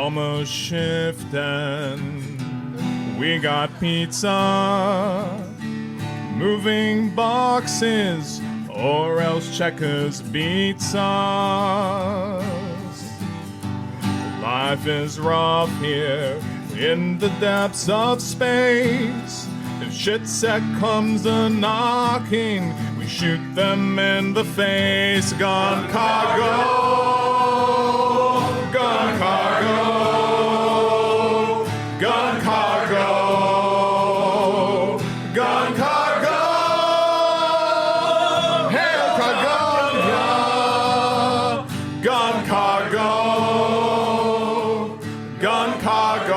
almost shifting. We got pizza, moving boxes, or else checkers beats us. Life is rough here in the depths of space. If shit set comes a-knocking, we shoot them in the face. Gun cargo, gun cargo, gun cargo, gun cargo. Hail Cargonia, gun cargo, gun cargo,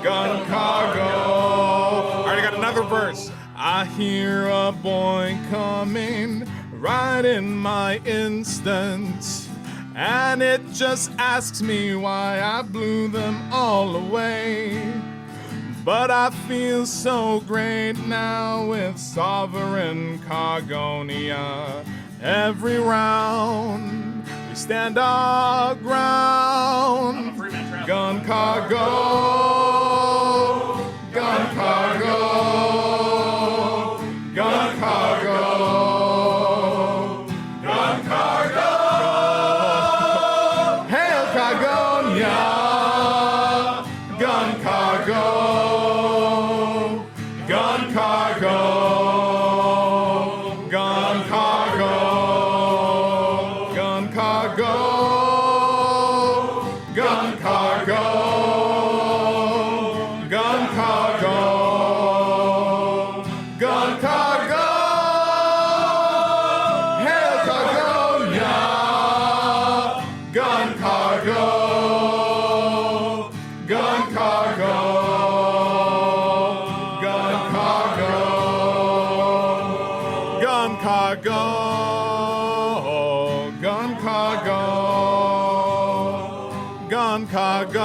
gun cargo. All right, I got another verse. I hear a boy coming right in my instant, and it just asks me why I blew them all away. But I feel so great now with sovereign Cargonia. Every round we stand our ground. Gun cargo, gun cargo, gun cargo, gun cargo. Hail Cargonia, gun cargo. Gun cargo, gun cargo, gun cargo, gun cargo, gun cargo, gun cargo. Hail Cargonia, gun cargo, gun cargo. Gun cargo, gun cargo, gun cargo,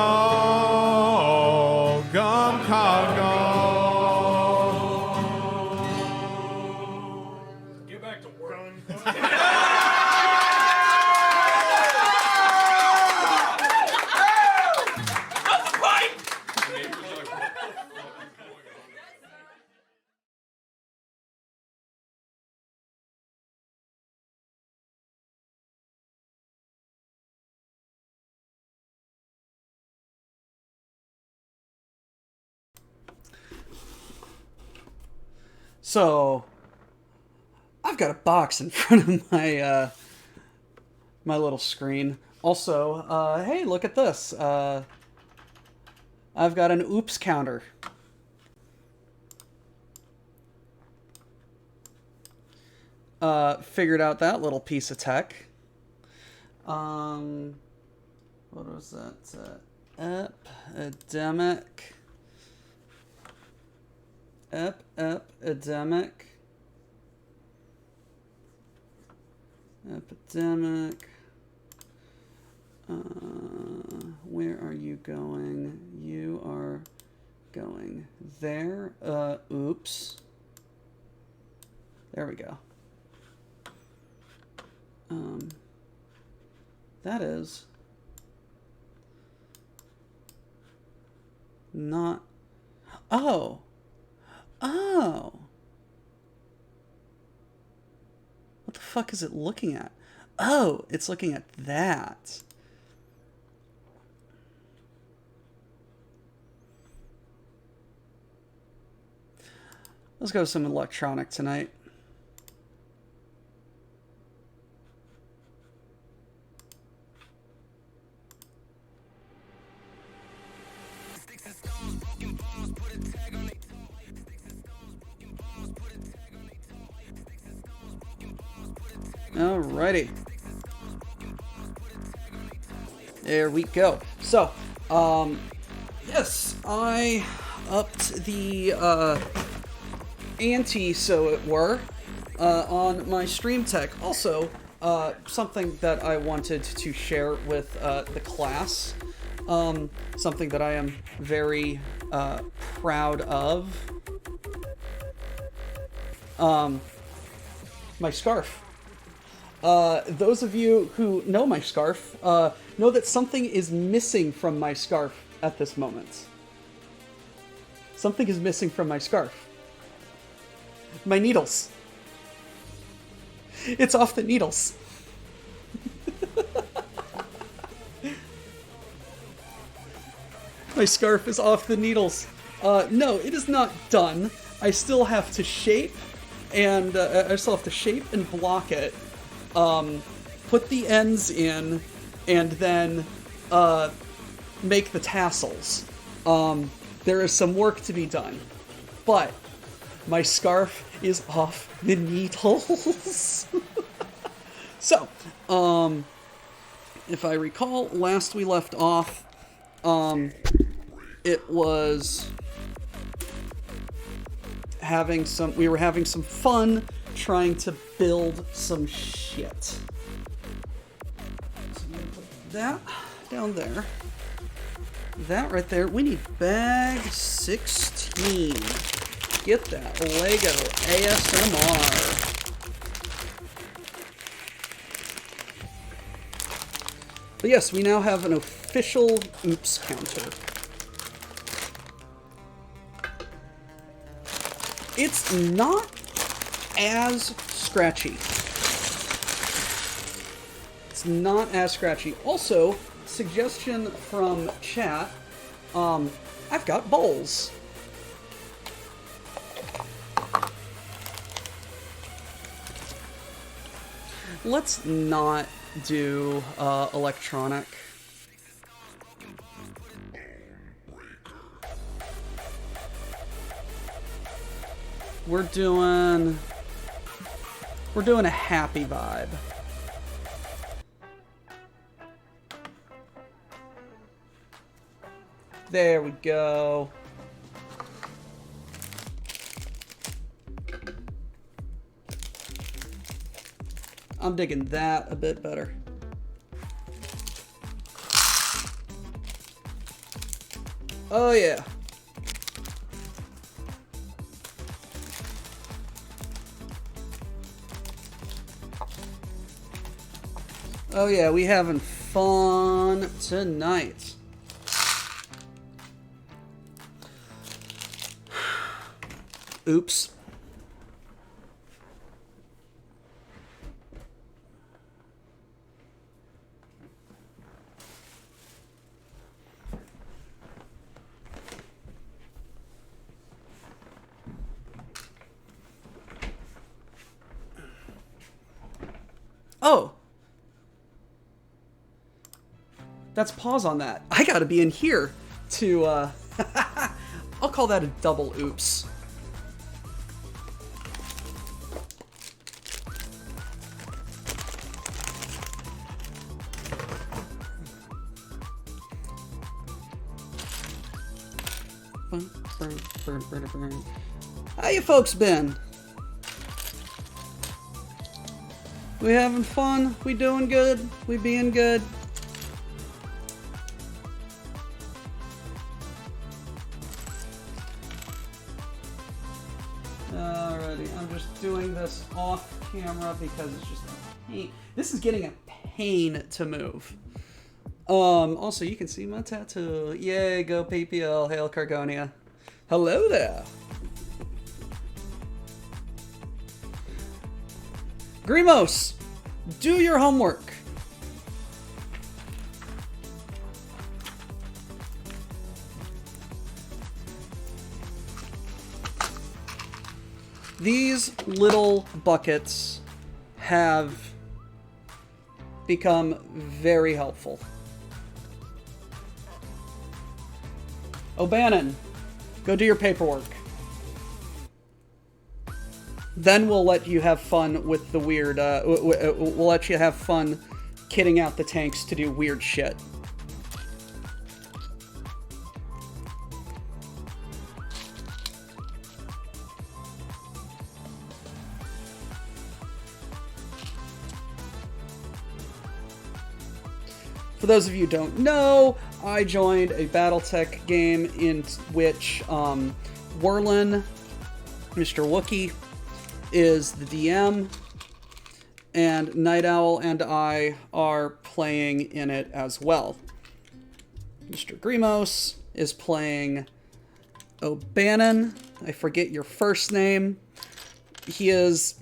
gun cargo. Get back to work. So, I've got a box in front of my my little screen. Also, hey, look at this. I've got an oops counter. Figured out that little piece of tech. What was that? Epidemic. Epidemic. Where are you going? You are going there. Oops. There we go. That is not. Oh. What the fuck is it looking at? Oh, it's looking at that. Let's go with some electronic tonight. Alrighty. There we go. So, yes, I upped the ante, so it were, on my stream tech. Also, something that I wanted to share with the class, something that I am very proud of. My scarf. Those of you who know my scarf know that something is missing from my scarf at this moment. Something is missing from my scarf. My needles. It's off the needles. My scarf is off the needles. No, it is not done. I still have to shape, and block it. Put the ends in, and then make the tassels. There is some work to be done, but my scarf is off the needles. So, if I recall, last we left off, it was we were having some fun trying to build some shit. So I'm gonna put that down there. That right there. We need bag 16. Get that Lego ASMR. But yes, we now have an official oops counter. It's not as scratchy. It's not as scratchy. Also, suggestion from chat, I've got bowls. Let's not do electronic. We're doing a happy vibe. There we go. I'm digging that a bit better. Oh yeah. Oh yeah, we having fun tonight. Oops. Oh. That's pause on that. I gotta be in here to, I'll call that a double oops. How you folks been? We having fun? We doing good? We being good? Alrighty, I'm just doing this off camera because it's just a pain. This is getting a pain to move. Also, you can see my tattoo. Yay, go PPL. Hail Cargonia. Hello there. Grimos, do your homework. These little buckets have become very helpful. O'Bannon, go do your paperwork. Then we'll let you have fun with the weird, we'll let you have fun kitting out the tanks to do weird shit. For those of you who don't know, I joined a Battletech game in which Werlin, Mr. Wookie, is the DM, and Night Owl and I are playing in it as well. Mr. Grimos is playing O'Bannon. I forget your first name. He is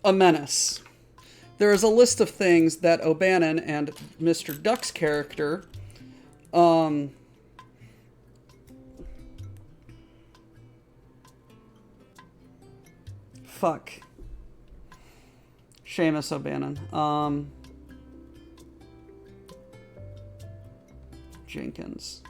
a menace. There is a list of things that O'Bannon and Mr. Duck's character Seamus O'Bannon. Jenkins.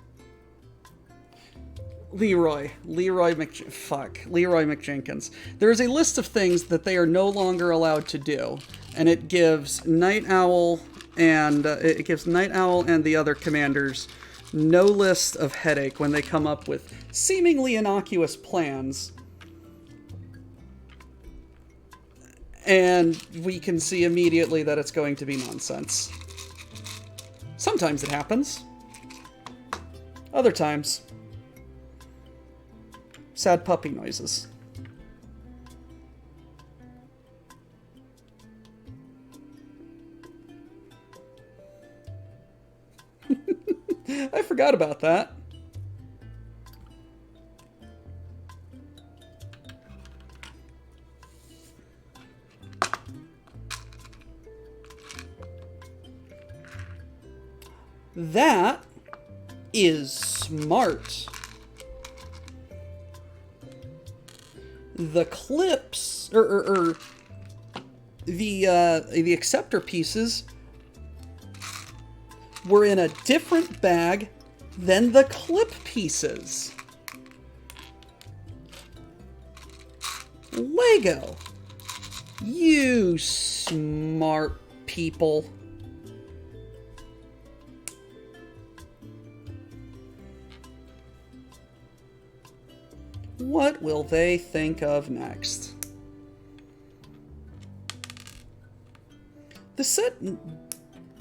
Leroy McJenkins. There is a list of things that they are no longer allowed to do, and it gives Night Owl and the other commanders no list of headache when they come up with seemingly innocuous plans. And we can see immediately that it's going to be nonsense. Sometimes it happens. Other times, sad puppy noises. I forgot about that. That is smart. The clips, the acceptor pieces were in a different bag than the clip pieces. Lego. You smart people. What will they think of next? The set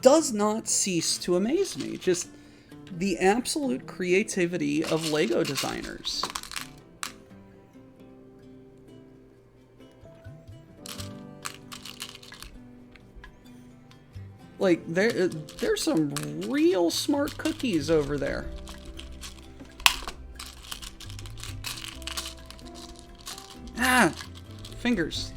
does not cease to amaze me. Just the absolute creativity of Lego designers. Like, there's some real smart cookies over there. Ah! Fingers.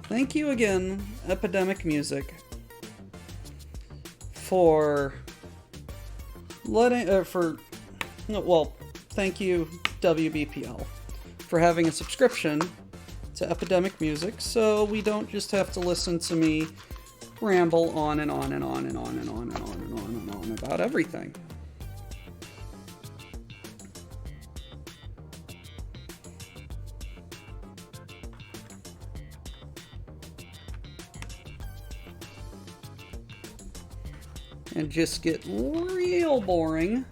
Thank you again, Epidemic Music, for thank you, WBPL, for having a subscription to Epidemic Music, so we don't just have to listen to me ramble on and on and on and on and on and on and on and on about everything. And just get real boring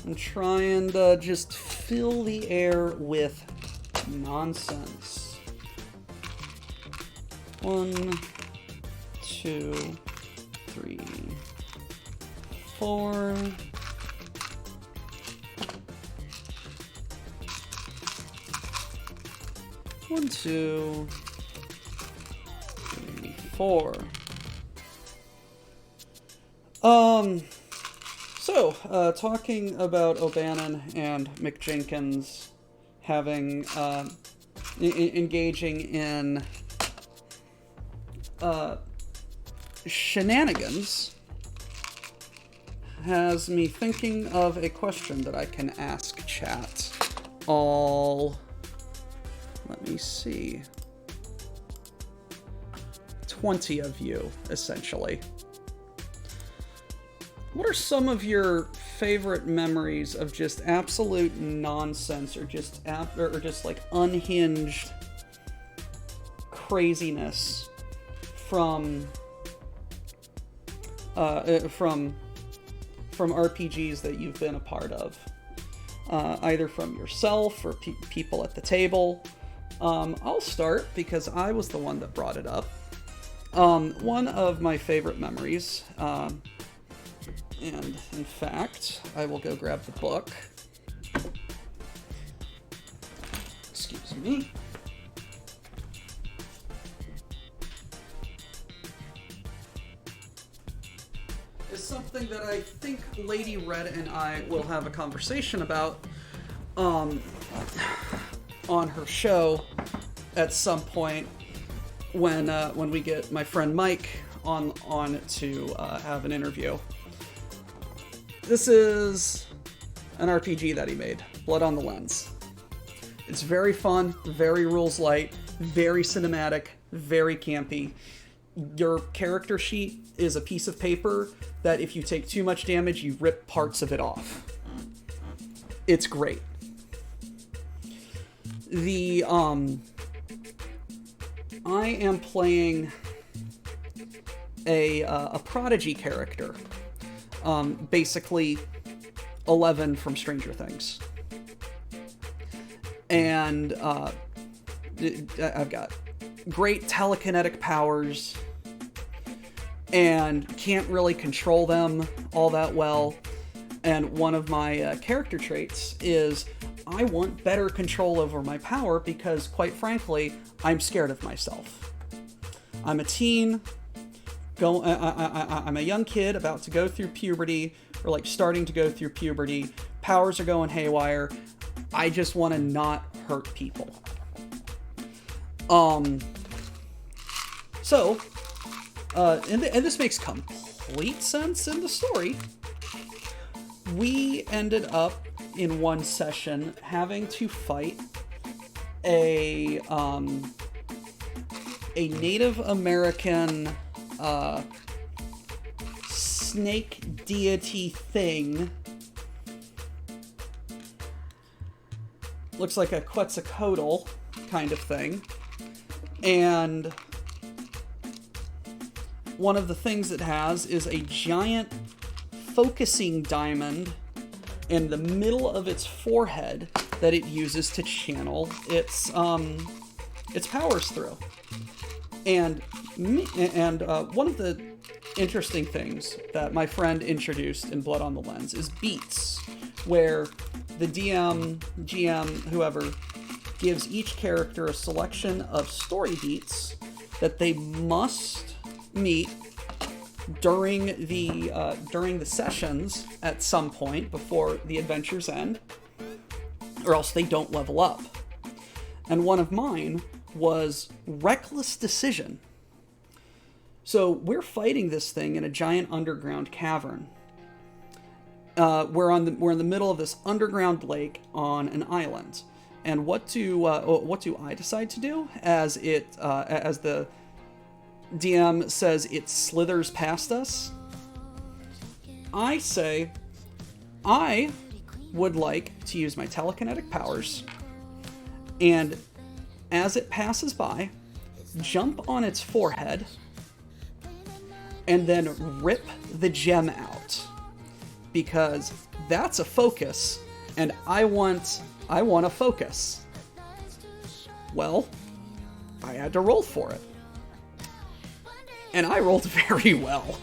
and try and just fill the air with nonsense. 1, 2, 3, 4. One, 2, 3, 4. Talking about O'Bannon and McJenkins having, engaging in, shenanigans, has me thinking of a question that I can ask chat. Let me see, 20 of you, essentially. What are some of your favorite memories of just absolute nonsense, or just like unhinged craziness from RPGs that you've been a part of, either from yourself or people at the table? I'll start because I was the one that brought it up. One of my favorite memories, and in fact, I will go grab the book. Excuse me. Is something that I think Lady Red and I will have a conversation about on her show at some point when we get my friend Mike on to have an interview. This is an RPG that he made, Blood on the Lens. It's very fun, very rules light, very cinematic, very campy. Your character sheet is a piece of paper that if you take too much damage, you rip parts of it off. It's great. I am playing a prodigy character. Basically 11 from Stranger Things. And I've got great telekinetic powers and can't really control them all that well. And one of my character traits is I want better control over my power because, quite frankly, I'm scared of myself. I'm a teen. I'm a young kid about to go through puberty, or like starting to go through puberty. Powers are going haywire. I just want to not hurt people. And this makes complete sense in the story. We ended up in one session having to fight a Native American snake deity thing. Looks like a Quetzalcoatl kind of thing. And one of the things it has is a giant focusing diamond in the middle of its forehead that it uses to channel its powers through. And one of the interesting things that my friend introduced in Blood on the Lens is beats, where the DM, GM, whoever, gives each character a selection of story beats that they must meet during the sessions at some point before the adventures end, or else they don't level up. And one of mine was reckless decision. So we're fighting this thing in a giant underground cavern. We're in the middle of this underground lake on an island. And what do I decide to do as the DM says it slithers past us? I say I would like to use my telekinetic powers, and as it passes by, jump on its forehead and then rip the gem out, because that's a focus and I want a focus. Well, I had to roll for it. And I rolled very well.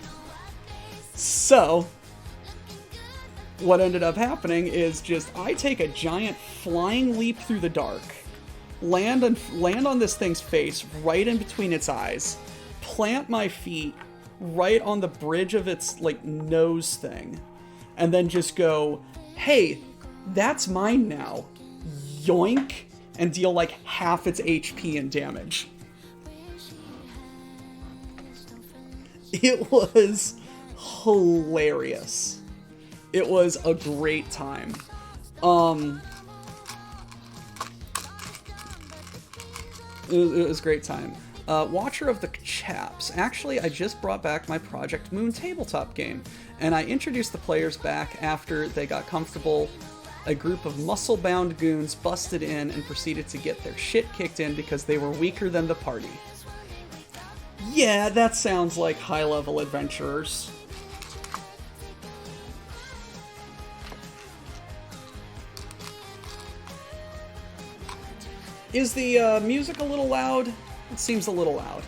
So, what ended up happening is just I take a giant flying leap through the dark, land on this thing's face right in between its eyes, plant my feet right on the bridge of its like nose thing, and then just go, "Hey, that's mine now." Yoink, and deal like half its HP in damage. It was hilarious. It was a great time. It was a great time. Watcher of the Chaps. Actually, I just brought back my Project Moon tabletop game, and I introduced the players back after they got comfortable. A group of muscle-bound goons busted in and proceeded to get their shit kicked in because they were weaker than the party. Yeah, that sounds like high-level adventurers. Is the music a little loud? It seems a little loud.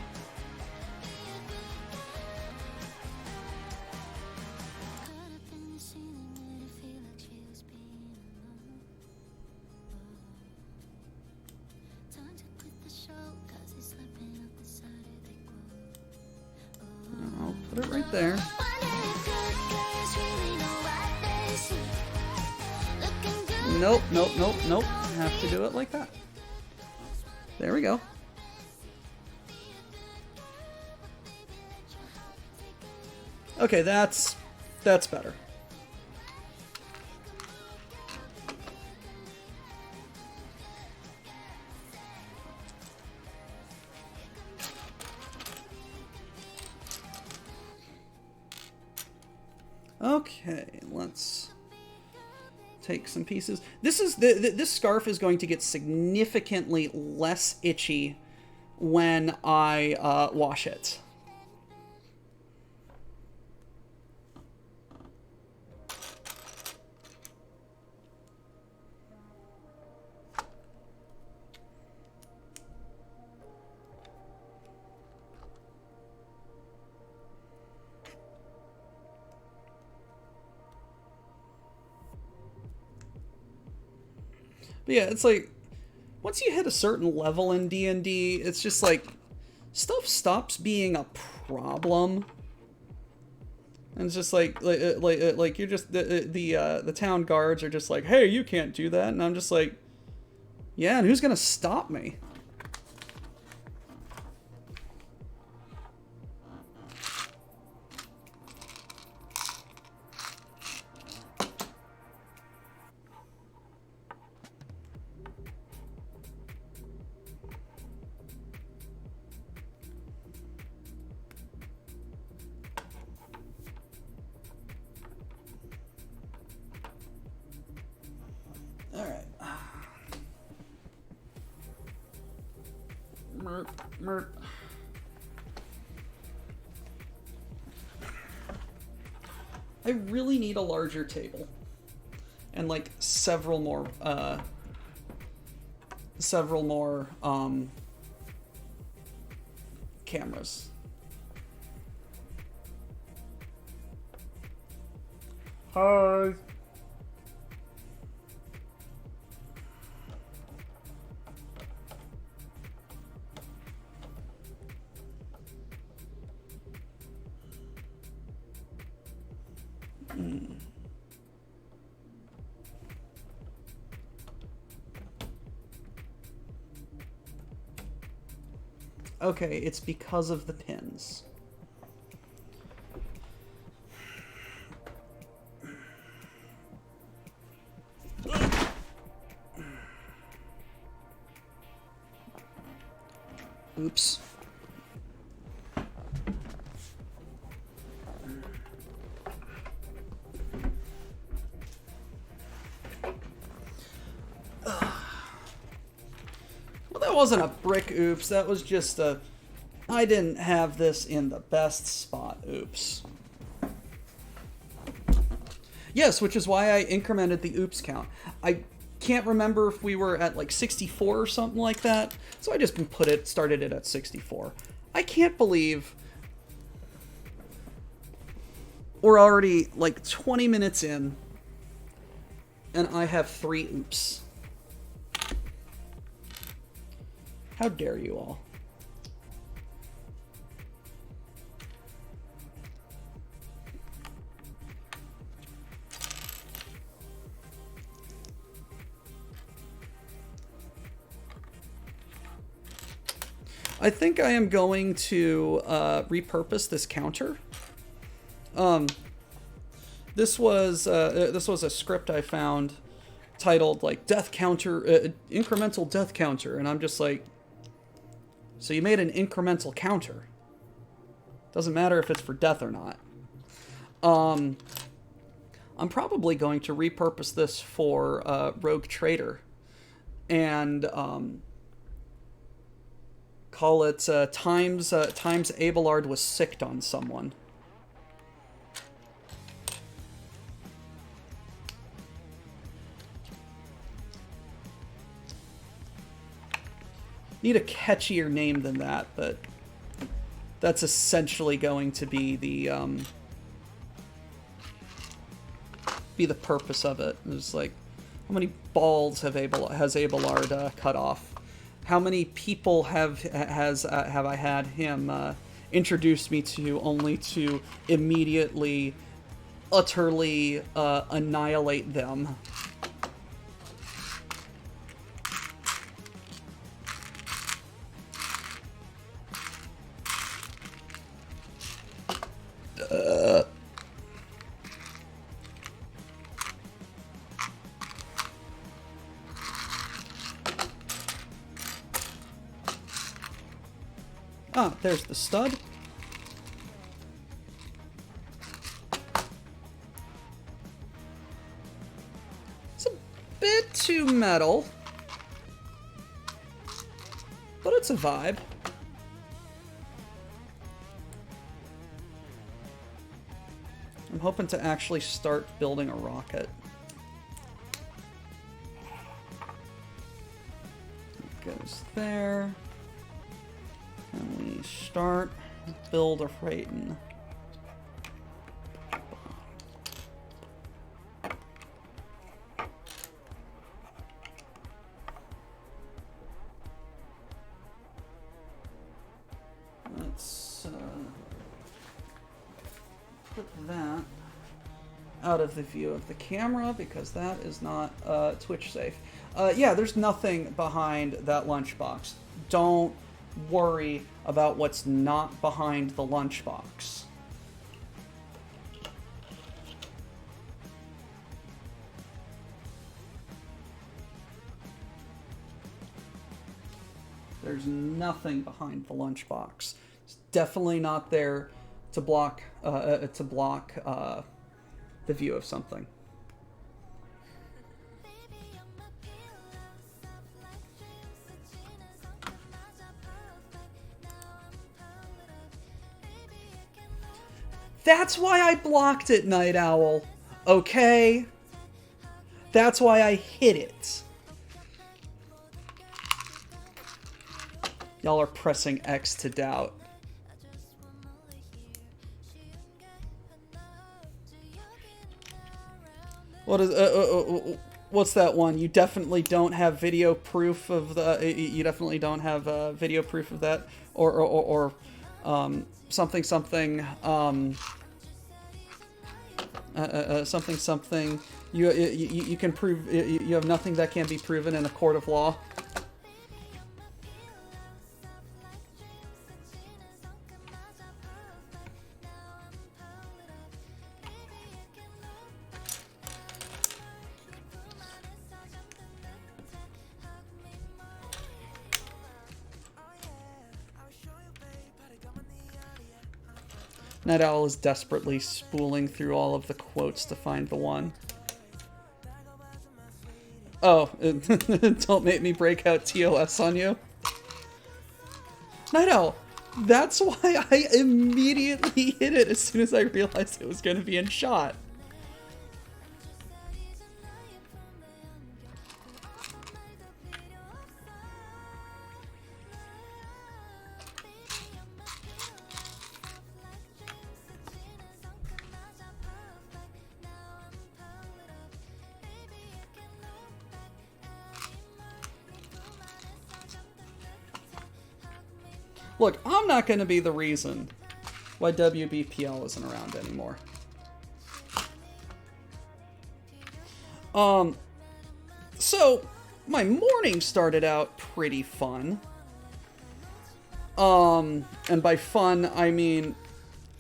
I'll put it right there. Nope, nope, nope, nope. Have to do it like that. There we go. Okay, that's better. Okay, let's take some pieces. This scarf is going to get significantly less itchy when I wash it. But yeah, it's like, once you hit a certain level in D&D, it's just like, stuff stops being a problem. And it's just like you're just, the town guards are just like, hey, you can't do that. And I'm just like, yeah, and who's gonna stop me? Merp. I really need a larger table. And like several more cameras. Hi. Okay, it's because of the pins. Oops. Well, that wasn't a brick oops, that was just a... I didn't have this in the best spot oops. Yes, which is why I incremented the oops count. I can't remember if we were at like 64 or something like that, so I just started it at 64. I can't believe we're already like 20 minutes in and I have 3 oops. How dare you all? I think I am going to repurpose this counter. this was a script I found titled like death counter, incremental death counter, and I'm just like, so you made an incremental counter. Doesn't matter if it's for death or not. I'm probably going to repurpose this for Rogue Trader and call it times Abelard was sicked on someone. Need a catchier name than that, but that's essentially going to be the purpose of it. It's like, how many balls has Abelard cut off? How many people have I had him introduce me to, only to immediately, utterly annihilate them? Ah, there's the stud. It's a bit too metal, but it's a vibe. I'm hoping to actually start building a rocket. It goes there. And we start build a freightin'. Let's put that out of the view of the camera because that is not Twitch safe. Yeah, there's nothing behind that lunchbox. Don't worry about what's not behind the lunchbox. There's nothing behind the lunchbox. It's definitely not there to block the view of something. That's why I blocked it, Night Owl. Okay? That's why I hit it. Y'all are pressing X to doubt. What is what's that one? You definitely don't have video proof of the. You definitely don't have video proof of that, or something something. Something something. You can prove. You have nothing that can be proven in a court of law. Night Owl is desperately spooling through all of the quotes to find the one. Oh, don't make me break out TOS on you. Night Owl, that's why I immediately hit it as soon as I realized it was going to be in shot. Look, I'm not going to be the reason why WBPL isn't around anymore. So, my morning started out pretty fun. And by fun, I mean,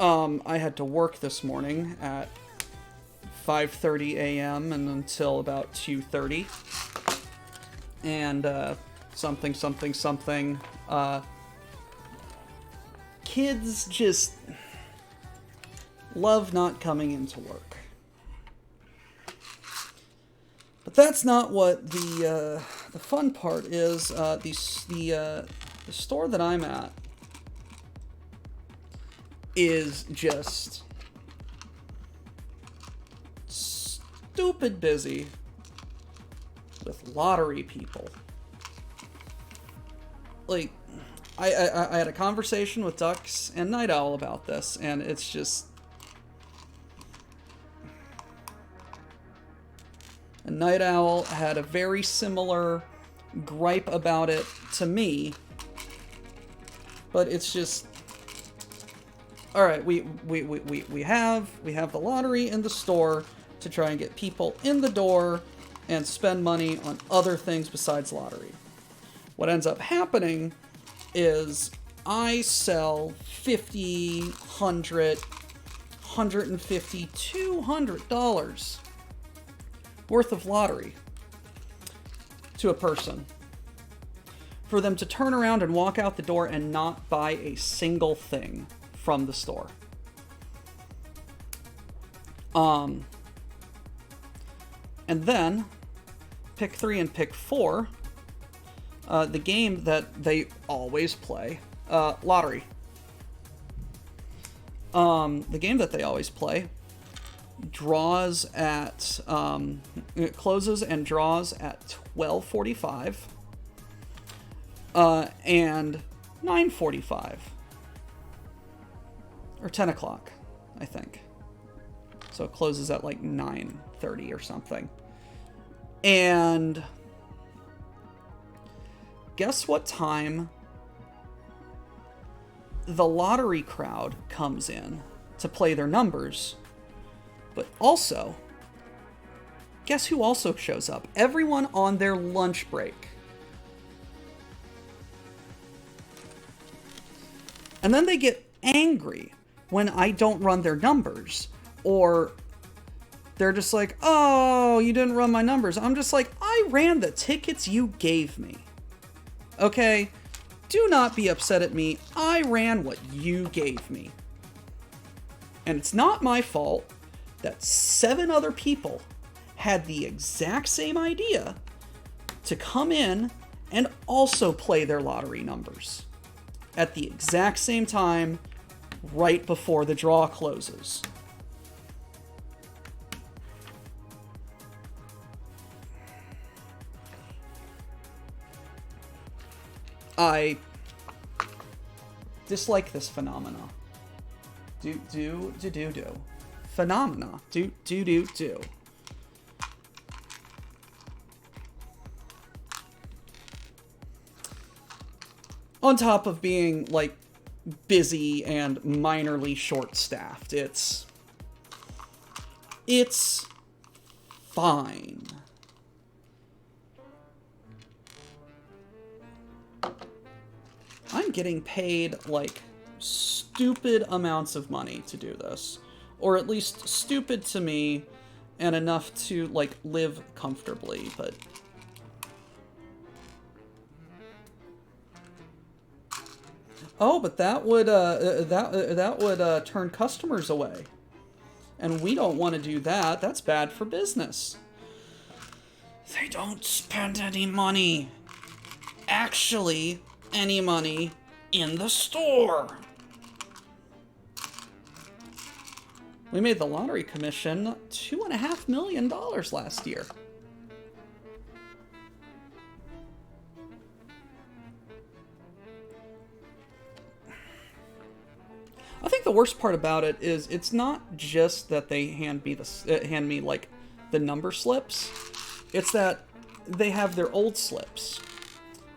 I had to work this morning at 5:30 a.m. and until about 2:30. And something. Kids just love not coming into work. But that's not what the fun part is. The store that I'm at is just stupid busy with lottery people. Like, I had a conversation with Ducks and Night Owl about this, and it's just... And Night Owl had a very similar gripe about it to me, but it's just... Alright, we have the lottery in the store to try and get people in the door and spend money on other things besides lottery. What ends up happening is I sell $50, $100, $150, $200 worth of lottery to a person for them to turn around and walk out the door and not buy a single thing from the store. And then pick 3 and pick 4, the game that they always play, lottery. The game that they always play draws at it closes and draws at 12:45 and 9:45 or 10 o'clock, I think. So it closes at like 9:30 or something. And guess what time the lottery crowd comes in to play their numbers? But also, guess who also shows up? Everyone on their lunch break. And then they get angry when I don't run their numbers. Or they're just like, oh, you didn't run my numbers. I'm just like, I ran the tickets you gave me. Okay? Do not be upset at me. I ran what you gave me. And it's not my fault that 7 other people had the exact same idea to come in and also play their lottery numbers at the exact same time right before the draw closes. I dislike this phenomena. Do. Phenomena. Do. On top of being, like, busy and minorly short-staffed, it's fine. I'm getting paid, like, stupid amounts of money to do this. Or at least stupid to me and enough to, like, live comfortably, but... Oh, but that would turn customers away. And we don't want to do that. That's bad for business. They don't spend any money. Actually, any money in the store. We made the lottery commission $2.5 million last year. I think the worst part about it is it's not just that they hand me like the number slips. It's that they have their old slips,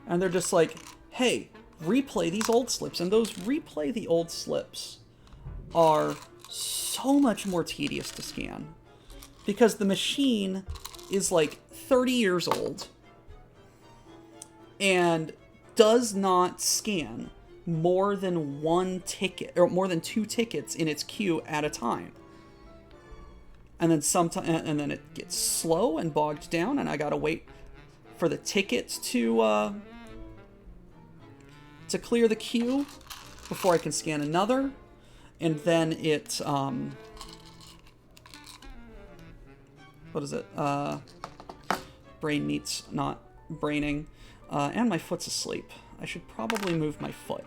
and they're just like, "Hey, replay these old slips." And those replay the old slips are so much more tedious to scan because the machine is like 30 years old and does not scan more than 1 ticket or more than 2 tickets in its queue at a time. and then it gets slow and bogged down, and I gotta wait for the tickets to clear the queue before I can scan another, and then it what is it? Brain meets not braining, and my foot's asleep. I should probably move my foot.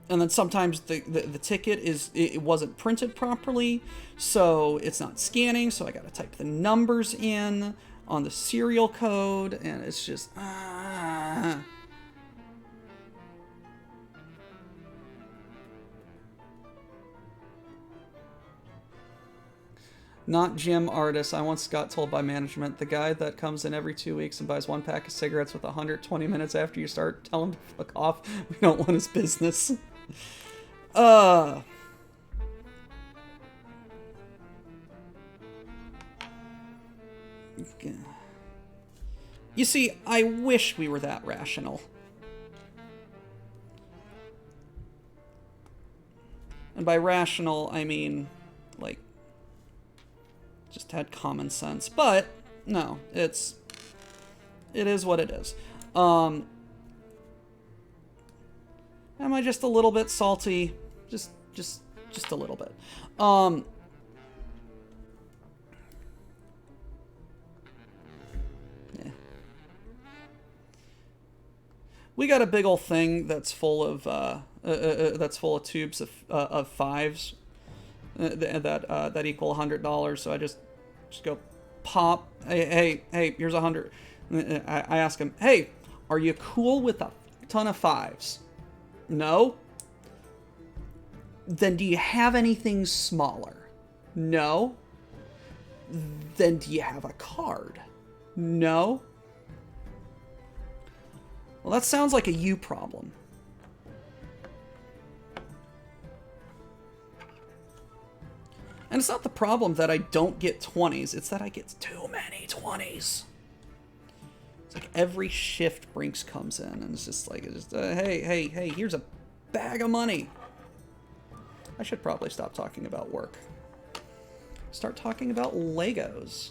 And then sometimes the ticket it wasn't printed properly, so it's not scanning, so I gotta type the numbers in on the serial code, and it's just Not Jim Artis. I once got told by management, the guy that comes in every 2 weeks and buys 1 pack of cigarettes with 120 minutes after you start, tell him to fuck off. We don't want his business. You see, I wish we were that rational. And by rational, I mean, like, just had common sense. But, no, it is what it is. Am I just a little bit salty? Just a little bit. Yeah. We got a big old thing that's full of tubes of fives that equal $100. So I just go pop. Hey, here's 100. I ask him, hey, are you cool with a ton of fives? No. Then do you have anything smaller? No. Then do you have a card? No. Well, that sounds like a you problem. And it's not the problem that I don't get 20s, it's that I get too many 20s. It's like every shift Brinks comes in, and it's just like, hey, here's a bag of money. I should probably stop talking about work. Start talking about Legos.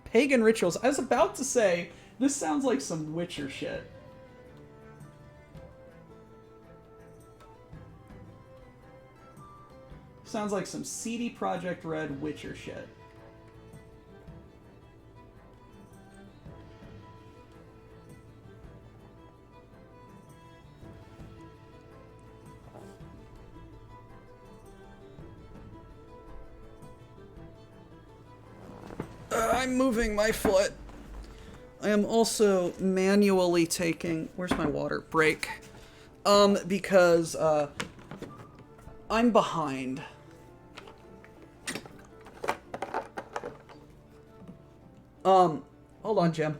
Pagan rituals. I was about to say, this sounds like some Witcher shit. Sounds like some CD Projekt Red Witcher shit. I'm moving my foot. I am also manually taking... Where's my water? Break. Because, I'm behind. Hold on, Jim.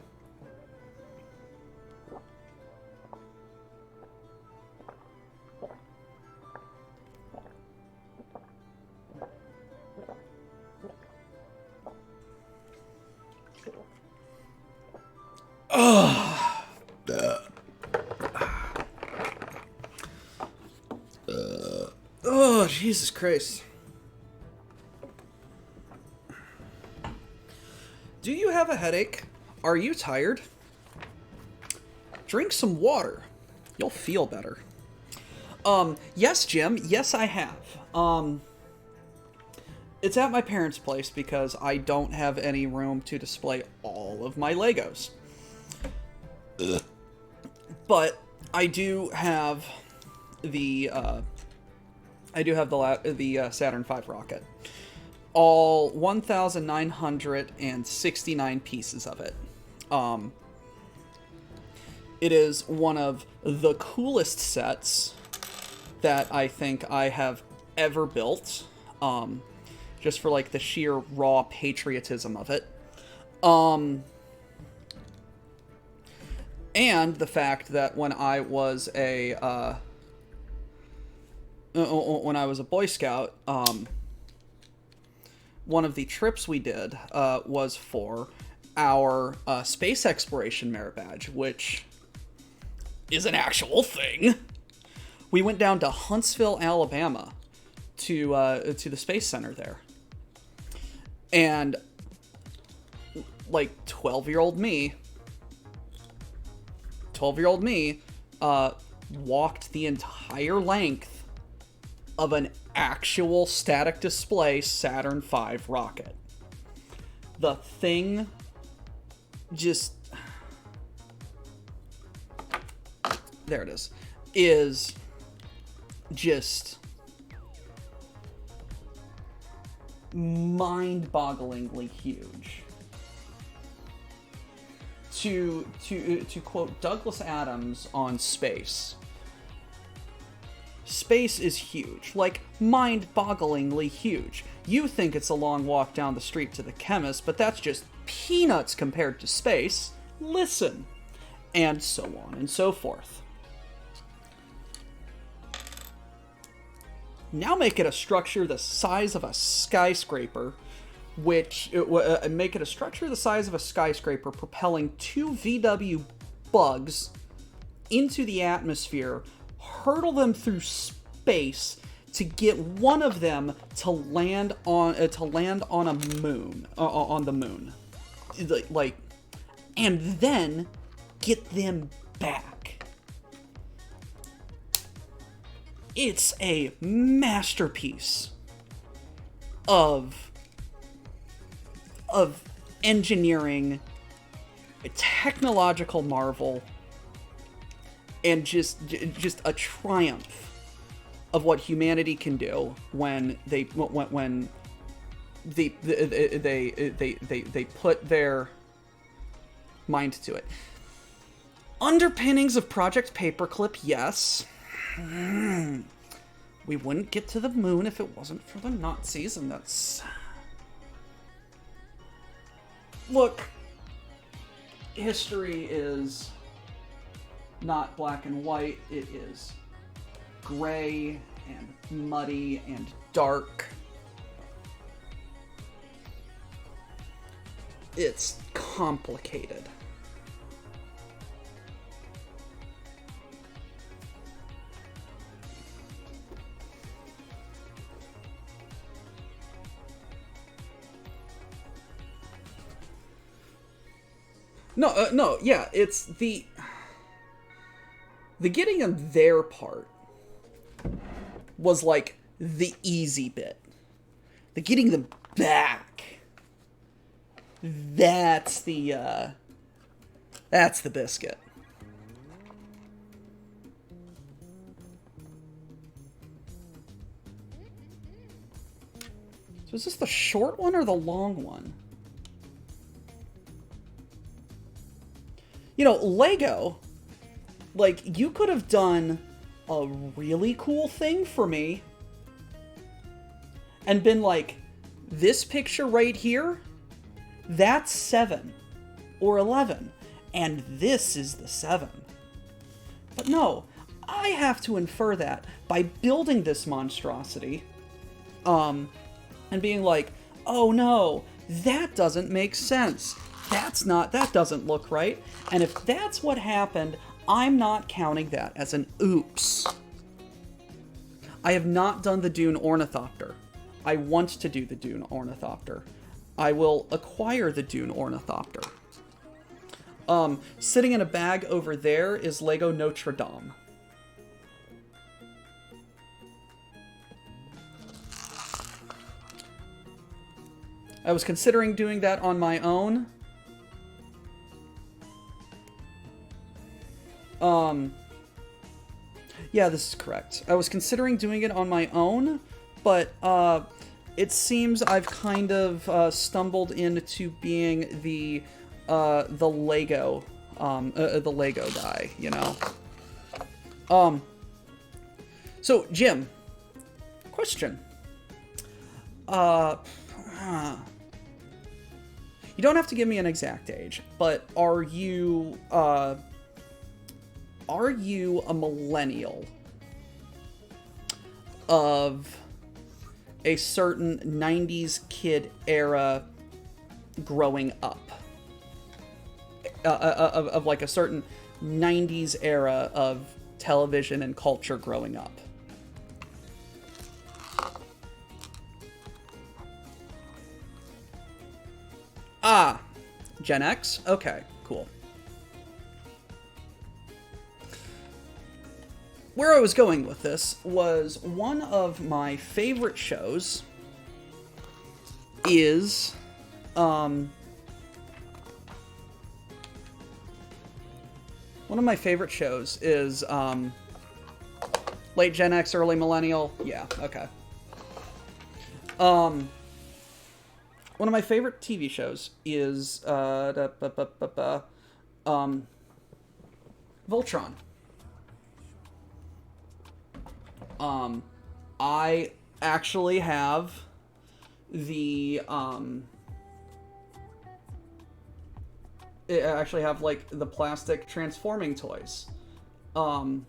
Oh, Jesus Christ. Do you have a headache? Are you tired? Drink some water. You'll feel better. Yes, Jim. Yes, I have. It's at my parents' place because I don't have any room to display all of my Legos. Ugh. But I do have the Saturn V rocket. All 1,969 pieces of it. It is one of the coolest sets that I think I have ever built. Just for like the sheer raw patriotism of it. And the fact that when I was a Boy Scout, one of the trips we did was for our space exploration merit badge, which is an actual thing. We went down to Huntsville, Alabama, to the Space Center there, and like 12-year-old me walked the entire length of an actual static display Saturn V rocket. The thing just... there it is just mind-bogglingly huge. To quote Douglas Adams on space is huge, like mind-bogglingly huge. You think it's a long walk down the street to the chemist, but that's just peanuts compared to space. Listen. And so on and so forth. Now make it a structure the size of a skyscraper, make it a structure the size of a skyscraper propelling 2 VW bugs into the atmosphere, hurtle them through space to get one of them to land on a moon, on the moon, like, and then get them back. It's a masterpiece of engineering, a technological marvel, and just a triumph of what humanity can do when they put their mind to it. Underpinnings of Project Paperclip, yes. We wouldn't get to the moon if it wasn't for the Nazis, and that's... Look, history is not black and white. It is gray and muddy and dark. It's complicated. No, yeah, it's the getting them there part was like the easy bit. The getting them back, that's the biscuit. So is this the short one or the long one? You know, Lego, like, you could have done a really cool thing for me and been like, this picture right here, that's 7 or 11, and this is the 7. But no, I have to infer that by building this monstrosity, and being like, oh no, that doesn't make sense. That doesn't look right. And if that's what happened, I'm not counting that as an oops. I have not done the Dune Ornithopter. I want to do the Dune Ornithopter. I will acquire the Dune Ornithopter. Sitting in a bag over there is Lego Notre Dame. I was considering doing that on my own. Yeah, this is correct. I was considering doing it on my own, but it seems I've kind of stumbled into being the Lego guy, you know. So Jim, question. You don't have to give me an exact age, but are you a millennial of a certain 90s kid era growing up. Of like a certain 90s era of television and culture growing up. Ah, Gen X? Okay, cool. Where I was going with this was one of my favorite shows is, one of my favorite shows is, late Gen X, early millennial. Yeah, okay. One of my favorite TV shows is Voltron. I actually have the like the plastic transforming toys. And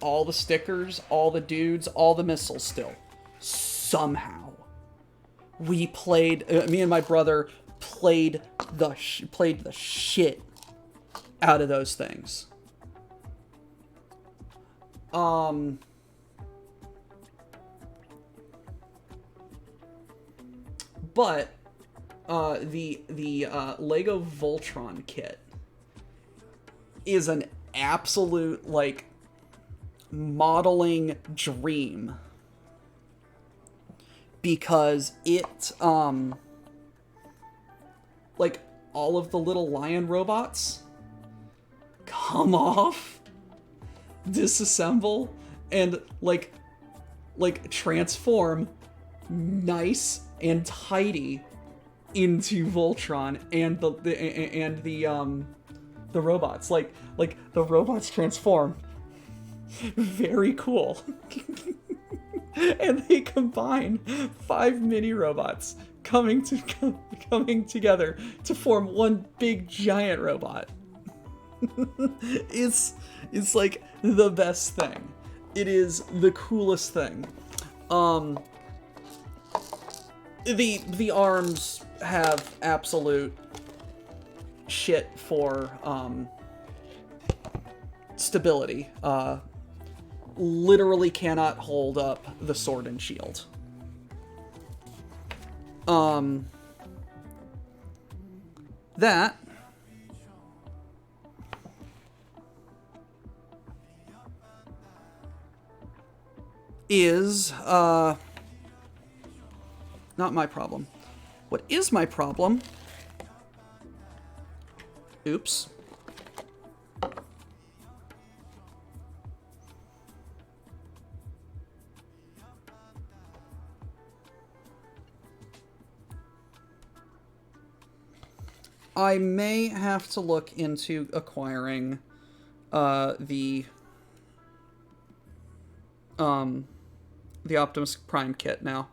all the stickers, all the dudes, all the missiles still. Somehow. We played, me and my brother played the shit out of those things. But the Lego Voltron kit is an absolute like modeling dream, because it like all of the little lion robots come off, disassemble, and like transform nice and tidy into Voltron, and the robots like the robots transform very cool. And they combine 5 mini robots coming together to form one big giant robot. It's like the best thing. It is the coolest thing. The arms have absolute shit for stability. Literally cannot hold up the sword and shield. That is not my problem. What is my problem? Oops. I may have to look into acquiring the Optimus Prime kit now.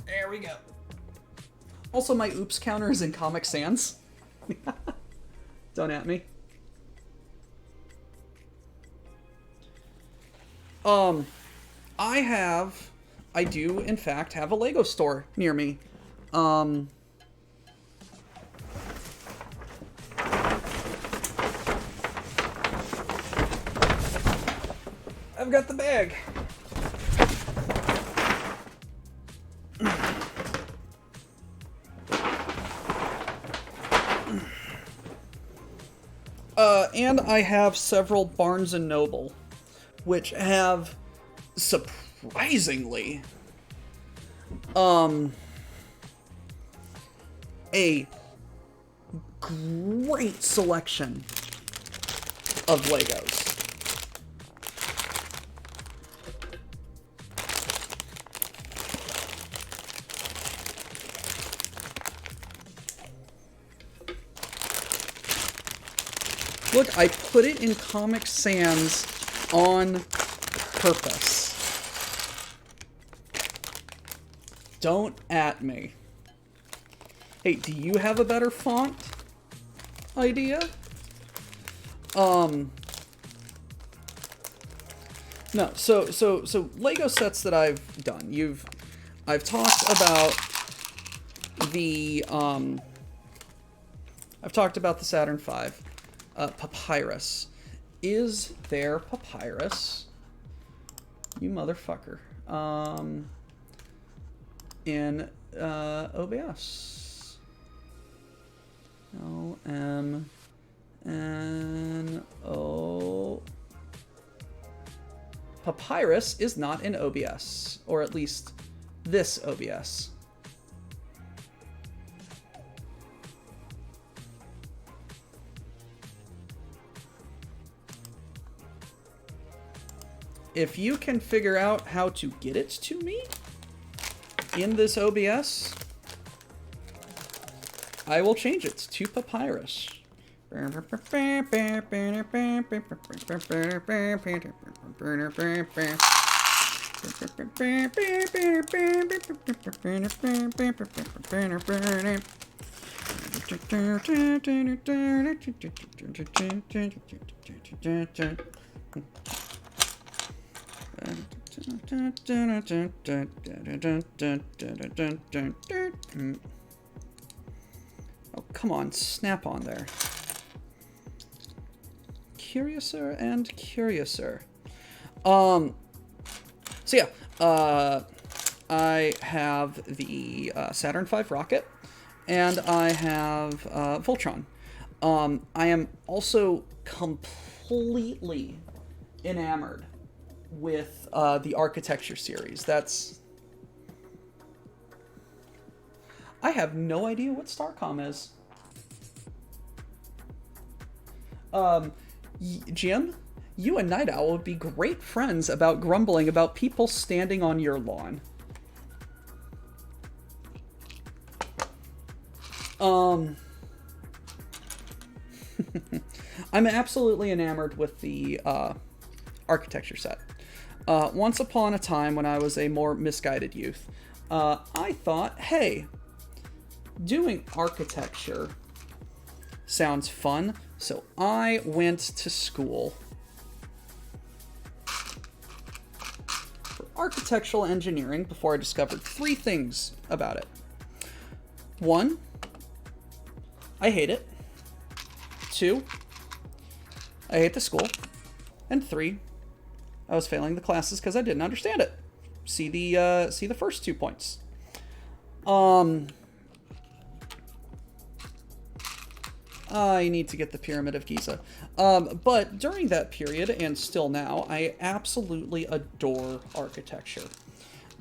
There we go. Also, my oops counter is in Comic Sans. Don't at me. I do, in fact, have a Lego store near me. I've got the bag. And I have several Barnes & Noble, which have surprisingly a great selection of Legos. Look, I put it in Comic Sans on purpose. Don't at me. Hey, do you have a better font idea? No, so Lego sets that I've done. I've talked about the Saturn V. Papyrus. Is there Papyrus? You motherfucker. In OBS. LMNO. Papyrus is not in OBS, or at least this OBS. If you can figure out how to get it to me in this OBS, I will change it to Papyrus. Oh, come on, snap on there. Curiouser and curiouser. So yeah, I have the Saturn V rocket, and I have Voltron. I am also completely enamored with the architecture series. I have no idea what Starcom is. Jim, you and Night Owl would be great friends about grumbling about people standing on your lawn. I'm absolutely enamored with the architecture set. Once upon a time, when I was a more misguided youth, I thought, hey, doing architecture sounds fun, so I went to school for architectural engineering before I discovered 3 things about it. 1, I hate it. 2, I hate the school. And 3, I was failing the classes because I didn't understand it. See the first 2 points. I need to get the Pyramid of Giza. But during that period, and still now, I absolutely adore architecture.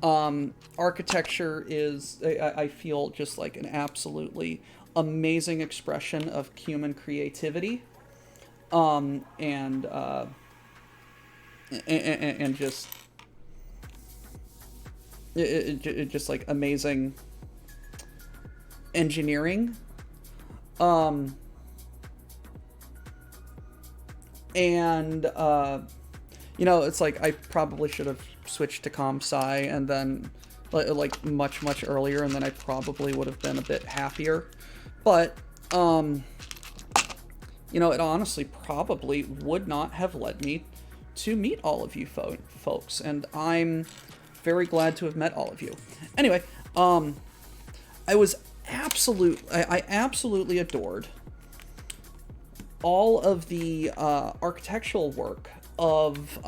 Architecture is, I feel, just like an absolutely amazing expression of human creativity. And just just like amazing engineering. You know, it's like I probably should have switched to comp sci and then like much earlier, and then I probably would have been a bit happier. But you know, it honestly probably would not have led me to meet all of you folks, and I'm very glad to have met all of you. Anyway, I absolutely adored all of the architectural work of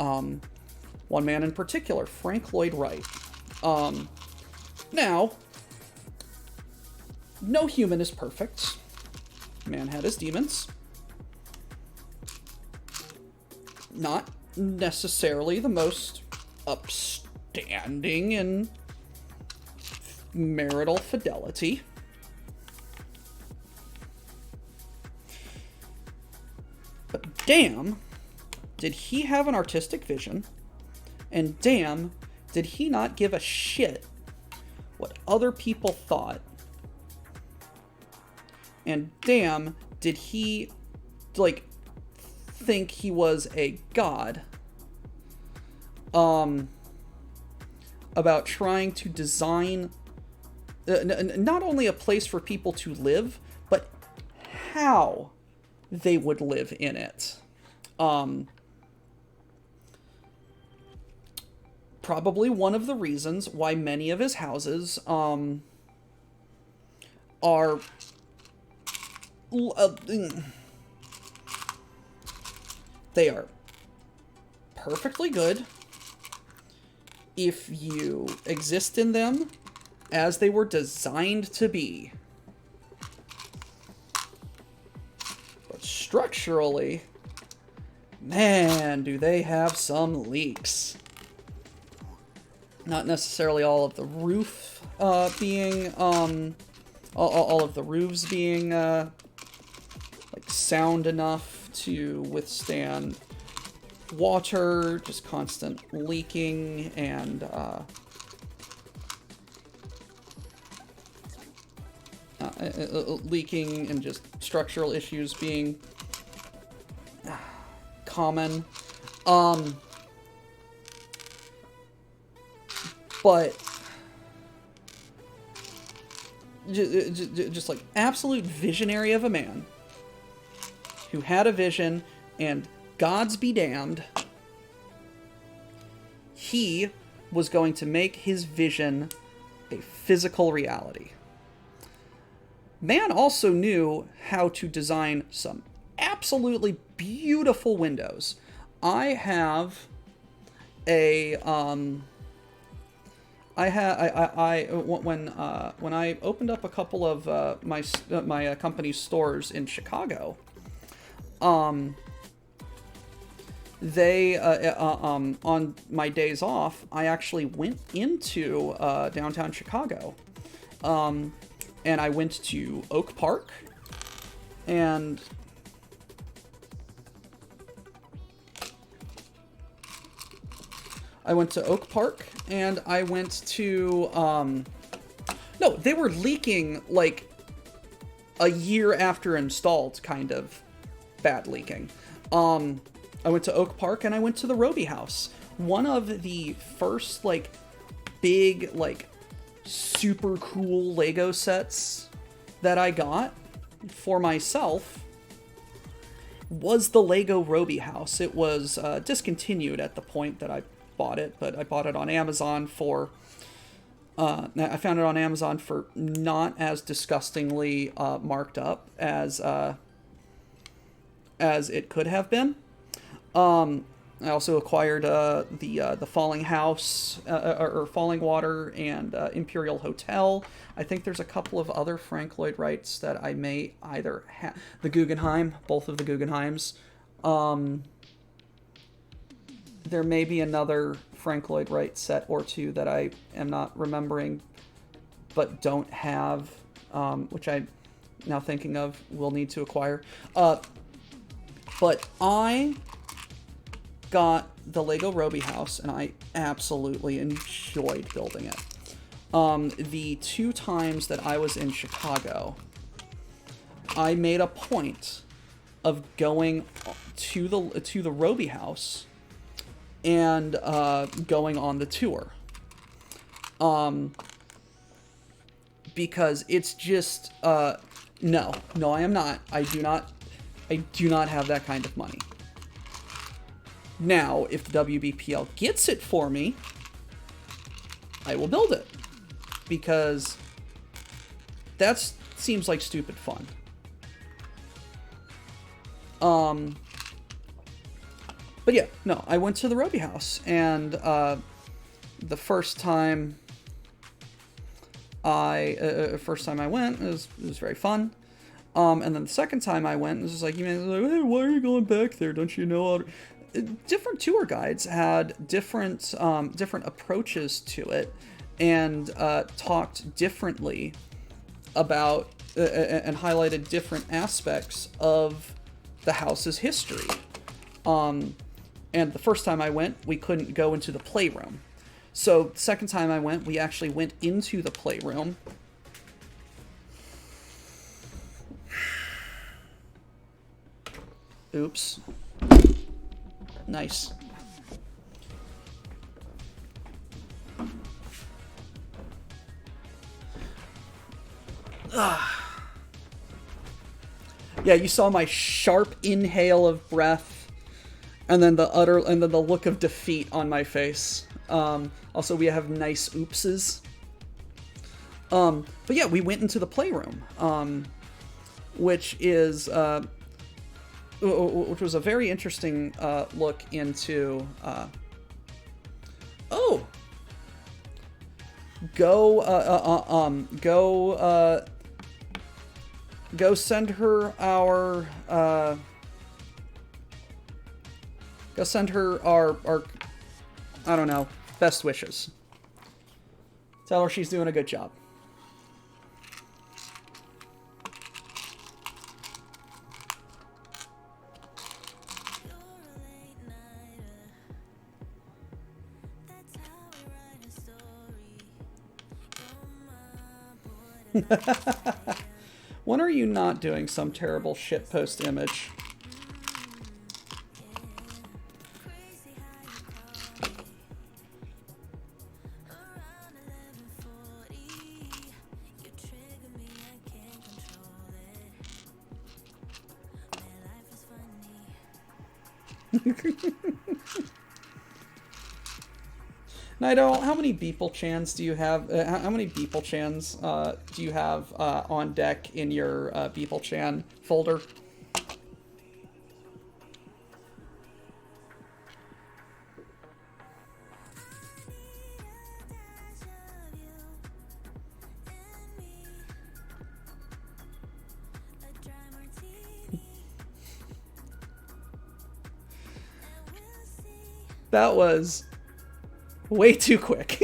one man in particular, Frank Lloyd Wright. Now, no human is perfect. Man had his demons. not necessarily the most upstanding in marital fidelity. But damn, did he have an artistic vision, and damn, did he not give a shit what other people thought, and damn, did he, like, think he was a god, about trying to design not only a place for people to live, but how they would live in it. Probably one of the reasons why many of his houses are they are perfectly good if you exist in them as they were designed to be. But structurally, man, do they have some leaks. Not necessarily all of the roof being, all of the roofs being, like, sound enough to withstand water, just constant leaking, and, leaking and just structural issues being common. But just like absolute visionary of a man who had a vision, and gods be damned, he was going to make his vision a physical reality. Man also knew how to design some absolutely beautiful windows. I have a when I opened up a couple of my company's stores in Chicago, they on my days off, I actually went into downtown Chicago, and I went to Oak Park, and I went to, no, they were leaking, like, a year after installed, kind of bad leaking. I went to Oak Park, and I went to the Roby House. One of the first, like, big, like, super cool Lego sets that I got for myself was the Lego Roby House. It was discontinued at the point that I bought it, but I bought it on Amazon for I found it on Amazon for not as disgustingly marked up as it could have been. I also acquired the Falling House, or Falling Water, and Imperial Hotel. I think there's a couple of other Frank Lloyd Wrights that I may either have. The Guggenheim, both of the Guggenheims. There may be another Frank Lloyd Wright set or two that I am not remembering, but don't have, which I now thinking of will need to acquire. But I got the Lego Roby House, and I absolutely enjoyed building it. The 2 times that I was in Chicago, I made a point of going to the Roby House and going on the tour. Because it's just no, I am not. I do not have that kind of money. Now, if the WBPL gets it for me, I will build it, because that seems like stupid fun. But yeah, no, I went to the Roby House, and the first time I went, it was very fun. And then the second time I went, it was just like, hey, why are you going back there? Don't you know? different tour guides had different different approaches to it, and talked differently about and highlighted different aspects of the house's history. And the first time I went, we couldn't go into the playroom. So the second time I went, we actually went into the playroom. Oops. Nice. Yeah, you saw my sharp inhale of breath, and then the look of defeat on my face. Also, we have nice oopses. But yeah, we went into the playroom, which was a very interesting look into. Go send her our. Go send her our. I don't know. Best wishes. Tell her she's doing a good job. When are you not doing some terrible shitpost image? Naito, how many Beeple Chans do you have? How many Beeple Chans do you have on deck in your Beeple Chan folder? That was way too quick.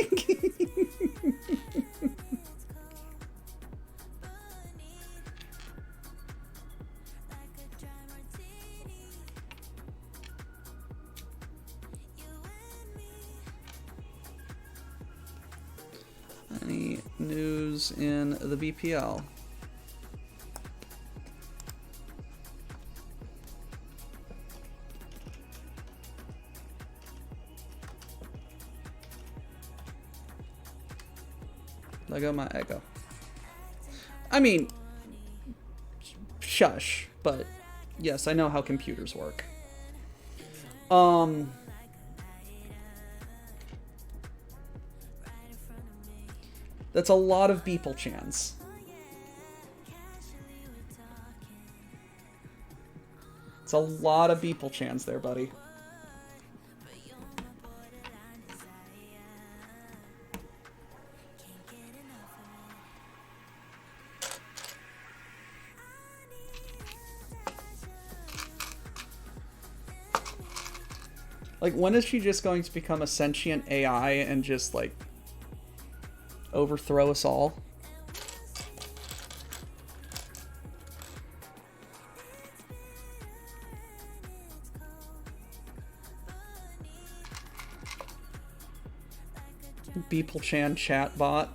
Any news in the BPL? Lego my ego. I mean, shush, but yes, I know how computers work. That's a lot of Beeple Chans. It's a lot of Beeple Chans there, buddy. Like, when is she just going to become a sentient AI and just, like, overthrow us all? Beeple Chan chatbot.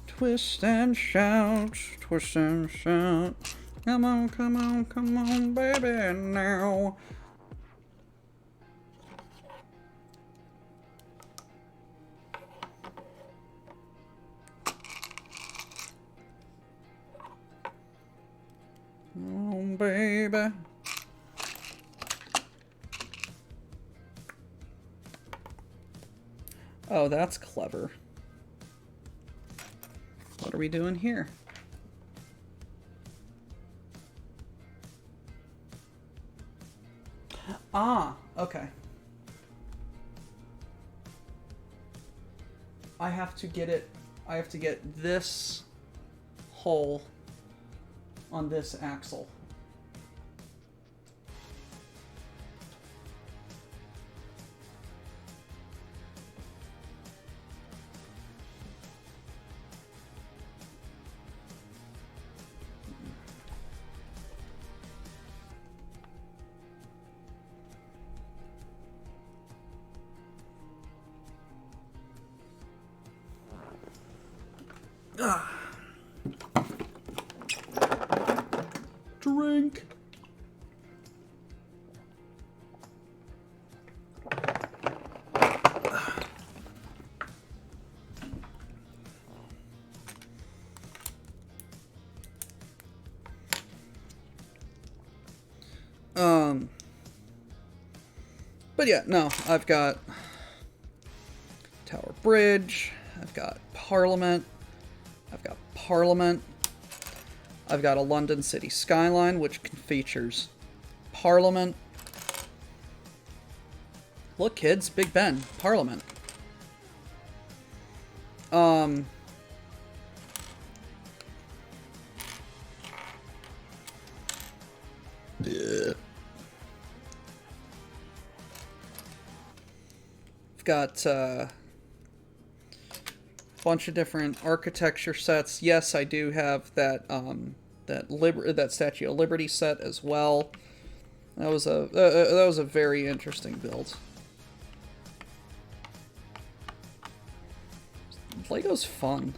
Twist and shout, twist and shout. Come on, come on, come on, baby, now. Oh, baby. Oh, that's clever. What are we doing here? Ah, okay. I have to get this hole on this axle. Drink. But yeah, no, I've got Tower Bridge, I've got Parliament, I've got Parliament, I've got a London city skyline, which features Parliament. Look, kids, Big Ben, Parliament. I've got a bunch of different architecture sets. Yes, I do have that that Statue of Liberty set as well. That was a very interesting build. Lego's fun.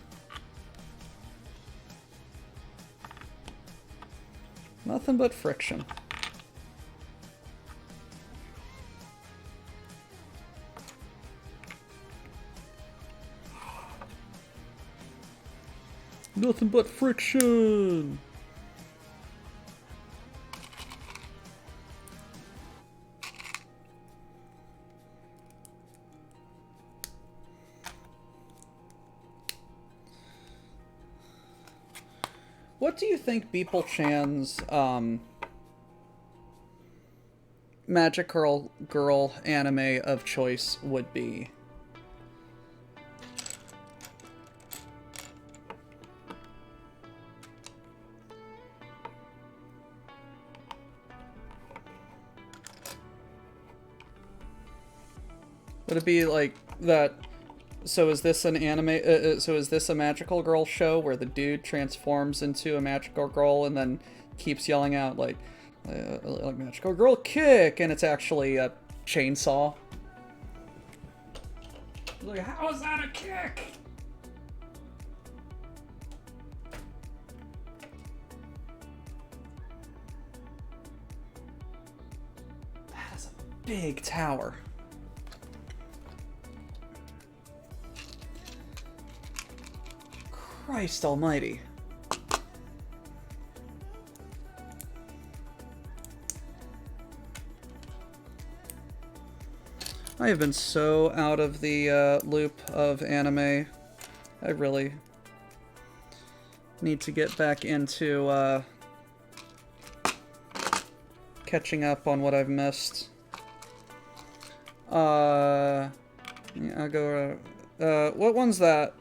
Nothing but friction. Nothing but friction. What do you think Beeple Chan's Magic Girl anime of choice would be? Would it be like that? So is this an anime? So is this a magical girl show where the dude transforms into a magical girl and then keeps yelling out like magical girl kick, and it's actually a chainsaw? Like, how is that a kick? That is a big tower. Christ almighty. I have been so out of the loop of anime. I really need to get back into catching up on what I've missed. Yeah, I'll go. What one's that?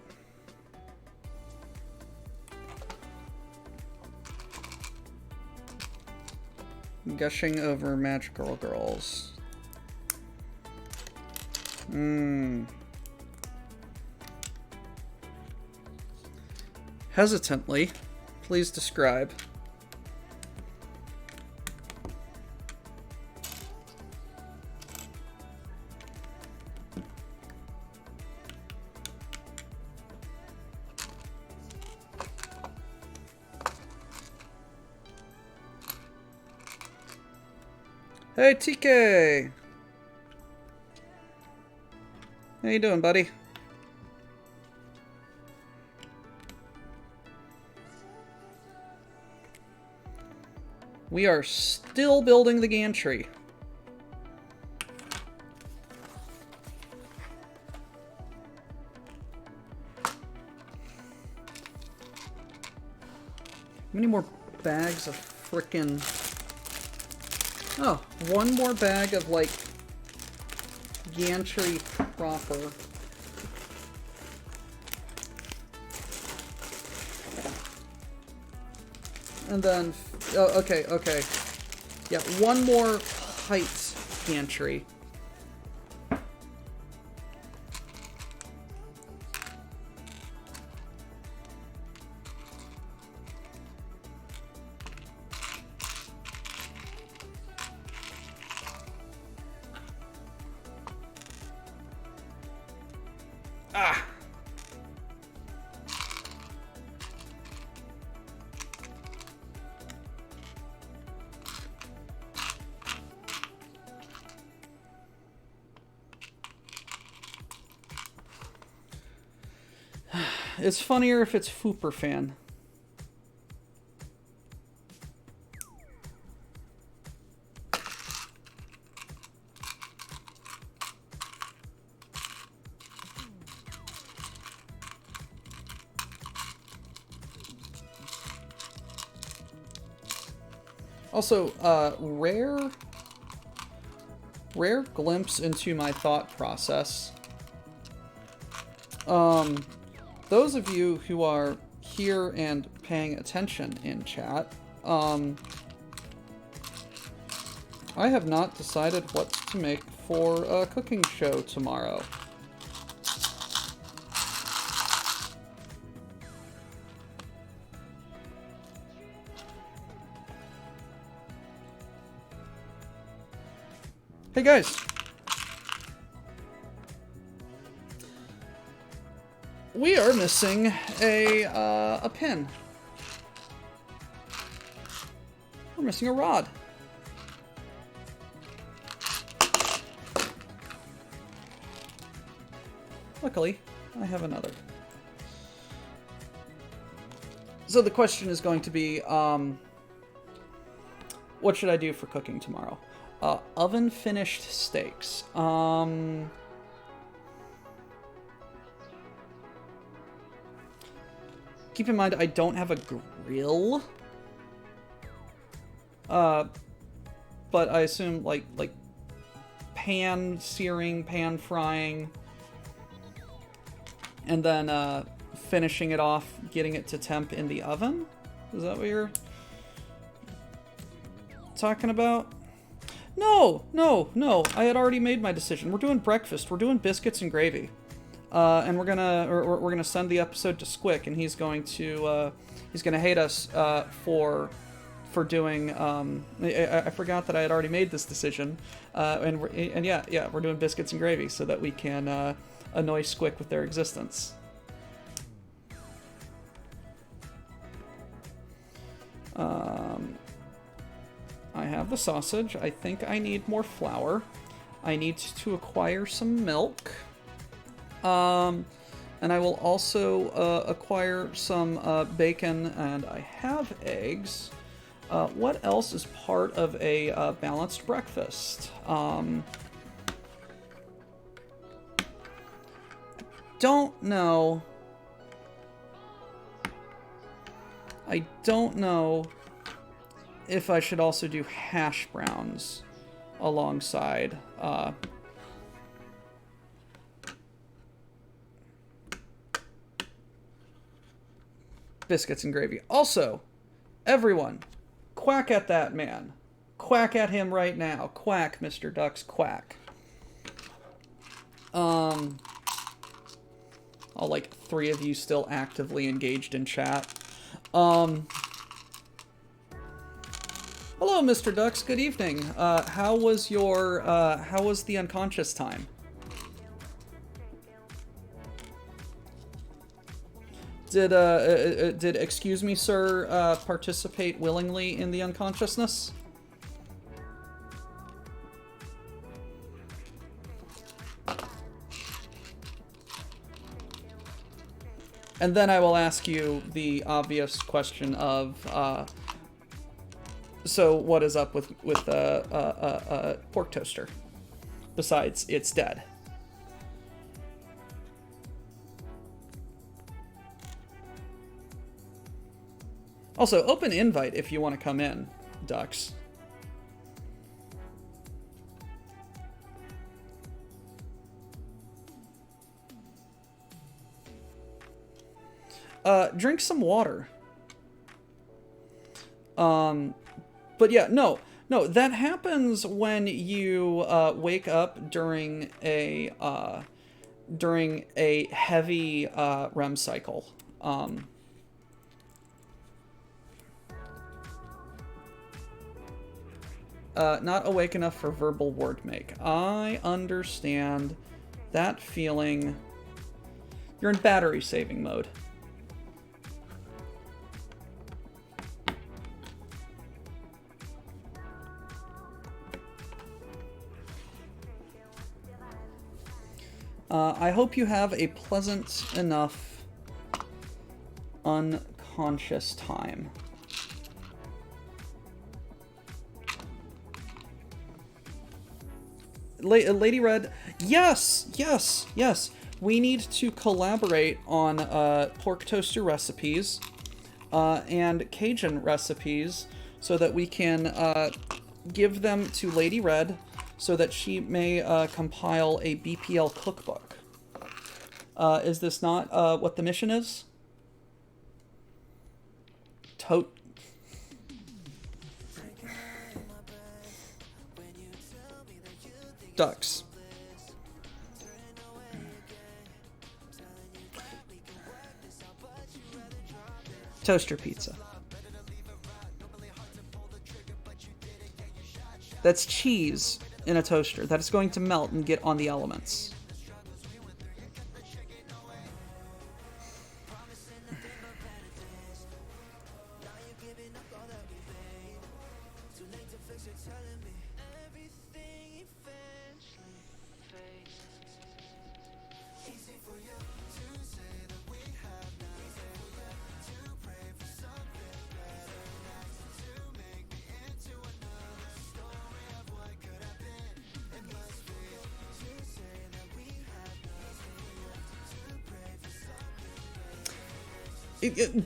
Gushing over magical girls. Hesitantly, please describe. Hey, TK! How you doing, buddy? We are still building the gantry. How many more bags of frickin'... Oh, one more bag of, like, gantry proper. And then... Oh, okay, okay. Yeah, one more height gantry. Ah! It's funnier if it's Fooper fan. Also, rare glimpse into my thought process. Those of you who are here and paying attention in chat, I have not decided what to make for a cooking show tomorrow. Hey guys! We are missing a pin. We're missing a rod. Luckily, I have another. So the question is going to be, what should I do for cooking tomorrow? Oven finished steaks. Keep in mind, I don't have a grill. But I assume like pan searing, pan frying, and then finishing it off, getting it to temp in the oven. Is that what you're talking about? No, no, no. I had already made my decision. We're doing breakfast. We're doing biscuits and gravy. And we're gonna send the episode to Squick, and he's gonna hate us for doing. I forgot that I had already made this decision, and yeah, we're doing biscuits and gravy so that we can annoy Squick with their existence. I have the sausage. I think I need more flour. I need to acquire some milk. And I will also acquire some bacon, and I have eggs. What else is part of a balanced breakfast? Don't know. I don't know if I should also do hash browns alongside. Biscuits and gravy. Also, everyone, quack at that man. Quack at him right now. Quack, Mr. Ducks, quack. All like 3 of you still actively engaged in chat. Hello, Mr. Ducks. Good evening. How was the unconscious time? Did excuse me, sir, participate willingly in the unconsciousness? And then I will ask you the obvious question of, so what is up with pork toaster? Besides, it's dead. Also, open invite if you want to come in, Ducks. Drink some water. But yeah, no, that happens when you wake up during a heavy REM cycle. Not awake enough for verbal word make. I understand that feeling. You're in battery saving mode. I hope you have a pleasant enough unconscious time. Lady Red, yes. We need to collaborate on pork toaster recipes and Cajun recipes so that we can give them to Lady Red so that she may compile a BPL cookbook. Is this not what the mission is? Ducks. Toaster pizza. That's cheese in a toaster that is going to melt and get on the elements.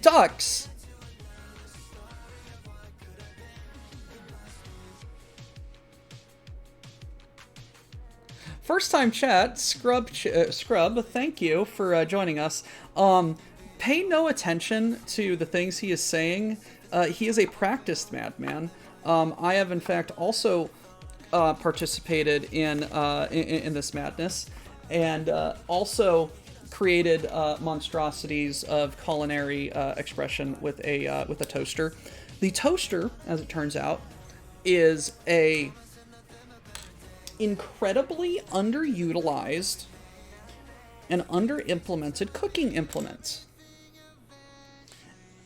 Ducks! First time chat, Scrub, thank you for joining us. Pay no attention to the things he is saying. He is a practiced madman. I have in fact also participated in this madness, and also created monstrosities of culinary expression with a toaster. The toaster, as it turns out, is a incredibly underutilized and underimplemented cooking implement.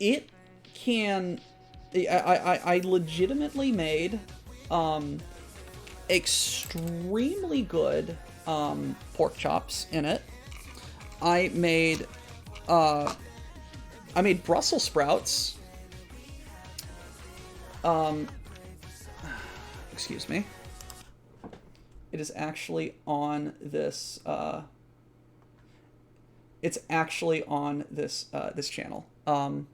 It can... I legitimately made extremely good pork chops in it. I made Brussels sprouts. Excuse me. It is actually on this. It's actually on this this channel. I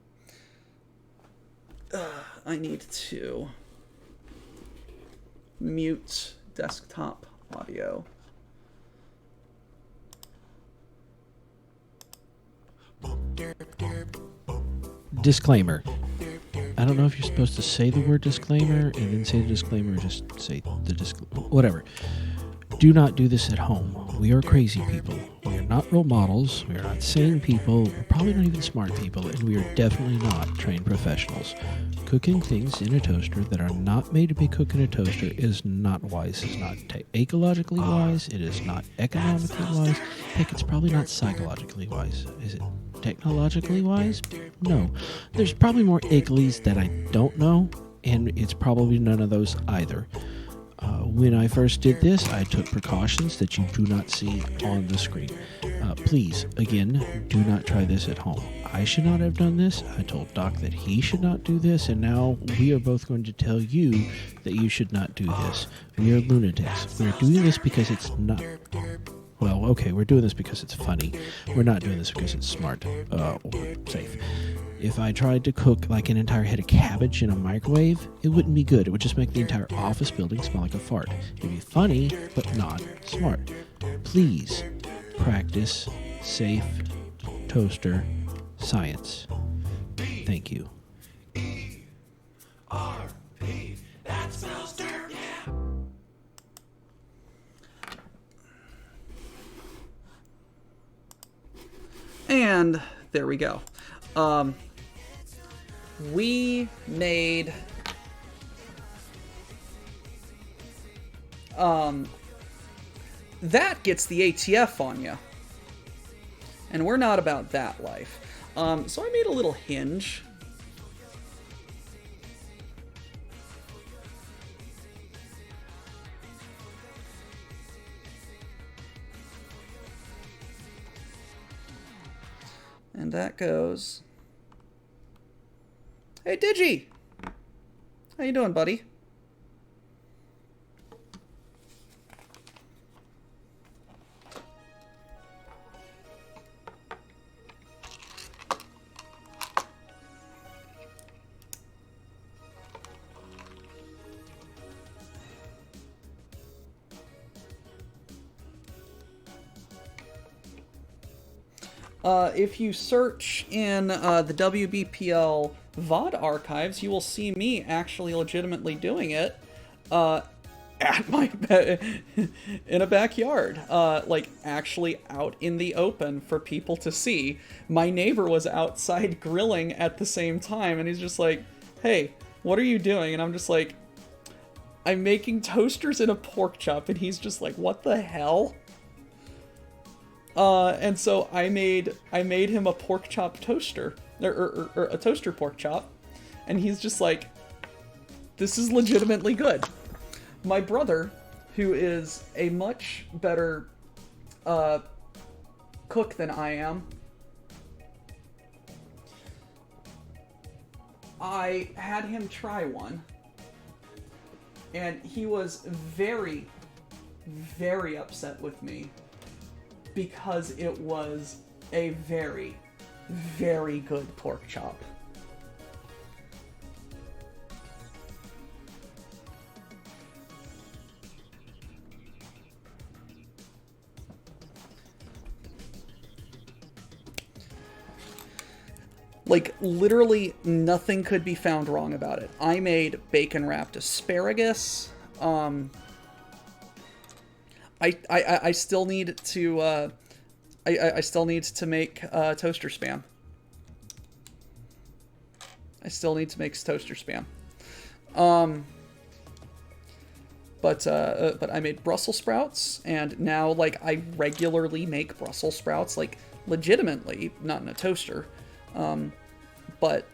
need to mute desktop audio. Disclaimer. I don't know if you're supposed to say the word disclaimer and then say the disclaimer, or just say the disclaimer. Whatever. Do not do this at home. We are crazy people. We are not role models. We are not sane people. We're probably not even smart people, and we are definitely not trained professionals. Cooking things in a toaster that are not made to be cooked in a toaster is not wise. It's not ecologically wise. It is not economically wise. Heck, it's probably not psychologically wise. Is it technologically wise? No. There's probably more ecolies that I don't know, and it's probably none of those either. When I first did this, I took precautions that you do not see on the screen. Please, again, do not try this at home. I should not have done this. I told Doc that he should not do this, and now we are both going to tell you that you should not do this. We are lunatics. We're doing this because it's not... Well, okay, we're doing this because it's funny. We're not doing this because it's smart or safe. If I tried to cook like an entire head of cabbage in a microwave, it wouldn't be good. It would just make the entire office building smell like a fart. It'd be funny, but not smart. Please practice safe toaster science. Thank you. That smells dirty. And there we go. We made that gets the ATF on you, and we're not about that life. So I made a little hinge. And that goes... Hey, Digi! How you doing, buddy? If you search in the WBPL VOD archives, you will see me actually legitimately doing it at my in a backyard, like actually out in the open for people to see. My neighbor was outside grilling at the same time, and he's just like, "Hey, what are you doing?" And I'm just like, "I'm making toasters in a pork chop," and he's just like, "What the hell?" And so I made him a pork chop toaster, or a toaster pork chop, and he's just like, this is legitimately good. My brother, who is a much better cook than I am, I had him try one, and he was very, very upset with me, because it was a very, very good pork chop. Like, literally nothing could be found wrong about it. I made bacon-wrapped asparagus. I still need to I still need to make toaster spam. I still need to make toaster spam. But I made Brussels sprouts, and now like I regularly make Brussels sprouts, like legitimately, not in a toaster. But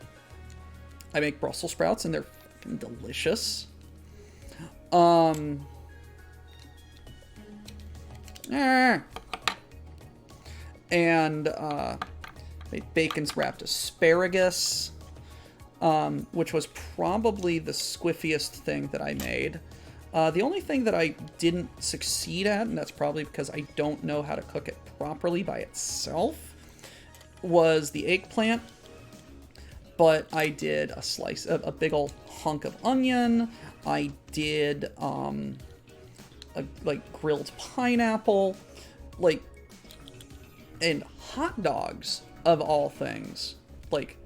I make Brussels sprouts, and they're fucking delicious. And made bacon's wrapped asparagus, which was probably the squiffiest thing that I made. The only thing that I didn't succeed at, and that's probably because I don't know how to cook it properly by itself, was the eggplant. But I did a slice, a big old hunk of onion. I did like grilled pineapple, like, and hot dogs of all things. Like,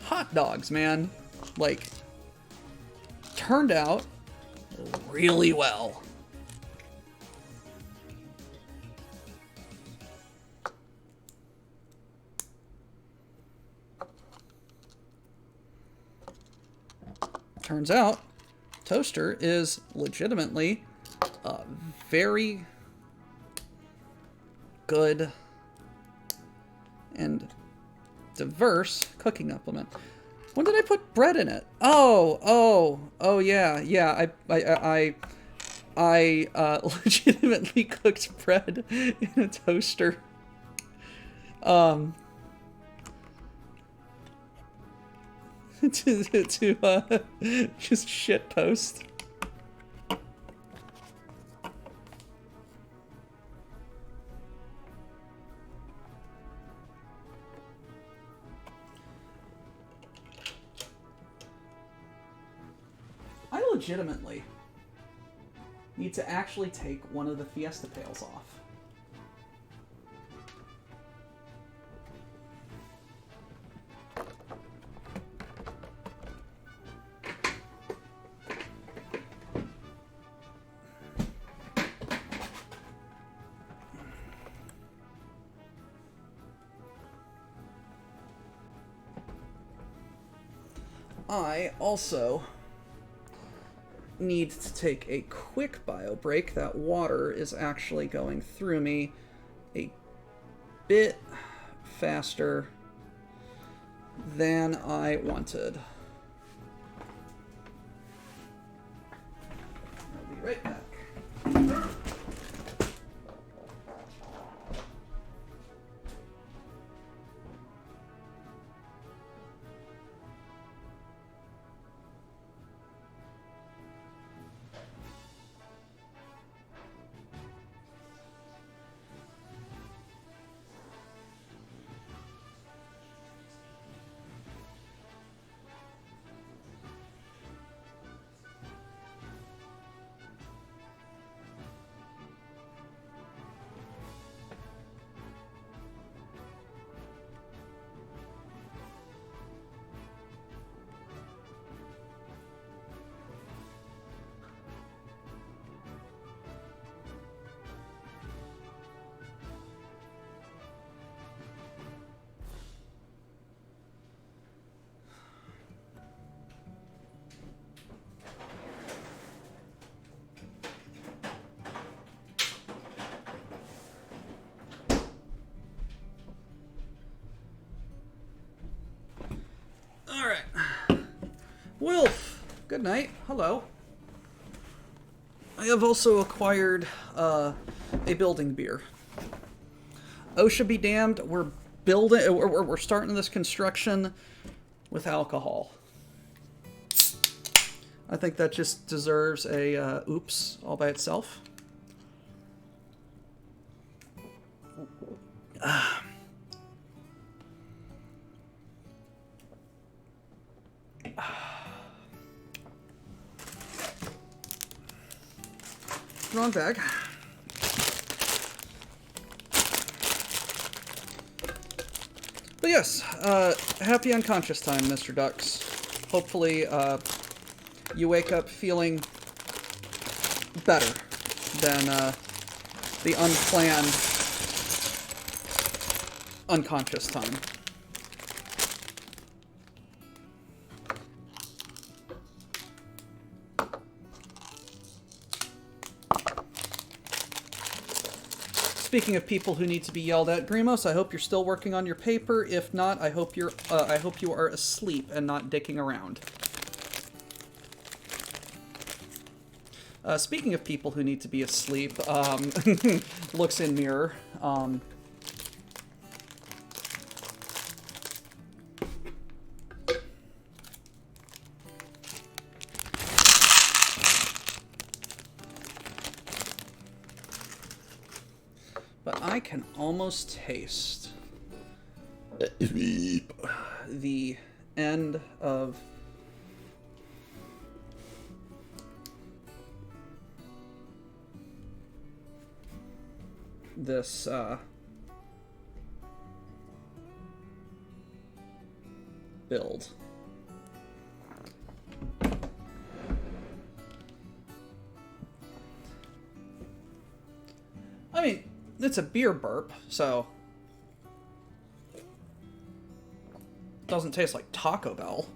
hot dogs, man, like, turned out really well. Turns out, toaster is legitimately a very good and diverse cooking implement. When did I put bread in it? Oh, yeah. I legitimately cooked bread in a toaster. To just shit post. I legitimately need to actually take one of the Fiesta pails off. I also need to take a quick bio break. That water is actually going through me a bit faster than I wanted. I'll be right back. Alright. Wilf, good night. Hello. I have also acquired a building beer. OSHA be damned, we're starting this construction with alcohol. I think that just deserves a oops all by itself. Wrong bag. But yes, happy unconscious time, Mr. Ducks. Hopefully, you wake up feeling better than the unplanned unconscious time. Speaking of people who need to be yelled at, Grimos, I hope you're still working on your paper. If not, I hope you are asleep and not dicking around. Speaking of people who need to be asleep, looks in mirror. But I can almost taste the end of this build. I mean, it's a beer burp, so it doesn't taste like Taco Bell.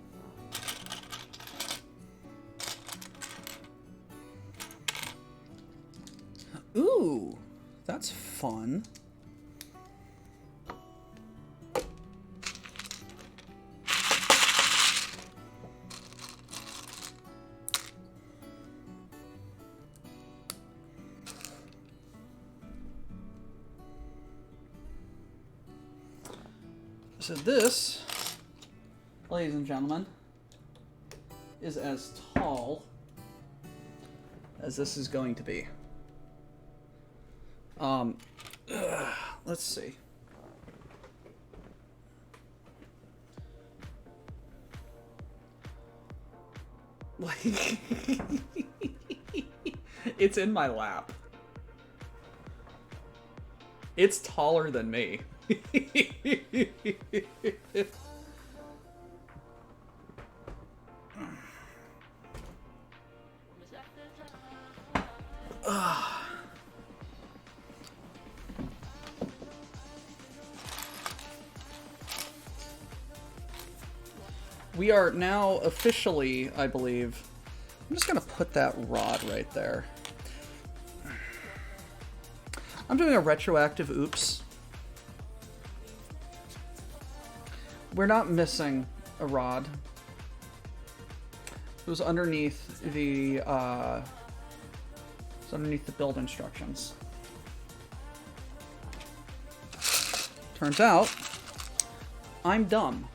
Ooh, that's fun. So this, ladies and gentlemen, is as tall as this is going to be. Let's see. Like, it's in my lap. It's taller than me. We are now officially, I believe... I'm just going to put that rod right there. I'm doing a retroactive oops. We're not missing a rod. It was underneath the build instructions. Turns out, I'm dumb.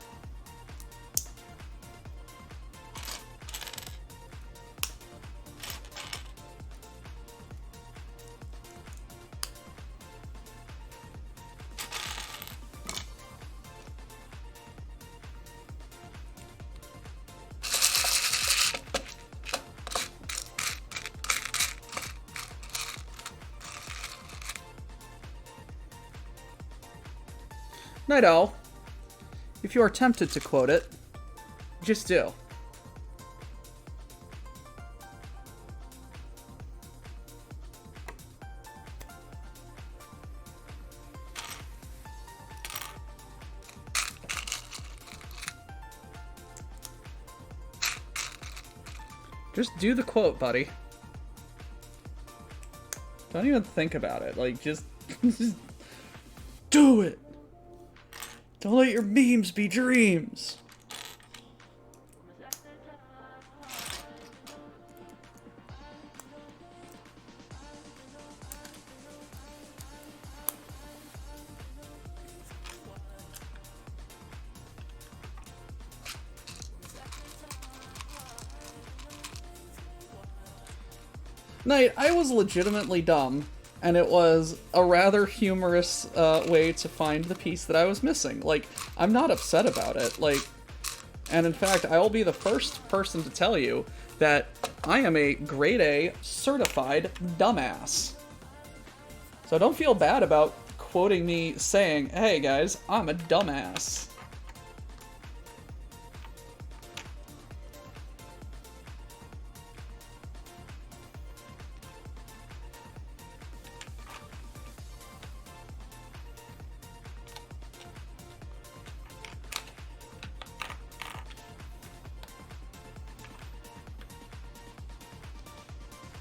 Night Owl, if you are tempted to quote it, just do. Just do the quote, buddy. Don't even think about it. Like, just do it. Don't let your memes be dreams. Knight, I was legitimately dumb, and it was a rather humorous way to find the piece that I was missing. Like, I'm not upset about it. Like, and in fact, I will be the first person to tell you that I am a grade A certified dumbass. So don't feel bad about quoting me saying, hey guys, I'm a dumbass.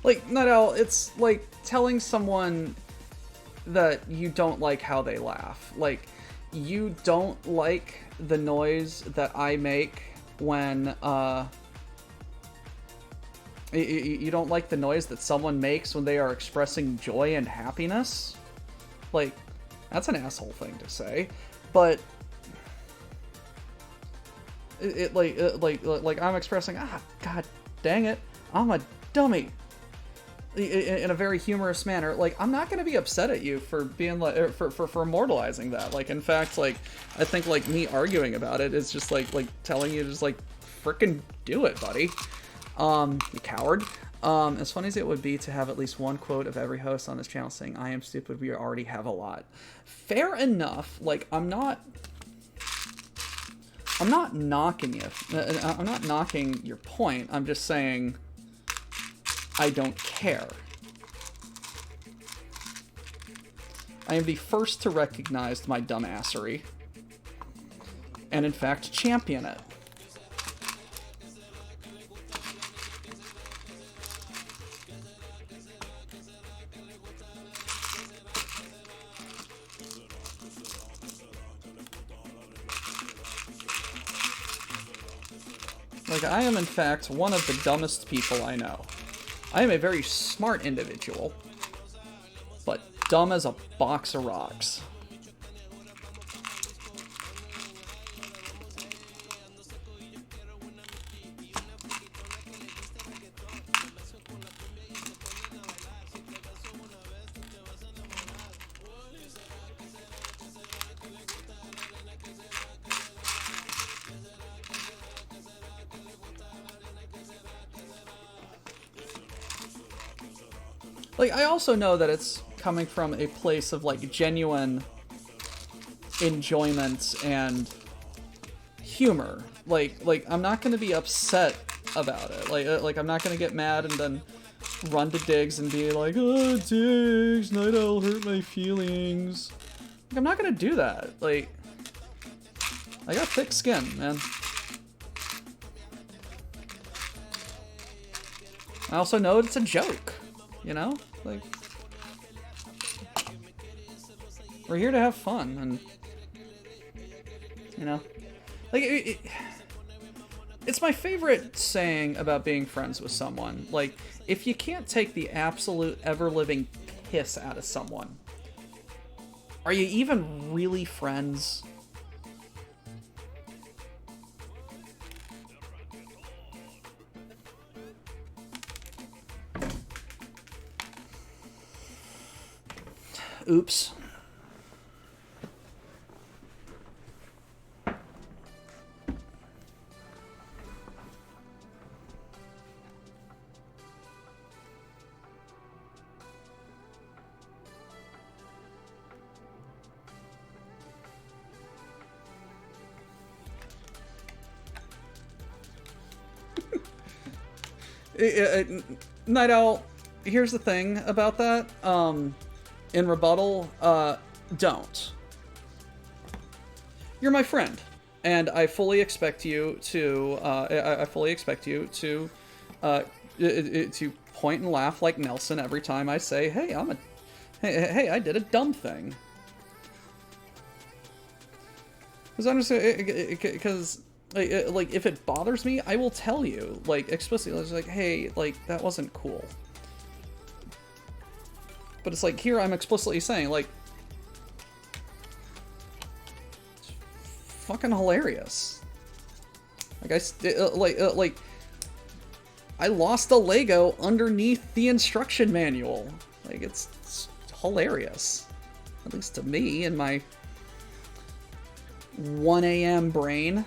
Like, no, it's like telling someone that you don't like how they laugh. Like, you don't like the noise that I make when, you don't like the noise that someone makes when they are expressing joy and happiness? Like, that's an asshole thing to say. But, like I'm expressing, god dang it, I'm a dummy. In a very humorous manner. Like, I'm not going to be upset at you for being like, for immortalizing that. Like, in fact, like, I think, like, me arguing about it is just, like telling you to just, like, frickin' do it, buddy. You coward. As funny as it would be to have at least one quote of every host on this channel saying, I am stupid, we already have a lot. Fair enough. Like, I'm not knocking you. I'm not knocking your point. I'm just saying, I don't care. I am the first to recognize my dumbassery, and in fact, champion it. Like, I am in fact one of the dumbest people I know. I am a very smart individual, but dumb as a box of rocks. Like, I also know that it's coming from a place of, like, genuine enjoyment and humor. Like I'm not going to be upset about it. Like I'm not going to get mad and then run to Diggs and be like, oh, Diggs, Night Owl hurt my feelings. Like, I'm not going to do that. Like, I got thick skin, man. I also know it's a joke, you know? Like, we're here to have fun, and, you know? Like, it's my favorite saying about being friends with someone. Like, if you can't take the absolute ever-living piss out of someone, are you even really friends? Oops. Night Owl, here's the thing about that. In rebuttal, don't. You're my friend, and I fully expect you to. I fully expect you to point and laugh like Nelson every time I say, "Hey, hey, I did a dumb thing." Because I'm just because. Like, if it bothers me, I will tell you, like, explicitly, like, hey, like, that wasn't cool. But it's like, here I'm explicitly saying, like, it's fucking hilarious. Like, I lost a Lego underneath the instruction manual. Like, it's hilarious. At least to me, in my 1 a.m. brain.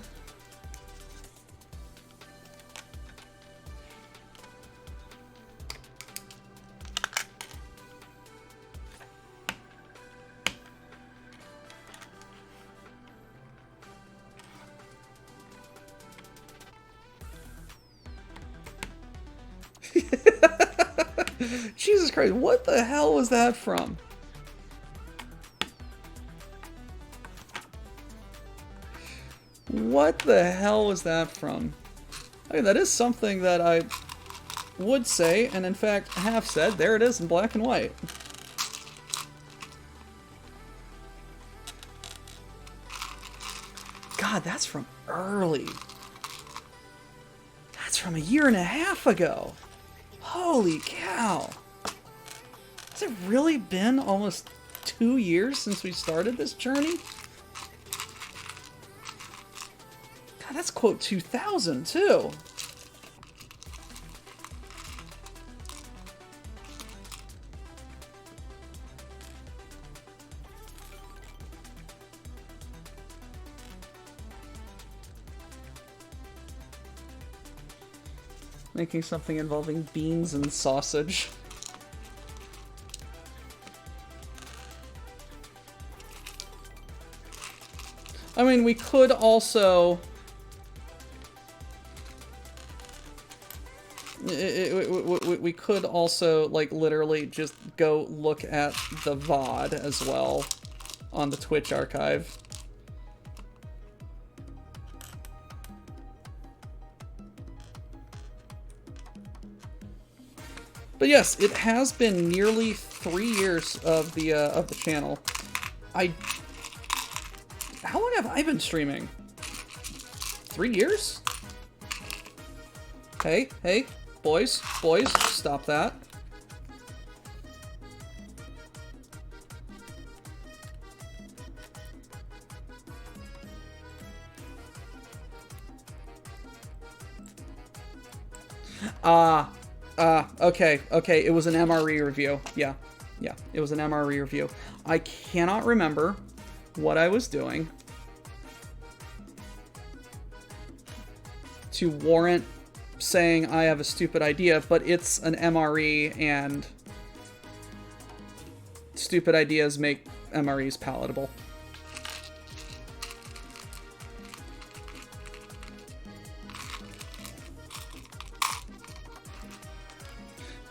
Jesus Christ, what the hell was that from? What the hell was that from? I mean, that is something that I would say, and in fact have said. There it is in black and white. God, that's from early. That's from 1.5 years ago. Holy cow. Has it really been almost 2 years since we started this journey? God, that's quote 2000 too. Making something involving beans and sausage. I mean, we could also... We could also, like, literally just go look at the VOD as well on the Twitch archive. But yes, it has been nearly 3 years of the channel. How long have I been streaming? 3 years? Hey, boys, stop that. Okay, it was an MRE review. Yeah, it was an MRE review. I cannot remember what I was doing to warrant saying I have a stupid idea, but it's an MRE, and stupid ideas make MREs palatable.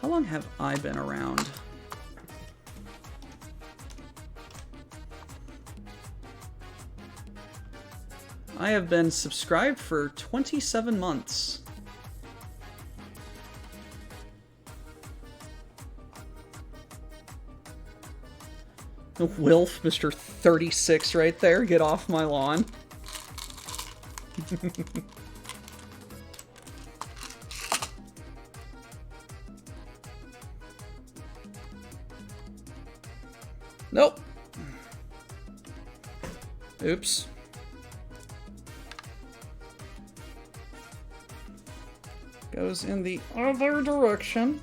How long have I been around? I have been subscribed for 27 months. Wilf, Mr. 36 right there. Get off my lawn. Nope. Oops. Goes in the other direction.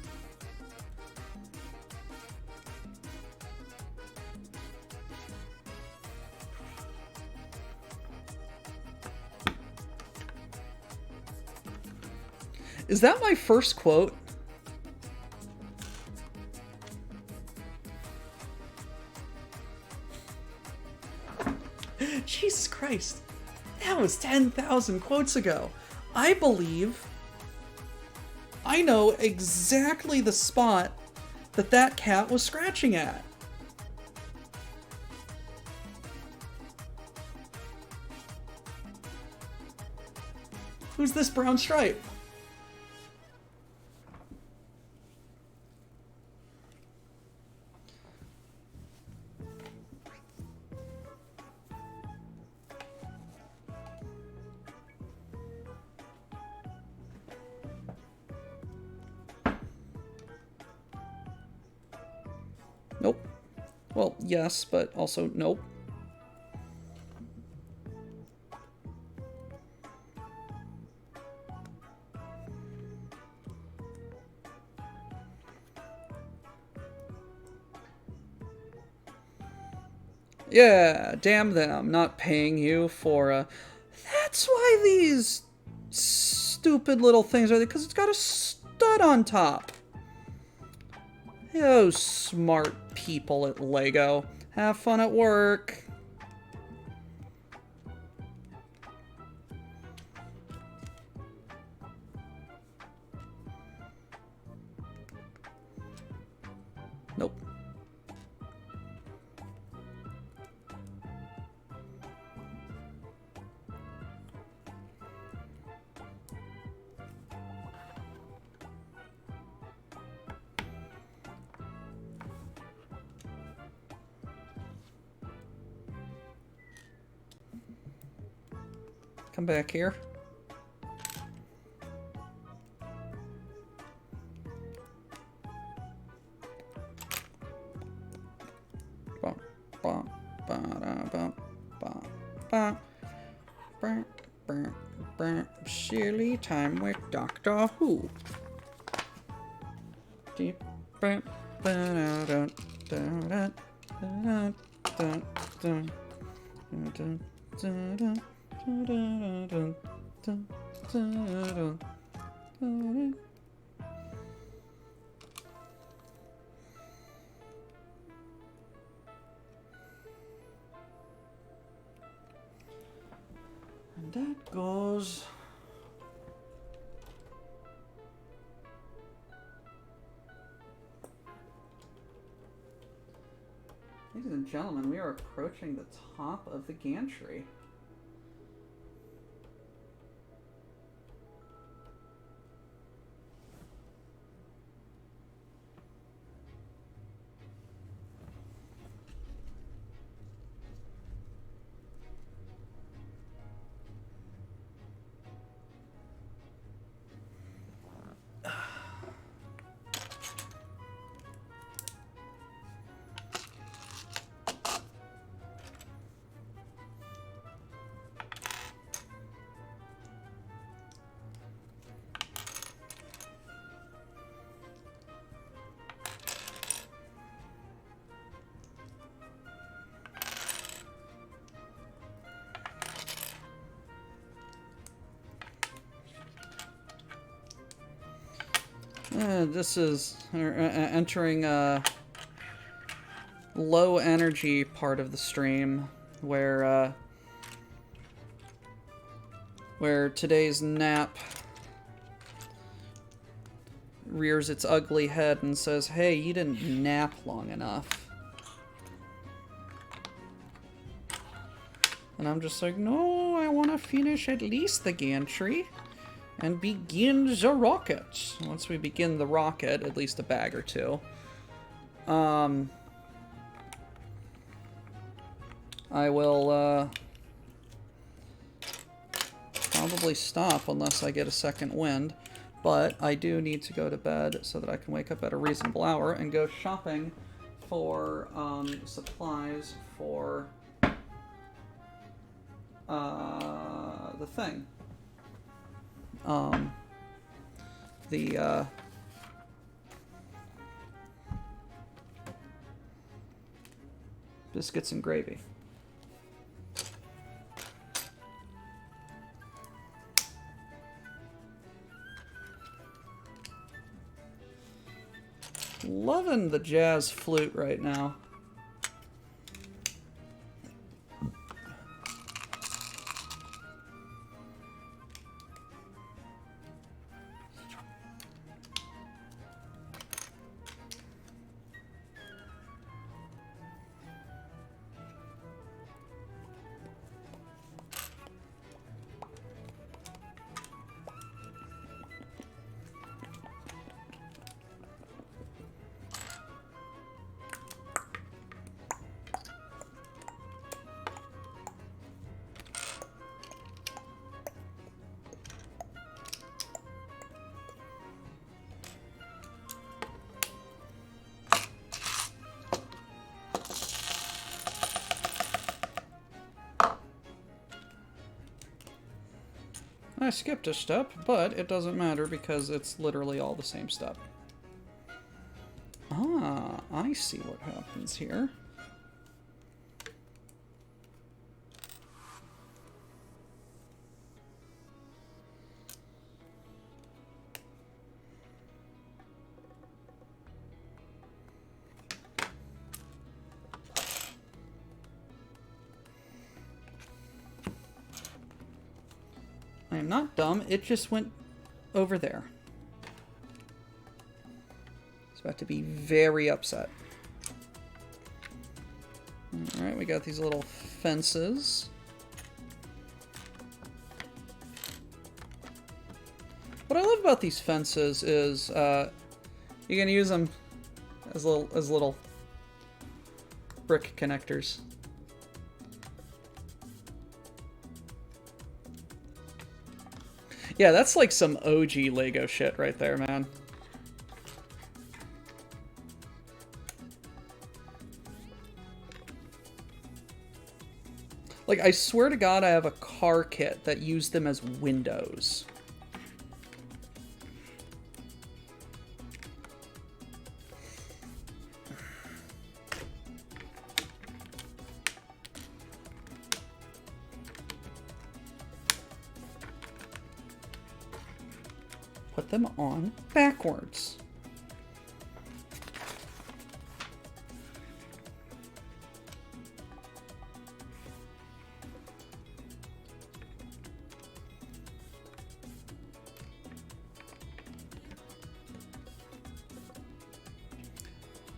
Is that my first quote? Jesus Christ. That was 10,000 quotes ago. I believe I know exactly the spot that that cat was scratching at. Who's this brown stripe? Nope. Well, yes, but also nope. Yeah, damn them, not paying you for That's why these stupid little things are there, because it's got a stud on top. Oh, smart people at LEGO. Have fun at work. Nope. Come back here. Silly time with Doctor Who. Deep. And that goes. Ladies and gentlemen, we are approaching the top of the gantry. This is entering low energy part of the stream where today's nap rears its ugly head and says, "Hey, you didn't nap long enough." And I'm just like, "No, I want to finish at least the gantry and begin the rocket." Once we begin the rocket, at least a bag or two. I will probably stop unless I get a second wind. But I do need to go to bed so that I can wake up at a reasonable hour and go shopping for supplies for the thing. Biscuits and gravy. Loving the jazz flute right now. I skipped a step, but it doesn't matter because it's literally all the same step. Ah, I see what happens here. I am not dumb, it just went over there. It's about to be very upset. Alright, we got these little fences. What I love about these fences is you can use them as little brick connectors. Yeah, that's like some OG Lego shit right there, man. Like, I swear to God, I have a car kit that used them as windows. Put them on backwards.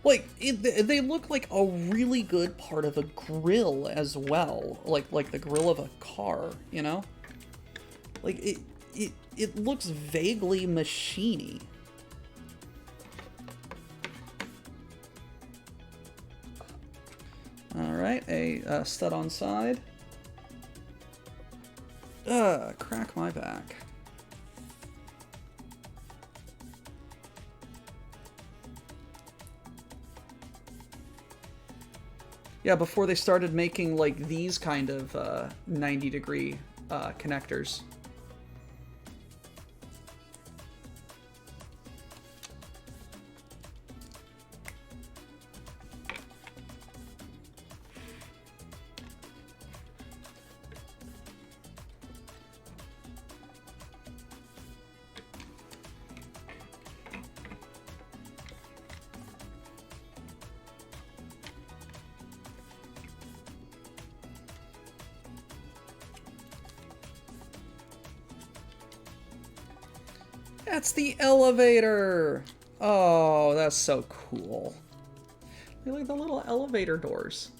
Like, they look like a really good part of a grill as well. Like the grill of a car, you know? Like, it looks vaguely machiny. Alright, a stud on side. Crack my back. Yeah, before they started making, like, these kind of 90-degree connectors. That's the elevator! Oh, that's so cool. Look at the little elevator doors.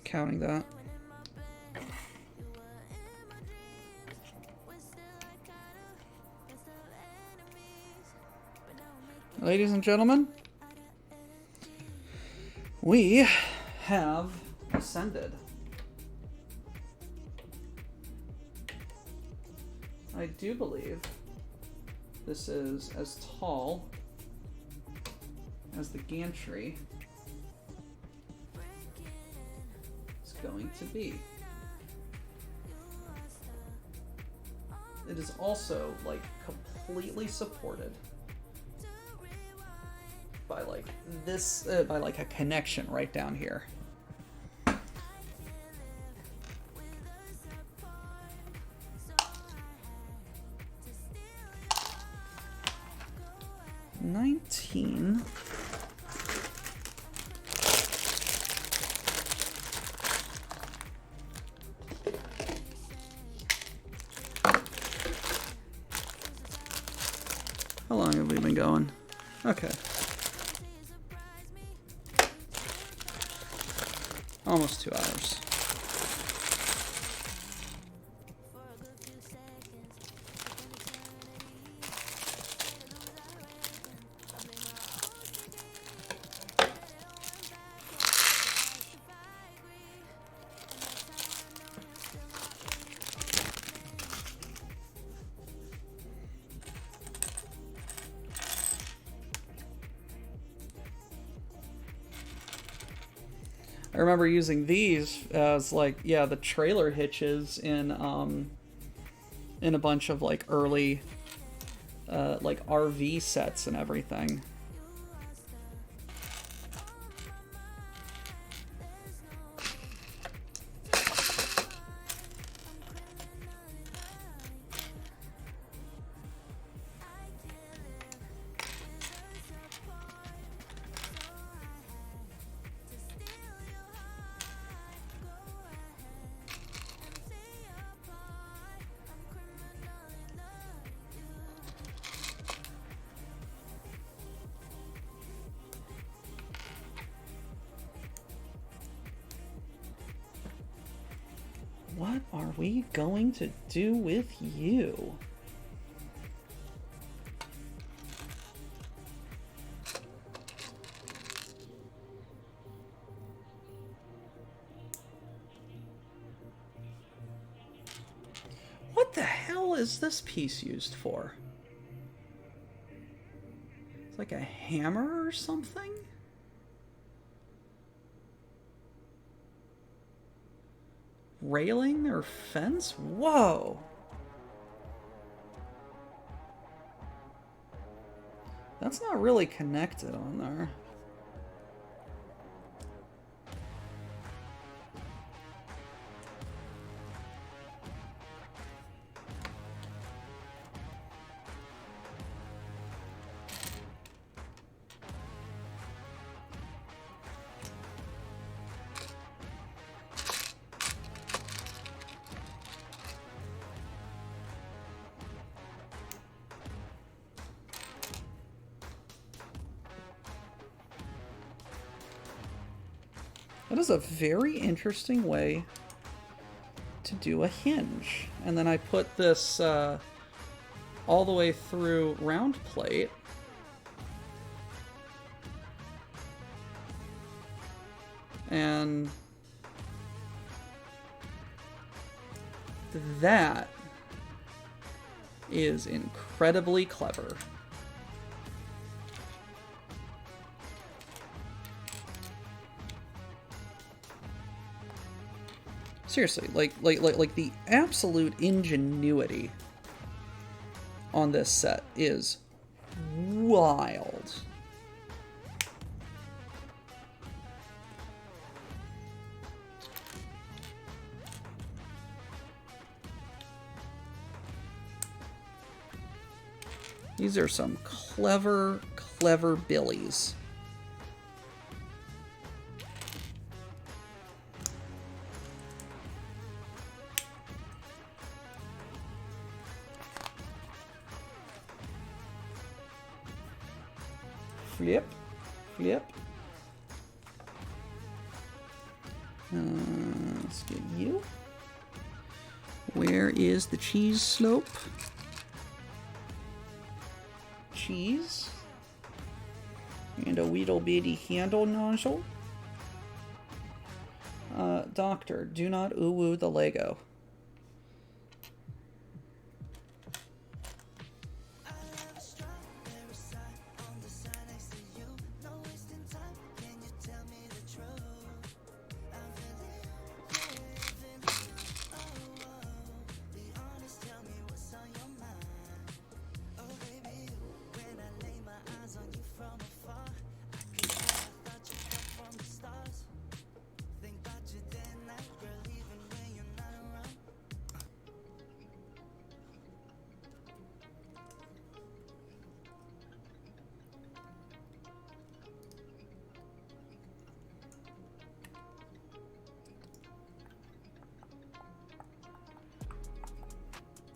Counting that. Ladies and gentlemen, we have ascended. I do believe this is as tall as the gantry is going to be. It is also like completely supported by like this, by like a connection right down here. $19. How long have we been going? Okay. Almost 2 hours. I remember using these as like, yeah, the trailer hitches in a bunch of like early like RV sets and everything. What are we going to do with you? What the hell is this piece used for? It's like a hammer or something? Railing or fence? Whoa! That's not really connected on there. That is a very interesting way to do a hinge. And then I put this all the way through round plate. And that is incredibly clever. Seriously, like the absolute ingenuity on this set is wild. These are some clever billies. Flip. Let's get you. Where is the cheese slope? Cheese. And a weedle bitty handle nozzle. Doctor, do not ooh-woo the Lego.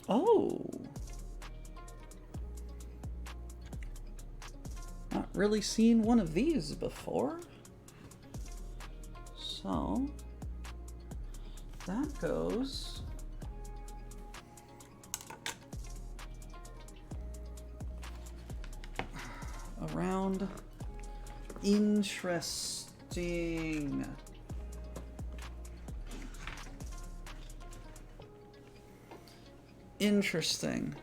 Oh. Not really seen one of these before. So that goes around. Interesting. Interesting.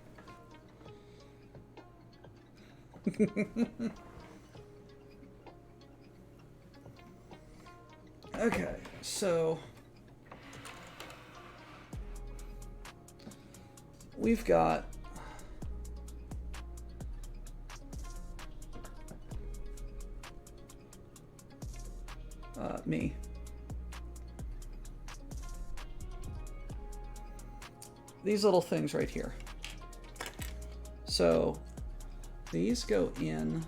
Okay, so we've got me. These little things right here. So these go in,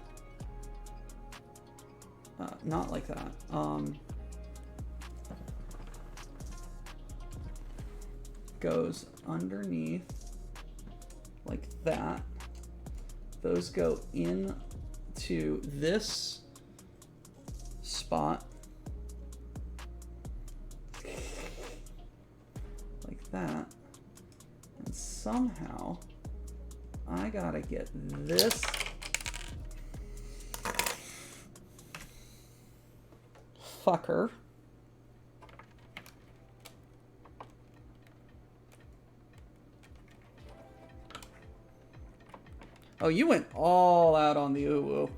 not like that. Goes underneath like that. Those go into this spot like that. And somehow I gotta get this fucker Oh, you went all out on the ooh-woo.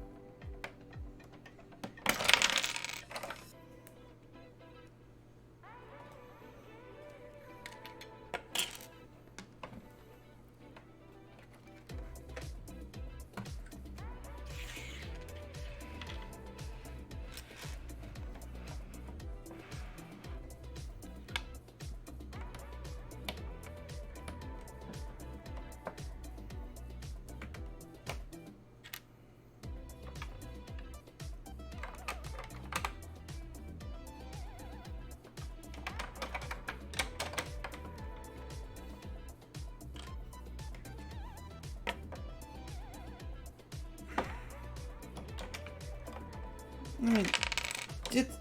It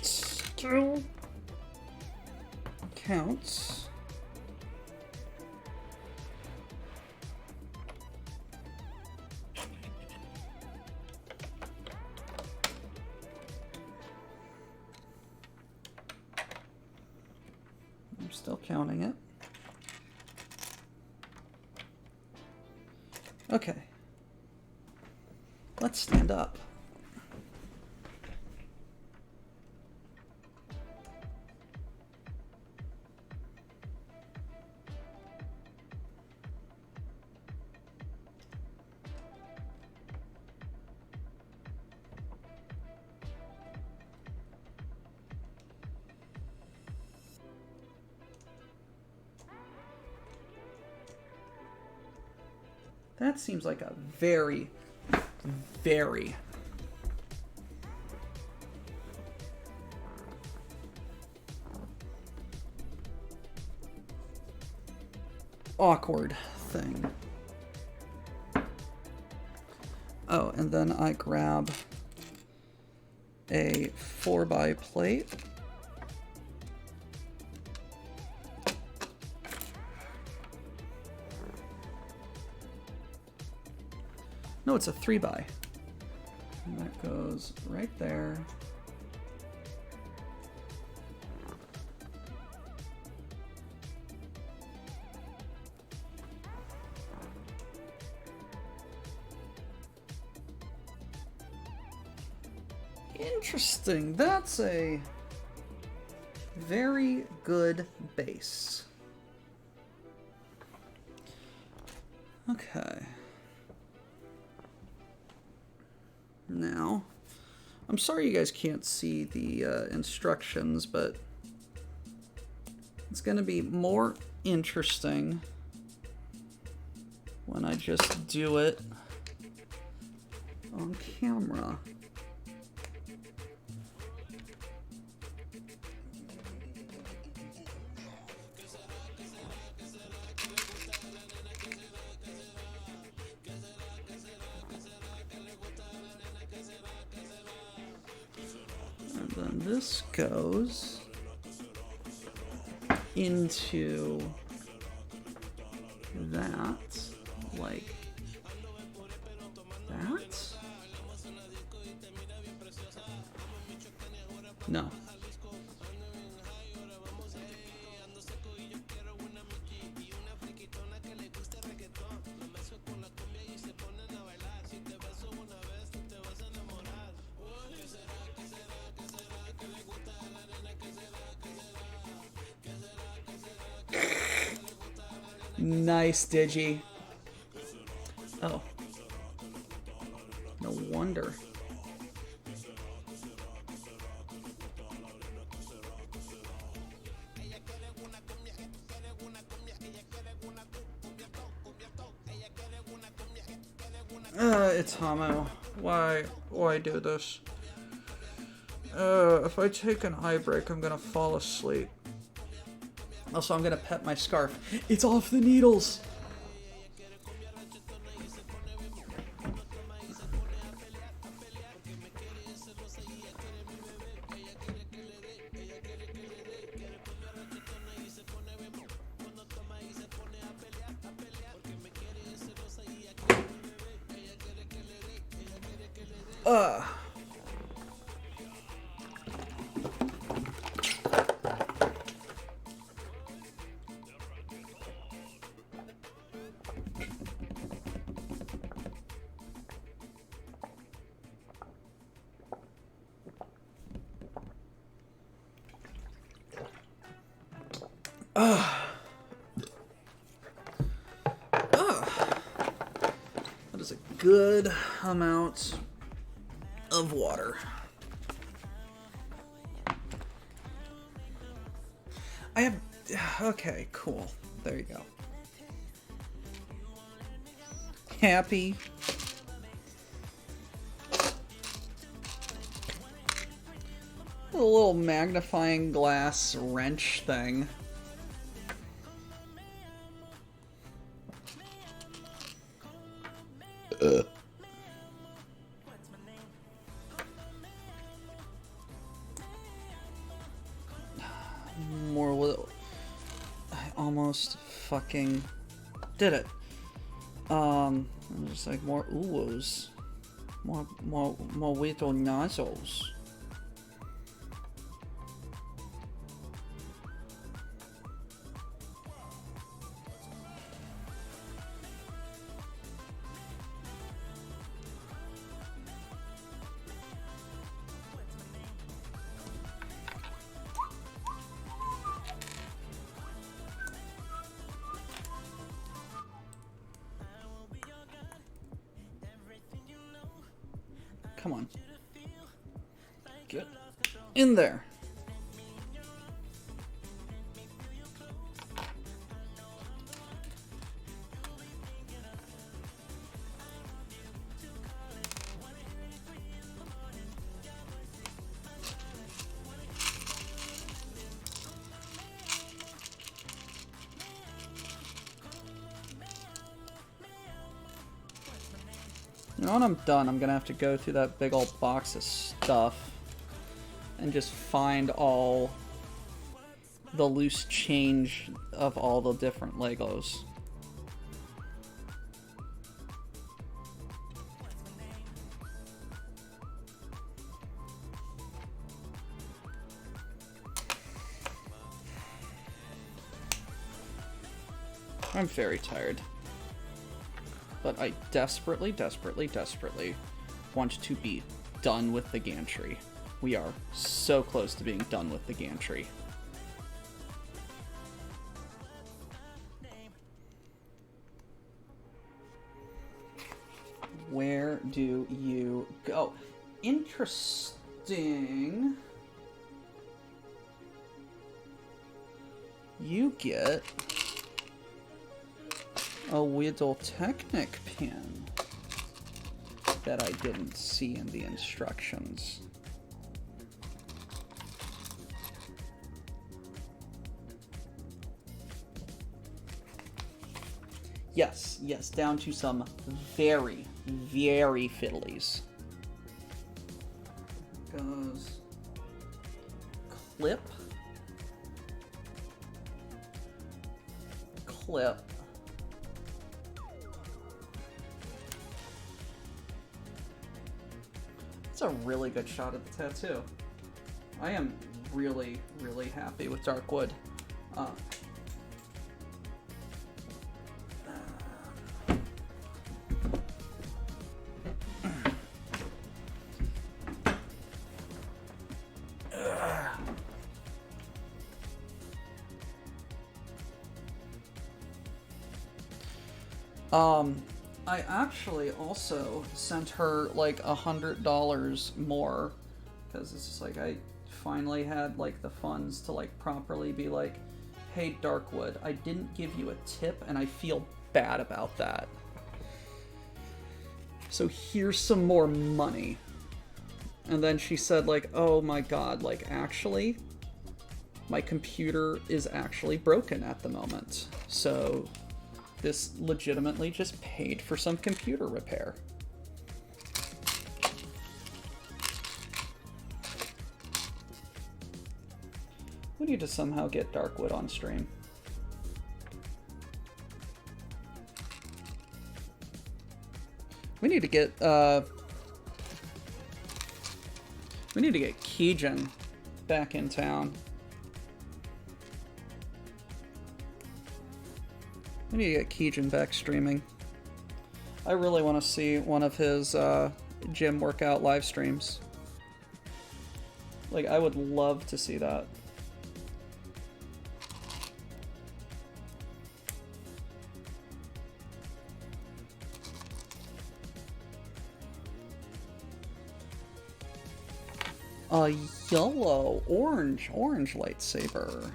still counts. Still counting it. Okay. Let's stand up. That seems like a very, very awkward thing. Oh, and then I grab a 4x plate. No, it's a 3x. And that goes right there. Interesting. That's a very good base. Okay. Now, I'm sorry you guys can't see the instructions, but it's going to be more interesting when I just do it on camera. Then this goes into that, like that? No. Nice, Digi. Oh. No wonder. Itamo, why do this? If I take an eye break, I'm gonna fall asleep. Also, I'm gonna pet my scarf. It's off the needles! That is a good amount of water. I have... Okay, cool. There you go. Happy. A little magnifying glass wrench thing. More with... I almost fucking did it. I'm just like more oohs. More little nozzles. Come on. Get in there. You know, when I'm done, I'm gonna have to go through that big old box of stuff and just find all the loose change of all the different Legos. I'm very tired. But I desperately, desperately, desperately want to be done with the gantry. We are so close to being done with the gantry. Where do you go? Interesting. You get a Whittle Technic pin that I didn't see in the instructions. Yes, yes, down to some very, very fiddlies. Goes clip, clip. It's a really good shot at the tattoo. I am really, really happy with Darkwood. I actually also sent her like $100 more because it's just like I finally had like the funds to like properly be like, hey Darkwood, I didn't give you a tip and I feel bad about that. So here's some more money. And then she said like, oh my god, like actually my computer is actually broken at the moment. So this legitimately just paid for some computer repair. We need to somehow get Darkwood on stream. We need to get Keijin back in town. We need to get Keijin back streaming. I really want to see one of his gym workout live streams. Like, I would love to see that. A yellow, orange lightsaber.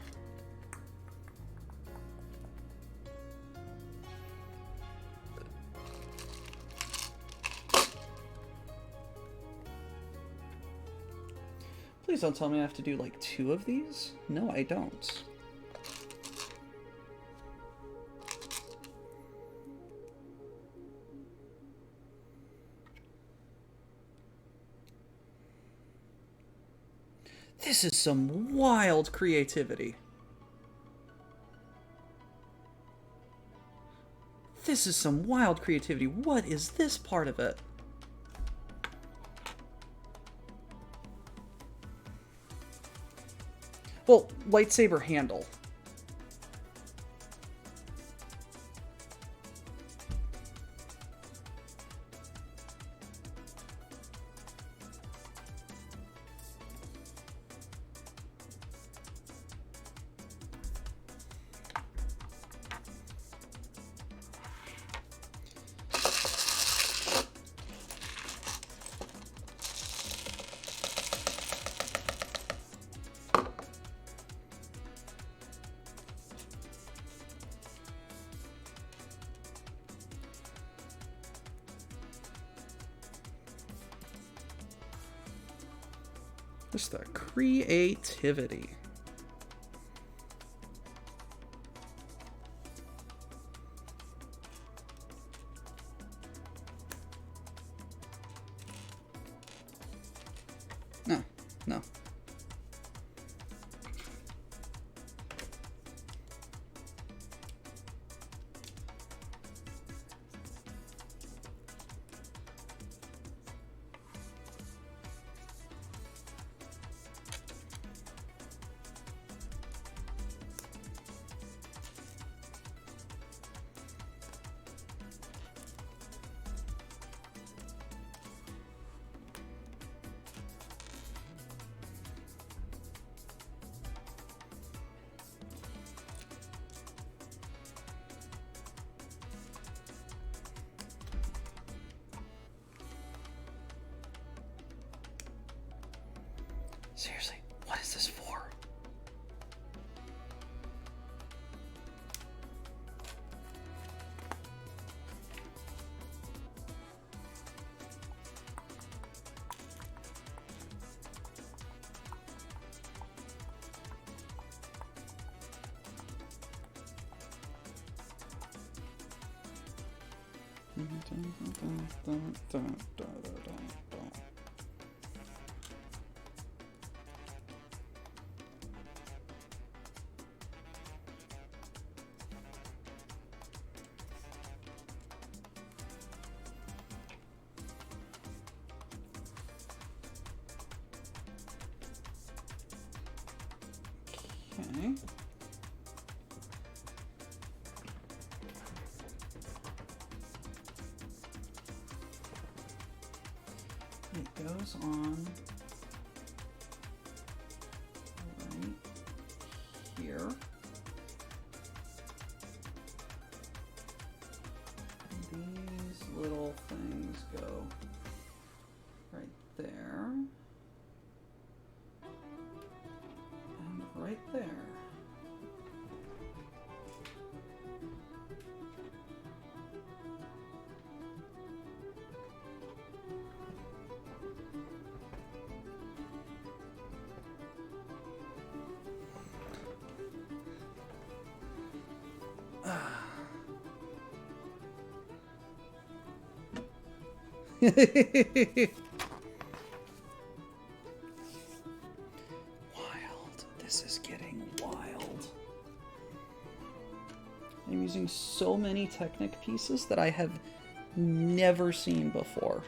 Please don't tell me I have to do like 2 of these. No, I don't. This is some wild creativity. This is some wild creativity. What is this part of it? Well, lightsaber handle. Just the creativity. No, no. Seriously, what is this for? Okay. It goes on right here. These little things go right there. And right there. Wild. This is getting wild. I'm using so many Technic pieces that I have never seen before.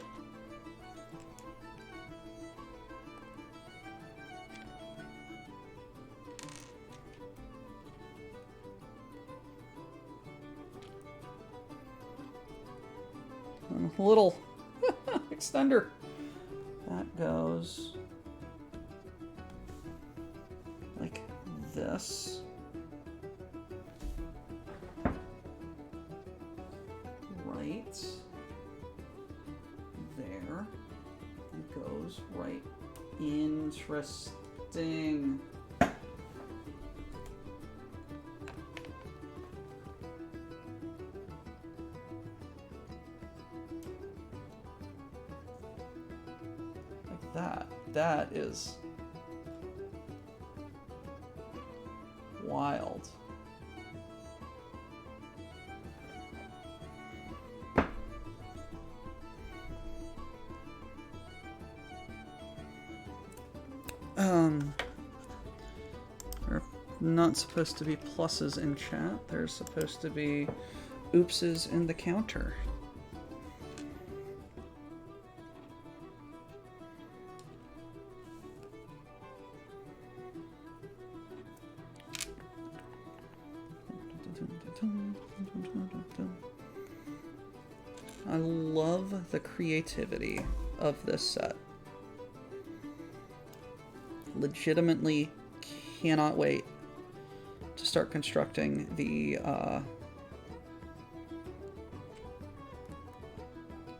And a little extender. That goes like this. Right there. It goes right. Interesting. That is wild. There are not supposed to be pluses in chat. There's supposed to be oopses in the counter. I love the creativity of this set. Legitimately cannot wait to start constructing the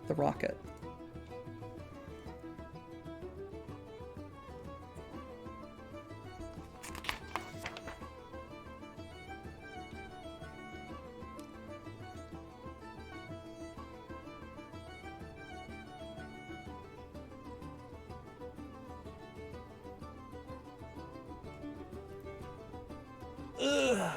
rocket. Ugh.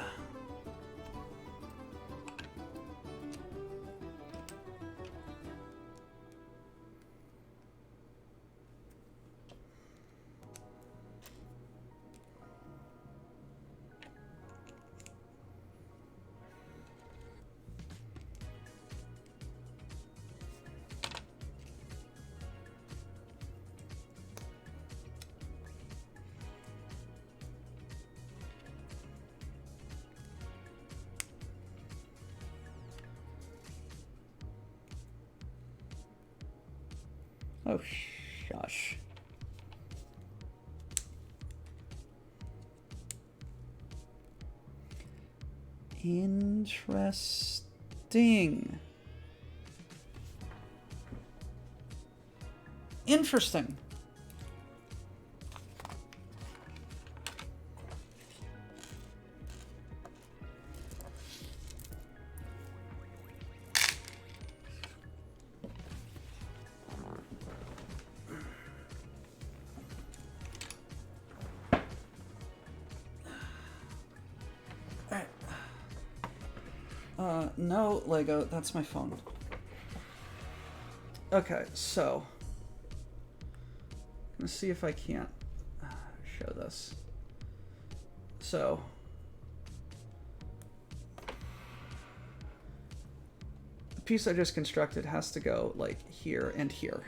Oh, shush. Interesting. Interesting. No, Lego, that's my phone. Okay, so. Let's see if I can't show this. So. The piece I just constructed has to go, like, here and here.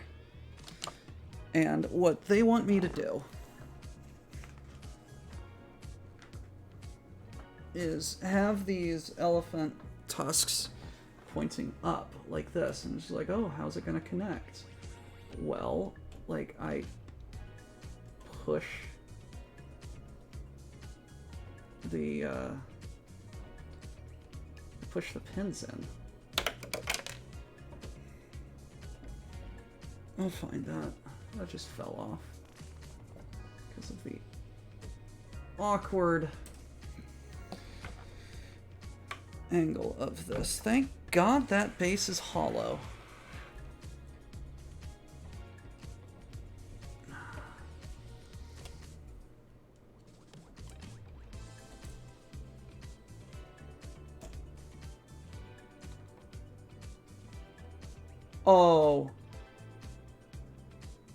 And what they want me to do is have these elephant tusks pointing up like this, and it's like, oh, how's it gonna connect? Well, like, I push the pins in. I'll find that. That just fell off because of the awkward angle of this. Thank God that base is hollow. Oh.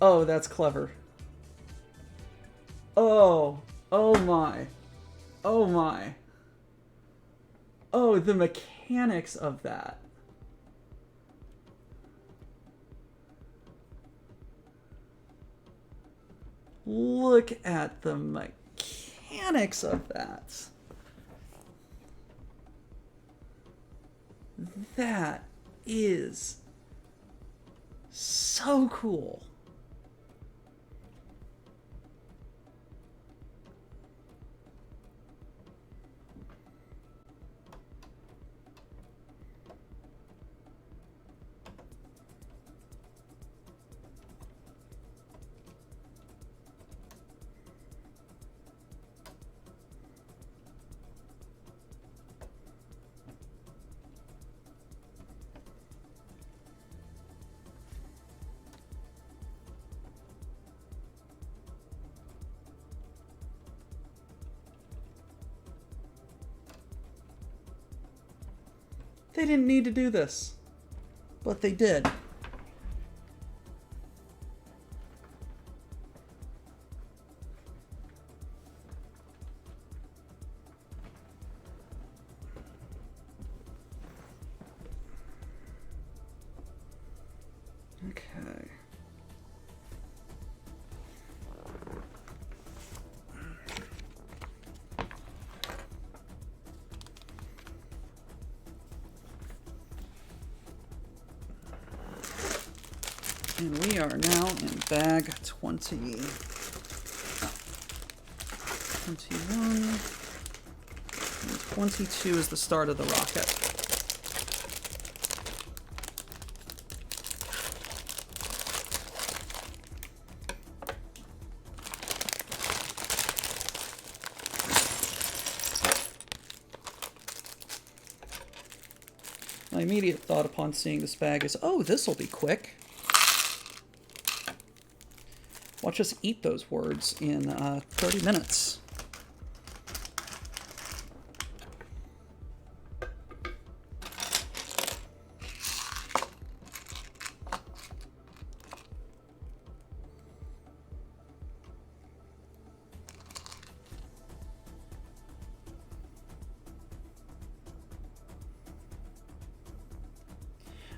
Oh, that's clever. Oh. Oh my. Oh my. Oh, the mechanics of that. Look at the mechanics of that. That is so cool. They didn't need to do this, but they did. Okay. And we are now in bag 20. 21. And 22 is the start of the rocket. My immediate thought upon seeing this bag is, oh, this'll be quick. Watch us eat those words in 30 minutes.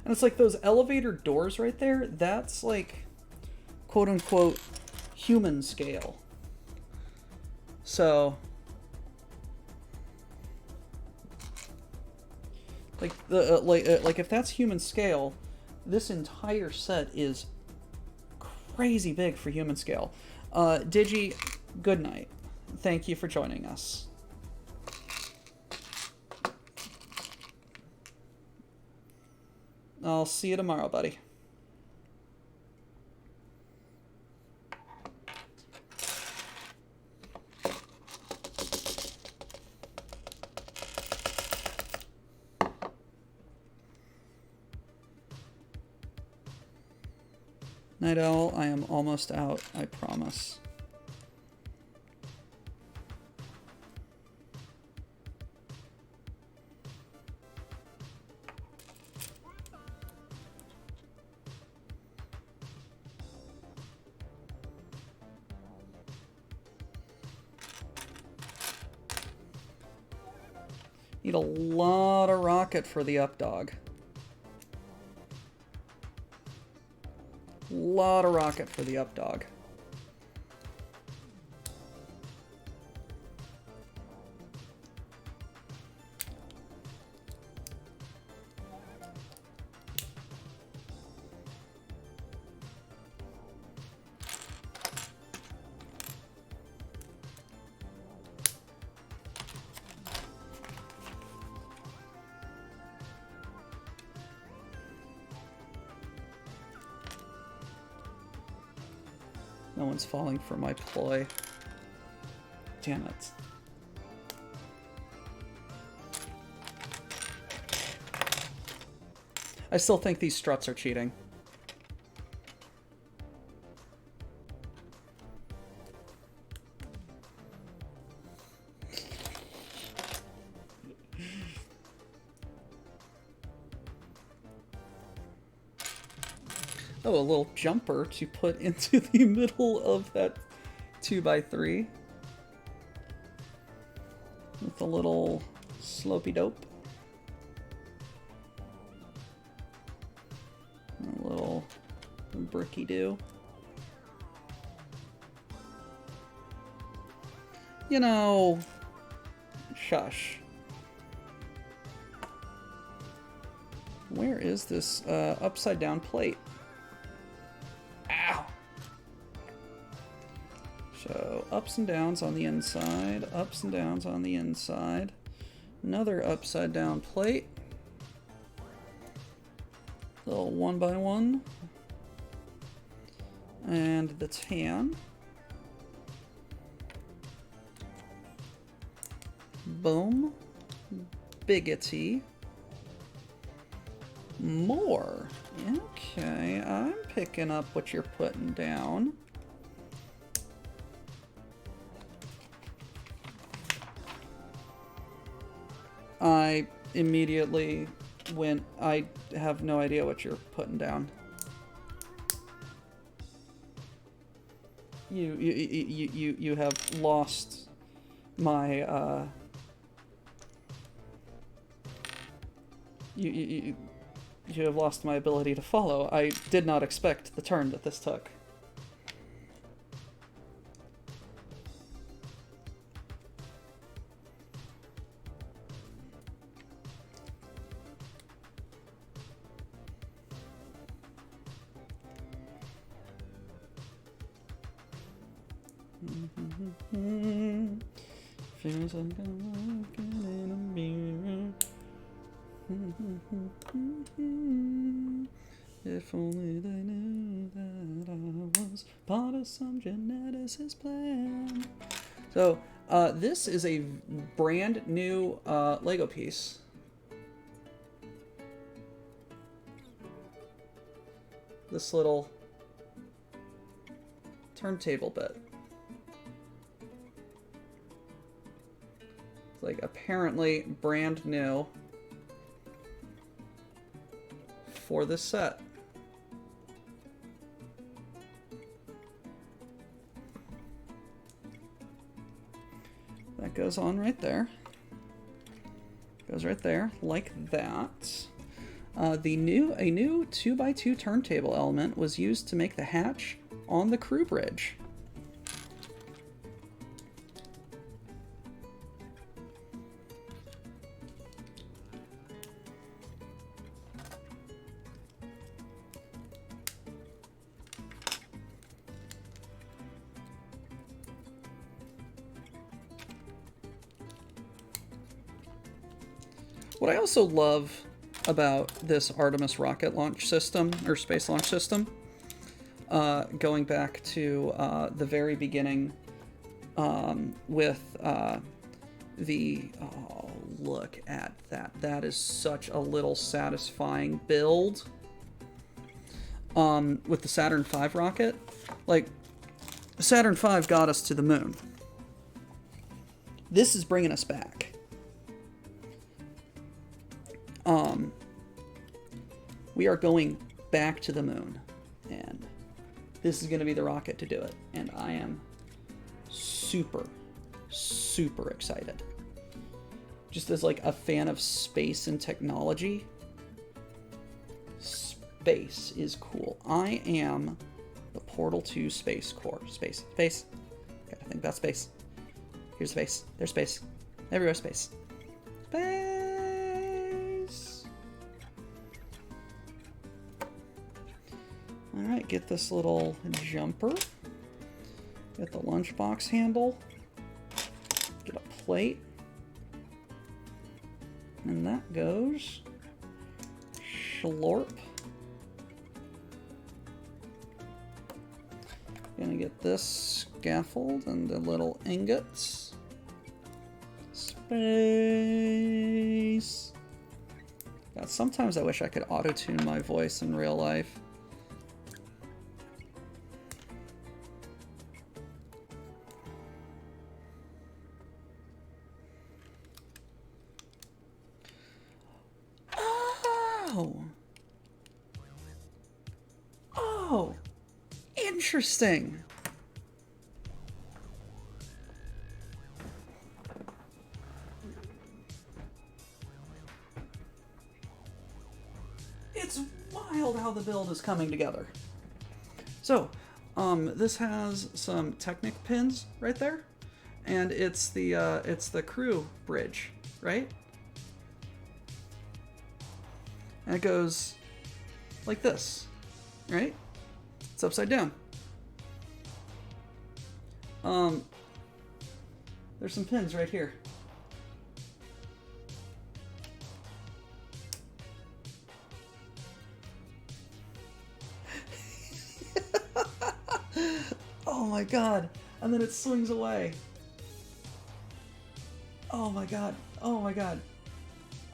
And it's like those elevator doors right there, that's like, quote unquote, human scale. So, like like if that's human scale, this entire set is crazy big for human scale. Digi, good night. Thank you for joining us. I'll see you tomorrow, buddy. Night Owl, I am almost out, I promise. Need a lot of rocket for the up dog. Lot of rocket for the up dog. No one's falling for my ploy. Damn it. I still think these struts are cheating. Oh, a little jumper to put into the middle of that 2x3. With a little slopey dope. A little bricky do. You know, shush. Where is this upside down plate? Ow! So, ups and downs on the inside, ups and downs on the inside. Another upside down plate. Little 1x1. And the tan. Boom. Biggity. More. Okay, I'm picking up what you're putting down. I immediately went, I have no idea what you're putting down. You have lost my you have lost my ability to follow. I did not expect the turn that this took. Feels like I'm looking in a mirror. If only they knew that I was part of some geneticist plan. So, this is a brand new Lego piece. This little turntable bit. It's like apparently brand new for this set. That goes on right there. Goes right there, like that. A new 2x2 turntable element was used to make the hatch on the crew bridge. What I also love about this Artemis rocket launch system, or space launch system, going back to the very beginning with the... Oh, look at that. That is such a little satisfying build. With the Saturn V rocket. Like, Saturn V got us to the moon. This is bringing us back. We are going back to the moon, and this is going to be the rocket to do it, and I am super, super excited. Just as like a fan of space and technology, space is cool. I am the portal to Space Corps. Space. Gotta think about space. Here's space. There's space. Everywhere space. Space. Alright, get this little jumper. Get the lunchbox handle. Get a plate. And that goes. Schlorp. Gonna get this scaffold and the little ingots. Space. God, sometimes I wish I could auto-tune my voice in real life. Oh, interesting. It's wild how the build is coming together. So, this has some Technic pins right there, and it's the crew bridge, right? And it goes like this, right? It's upside down. There's some pins right here. Oh my god. And then it swings away. Oh my god. Oh my god.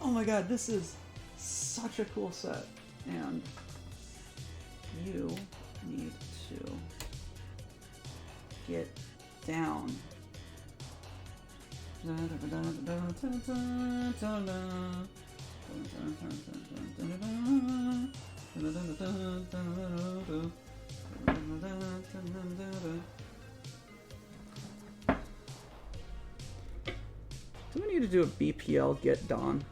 Oh my god, this is such a cool set. And you need to get down. Do we need to do a BPL get Dawn?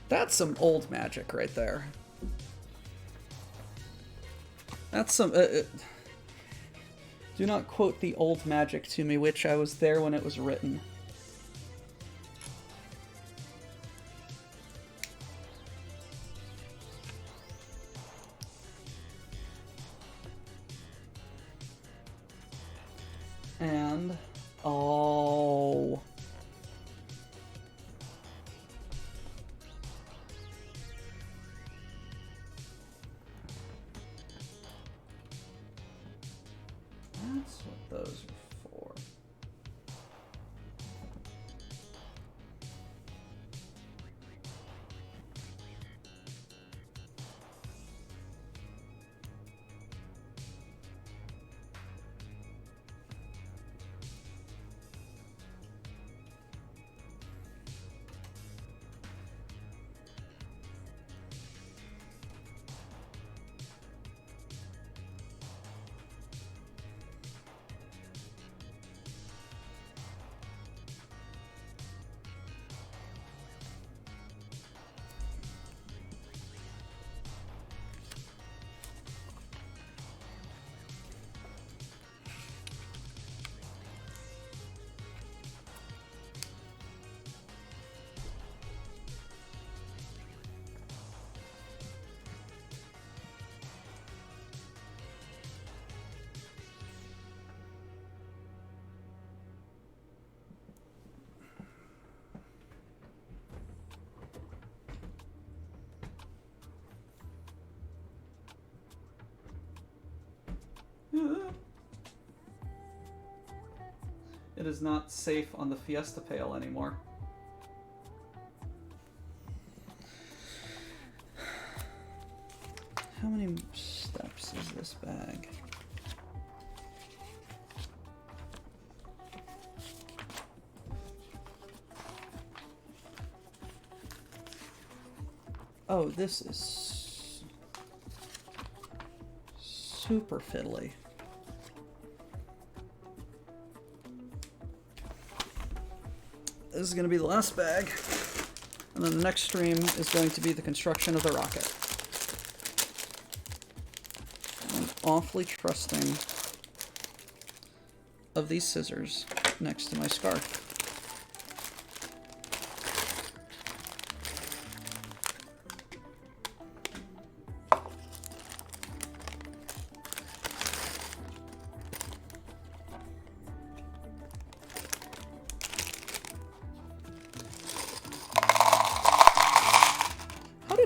That's some old magic right there. That's some... do not quote the old magic to me, which I was there when it was written. And... oh... that's what those are for. It is not safe on the Fiesta pail anymore. How many steps is this bag? Oh, this is super fiddly. This is going to be the last bag. And then the next stream is going to be the construction of the rocket. I'm awfully trusting of these scissors next to my scarf.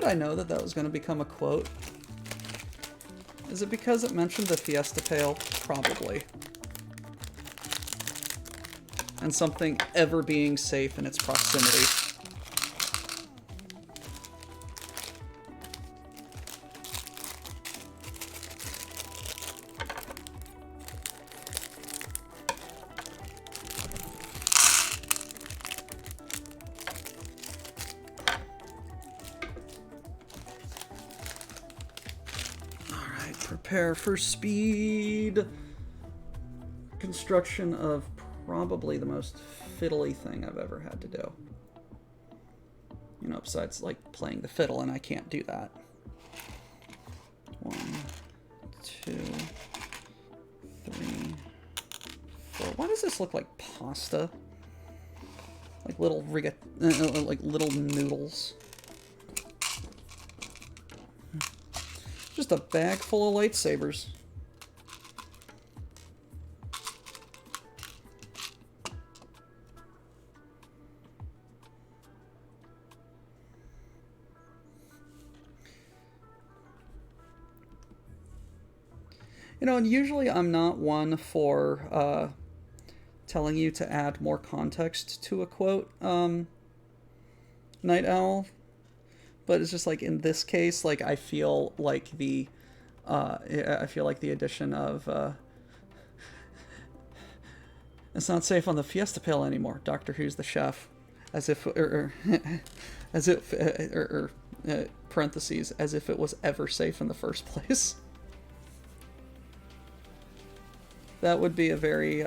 I know that that was going to become a quote. Is it because it mentioned the Fiesta pail? Probably. And something ever being safe in its proximity. Prepare for speed. Construction of probably the most fiddly thing I've ever had to do. You know, besides like playing the fiddle, and I can't do that. 1, 2, 3, 4. Why does this look like pasta? Like little like little noodles. Just a bag full of lightsabers. You know, and usually I'm not one for telling you to add more context to a quote, Night Owl. But it's just like in this case, like I feel like the addition of it's not safe on the Fiesta pail anymore. Doctor Who's the chef, as if parentheses, as if it was ever safe in the first place. That would be a very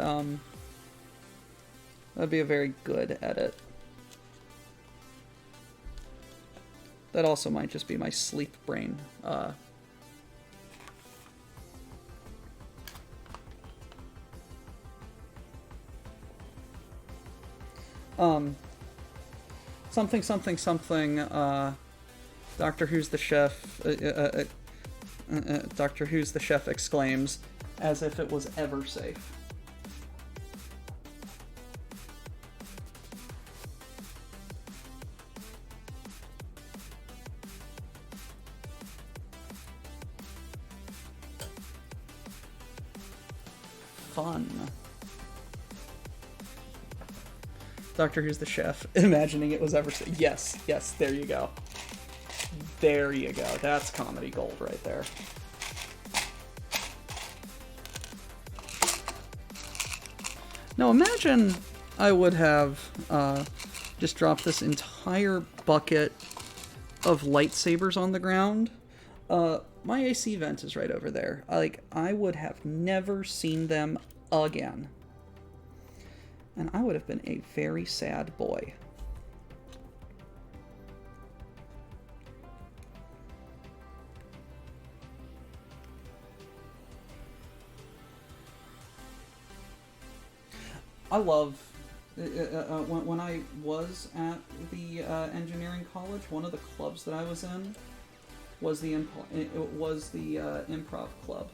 good edit. That also might just be my sleep brain. Something. Doctor Who's the chef. Doctor Who's the chef exclaims, as if it was ever safe. Fun. Doctor Who's the chef, imagining it was ever... Yes, there you go. There you go. That's comedy gold right there. Now imagine I would have just dropped this entire bucket of lightsabers on the ground. My AC vent is right over there. I would have never seen them again. And I would have been a very sad boy. I love... when I was at the engineering college, one of the clubs that I was in was the improv club.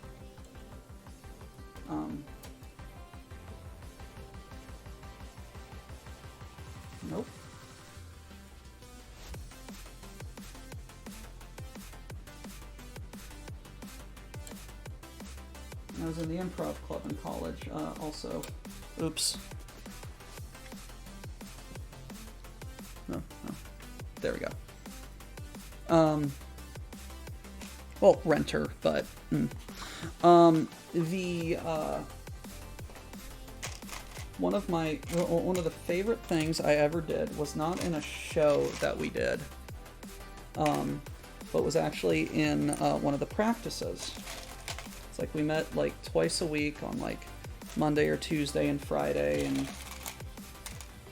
Nope. I was in the improv club in college, also. Oops. No. There we go. Well, renter, but one of the favorite things I ever did was not in a show that we did, but was actually in one of the practices. It's like we met like twice a week on like Monday or Tuesday and Friday, and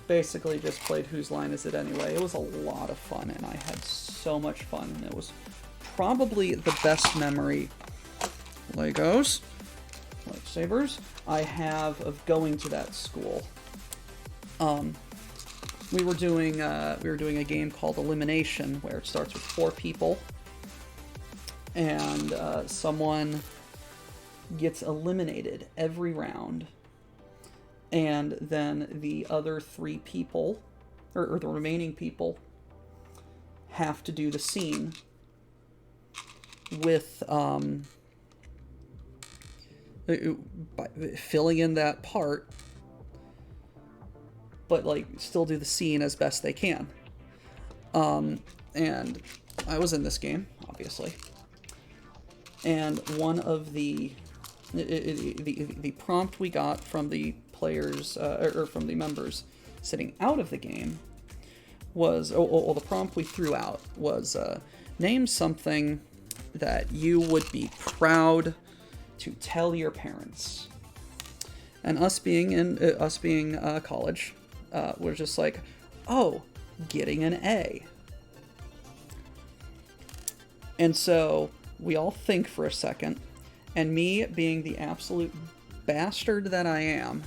basically just played Whose Line Is It Anyway. It was a lot of fun, and I had so much fun, and it was probably the best memory, Legos, lightsabers, I have of going to that school. We were doing a game called Elimination, where it starts with 4 people, and someone gets eliminated every round, and then the other 3 people, or the remaining people, have to do the scene with filling in that part, but like still do the scene as best they can. And I was in this game, obviously, and one of the prompt we got from the players, or from the members sitting out of the game, was the prompt we threw out was name something that you would be proud to tell your parents. And us being college, we're just like, oh, getting an A. And so we all think for a second, and me being the absolute bastard that I am,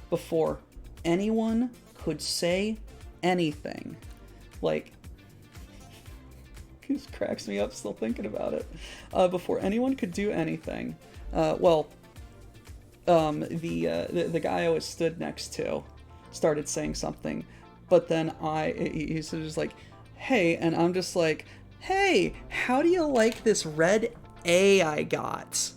before anyone could say anything, like, it cracks me up still thinking about it. Before anyone could do anything, the guy I was stood next to started saying something, but then he's just like, hey, and I'm just like, hey, how do you like this red A I got?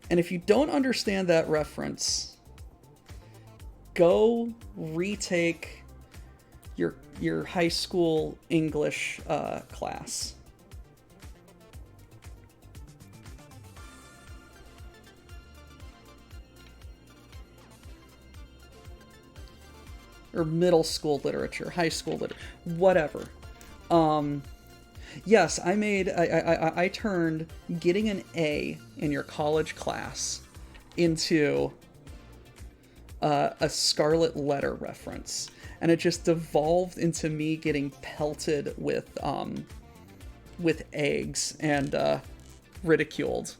And if you don't understand that reference, go retake your high school English class. Or middle school literature, high school literature, whatever. Yes, I turned getting an A in your college class into a Scarlet Letter reference, and it just devolved into me getting pelted with eggs and ridiculed,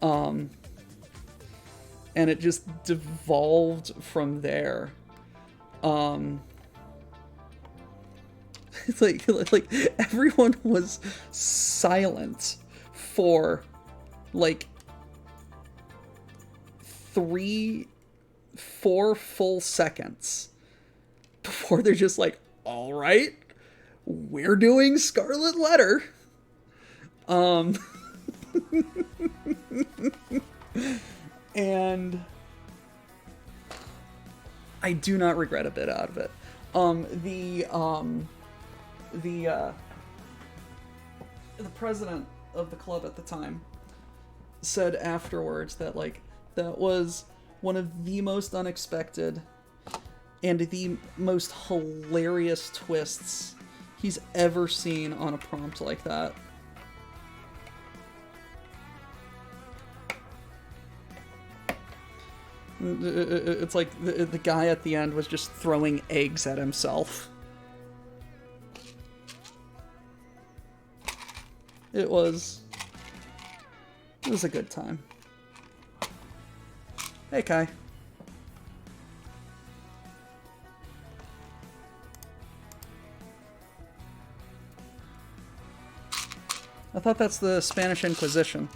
and it just devolved from there. It's like everyone was silent for like 3-4 full seconds before they're just like, all right, we're doing Scarlet Letter. And I do not regret a bit out of it. The president of the club at the time said afterwards that like that was one of the most unexpected and the most hilarious twists he's ever seen on a prompt like that. It's like the guy at the end was just throwing eggs at himself. It was a good time. Hey, Kai. I thought that's the Spanish Inquisition.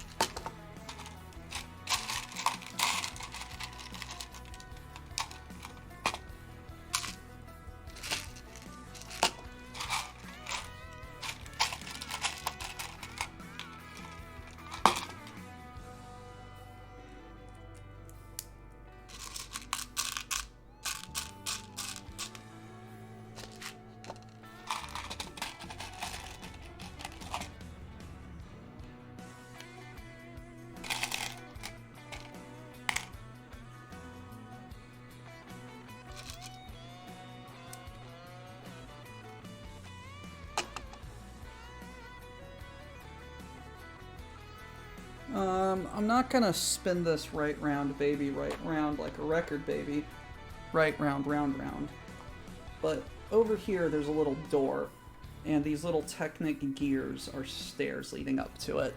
I'm not gonna spin this right round, baby, right round like a record, baby. Right round, round, round. But over here, there's a little door, and these little Technic gears are stairs leading up to it.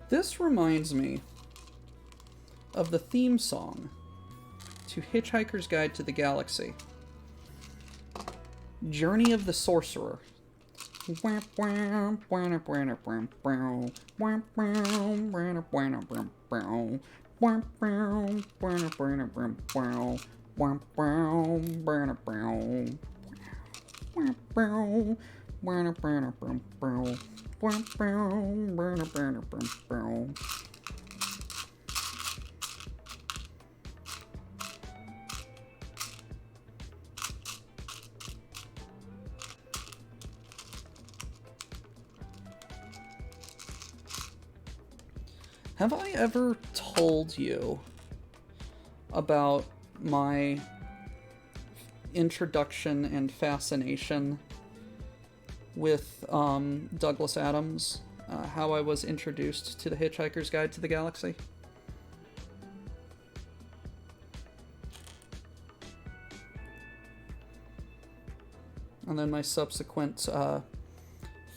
This reminds me of the theme song to Hitchhiker's Guide to the Galaxy. Journey of the Sorcerer. Have I ever told you about my introduction and fascination with Douglas Adams? How I was introduced to the Hitchhiker's Guide to the Galaxy? And then my subsequent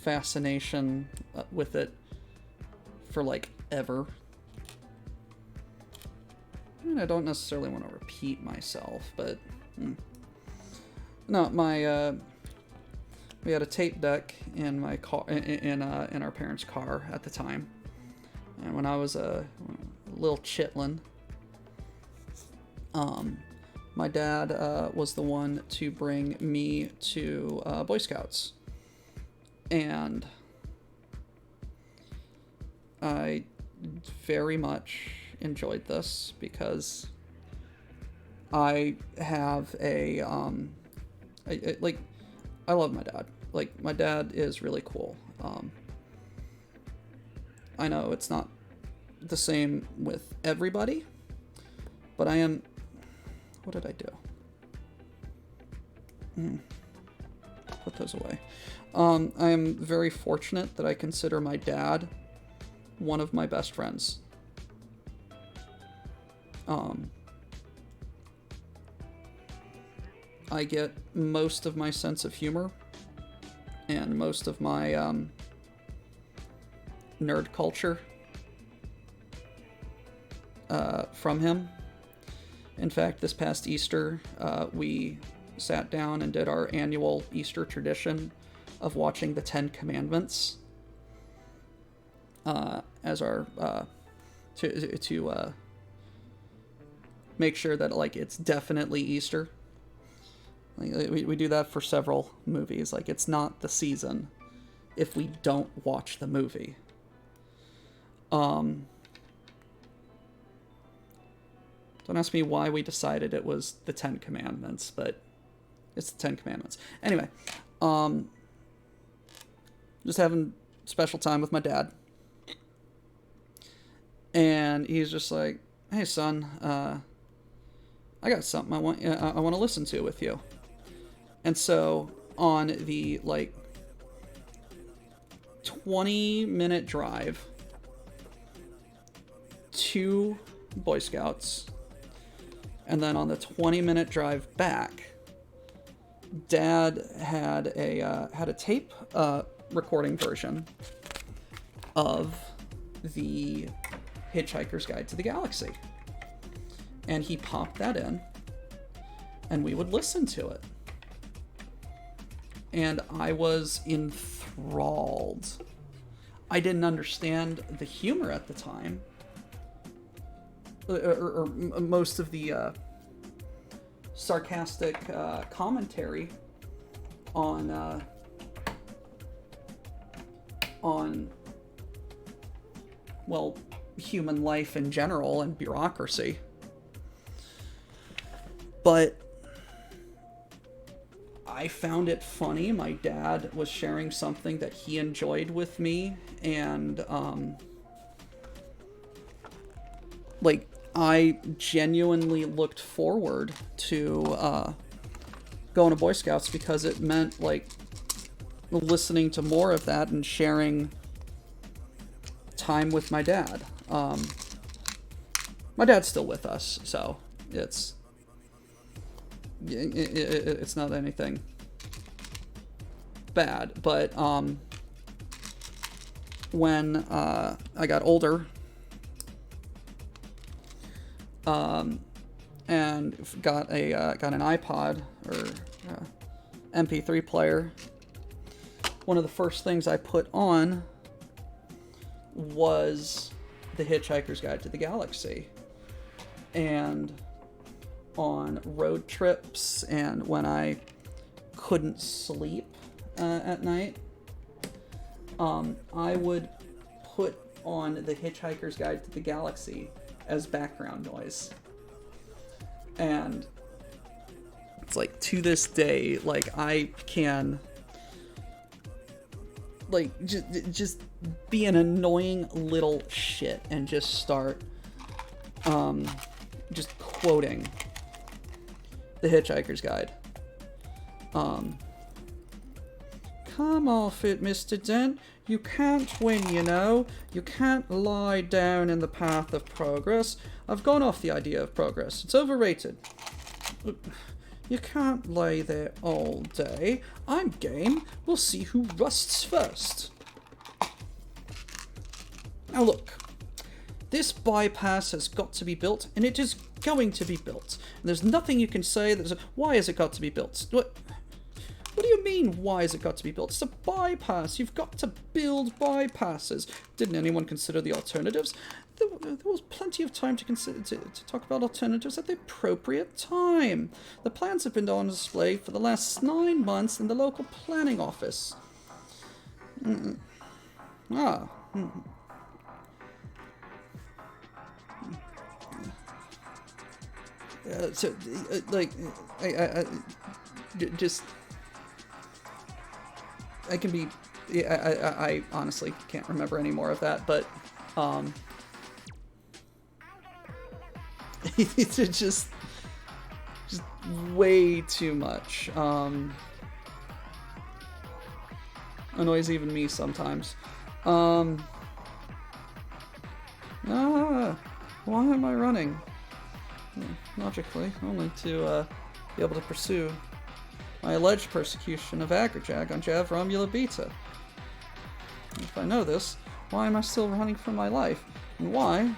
fascination with it for like ever. I mean, I don't necessarily want to repeat myself, but no, my we had a tape deck in my car, in our parents' car at the time, and when I was a little chitlin, my dad was the one to bring me to Boy Scouts, and I very much enjoyed this because I have a I love my dad. Like, my dad is really cool. I know it's not the same with everybody, but I am... What did I do? Put those away. I am very fortunate that I consider my dad one of my best friends. I get most of my sense of humor and most of my nerd culture from him. In fact, this past Easter, we sat down and did our annual Easter tradition of watching the 10 Commandments as our to make sure that like it's definitely Easter. Like, we do that for several movies. Like, it's not the season if we don't watch the movie. Don't ask me why we decided it was the 10 Commandments, but it's the 10 Commandments. Anyway, just having special time with my dad. And he's just like, "Hey, son, I got something I want to listen to with you." And so on the like 20-minute drive to Boy Scouts, and then on the 20-minute drive back, Dad had a tape recording version of the Hitchhiker's Guide to the Galaxy, and he popped that in, and we would listen to it. And I was enthralled. I didn't understand the humor at the time, or most of the sarcastic commentary on on, well, human life in general and bureaucracy. But I found it funny. My dad was sharing something that he enjoyed with me, and like, I genuinely looked forward to going to Boy Scouts because it meant, like, listening to more of that and sharing time with my dad. My dad's still with us, so it's not anything bad. But when I got older, and got an iPod or MP3 player, one of the first things I put on was The Hitchhiker's Guide to the Galaxy. And on road trips and when I couldn't sleep at night, I would put on The Hitchhiker's Guide to the Galaxy as background noise. And it's like, to this day, like, I can, like, just be an annoying little shit and just start just quoting The Hitchhiker's Guide. Come off it, Mr. Dent. You can't win, you know. You can't lie down in the path of progress. I've gone off the idea of progress. It's overrated. You can't lay there all day. I'm game. We'll see who rusts first. Now look. This bypass has got to be built, and it is going to be built. And there's nothing you can say that why has it got to be built? What do you mean, why has it got to be built? It's a bypass. You've got to build bypasses. Didn't anyone consider the alternatives? There was plenty of time to consider to talk about alternatives at the appropriate time. The plans have been on display for the last 9 months in the local planning office. I can be. I honestly can't remember any more of that, but it's just way too much. Annoys even me sometimes. Why am I running? Logically, only to be able to pursue my alleged persecution of Agrajag on Jav Romula Beta. If I know this, why am I still running for my life? And why,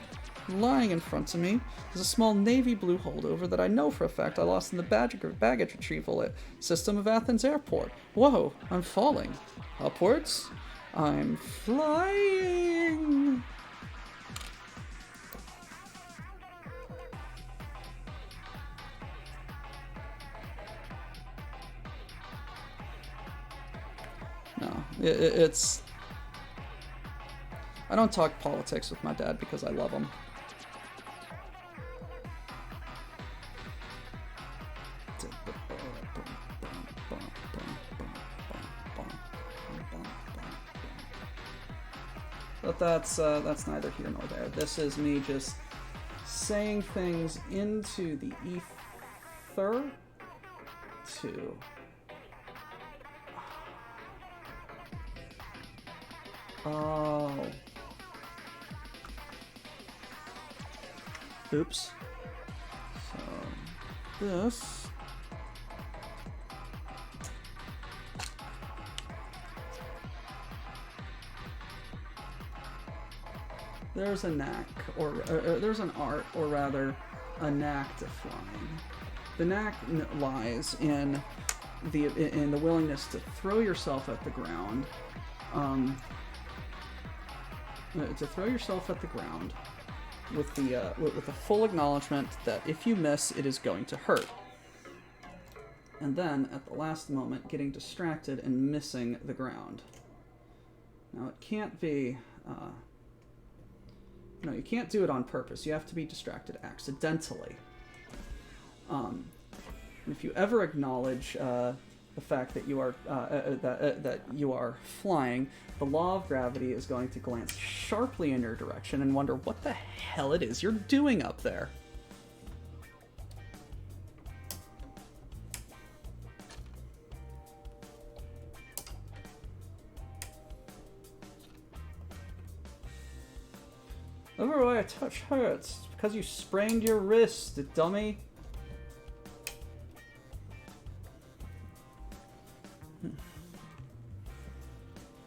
lying in front of me, is a small navy blue holdover that I know for a fact I lost in the baggage retrieval at System of Athens Airport. Whoa, I'm falling. Upwards? I'm flying! No, it's... I don't talk politics with my dad because I love him. But that's neither here nor there. This is me just saying things into the ether to... Oh. Oops. So, this... There's a knack, or there's an art, or rather, a knack to flying. The knack lies in the willingness to throw yourself at the ground, with the full acknowledgement that if you miss, it is going to hurt. And then, at the last moment, getting distracted and missing the ground. Now, it can't be... no, you can't do it on purpose. You have to be distracted accidentally. If you ever acknowledge the fact that you are that you are flying, the law of gravity is going to glance sharply in your direction and wonder what the hell it is you're doing up there. Everywhere I touch hurts because you sprained your wrist, dummy.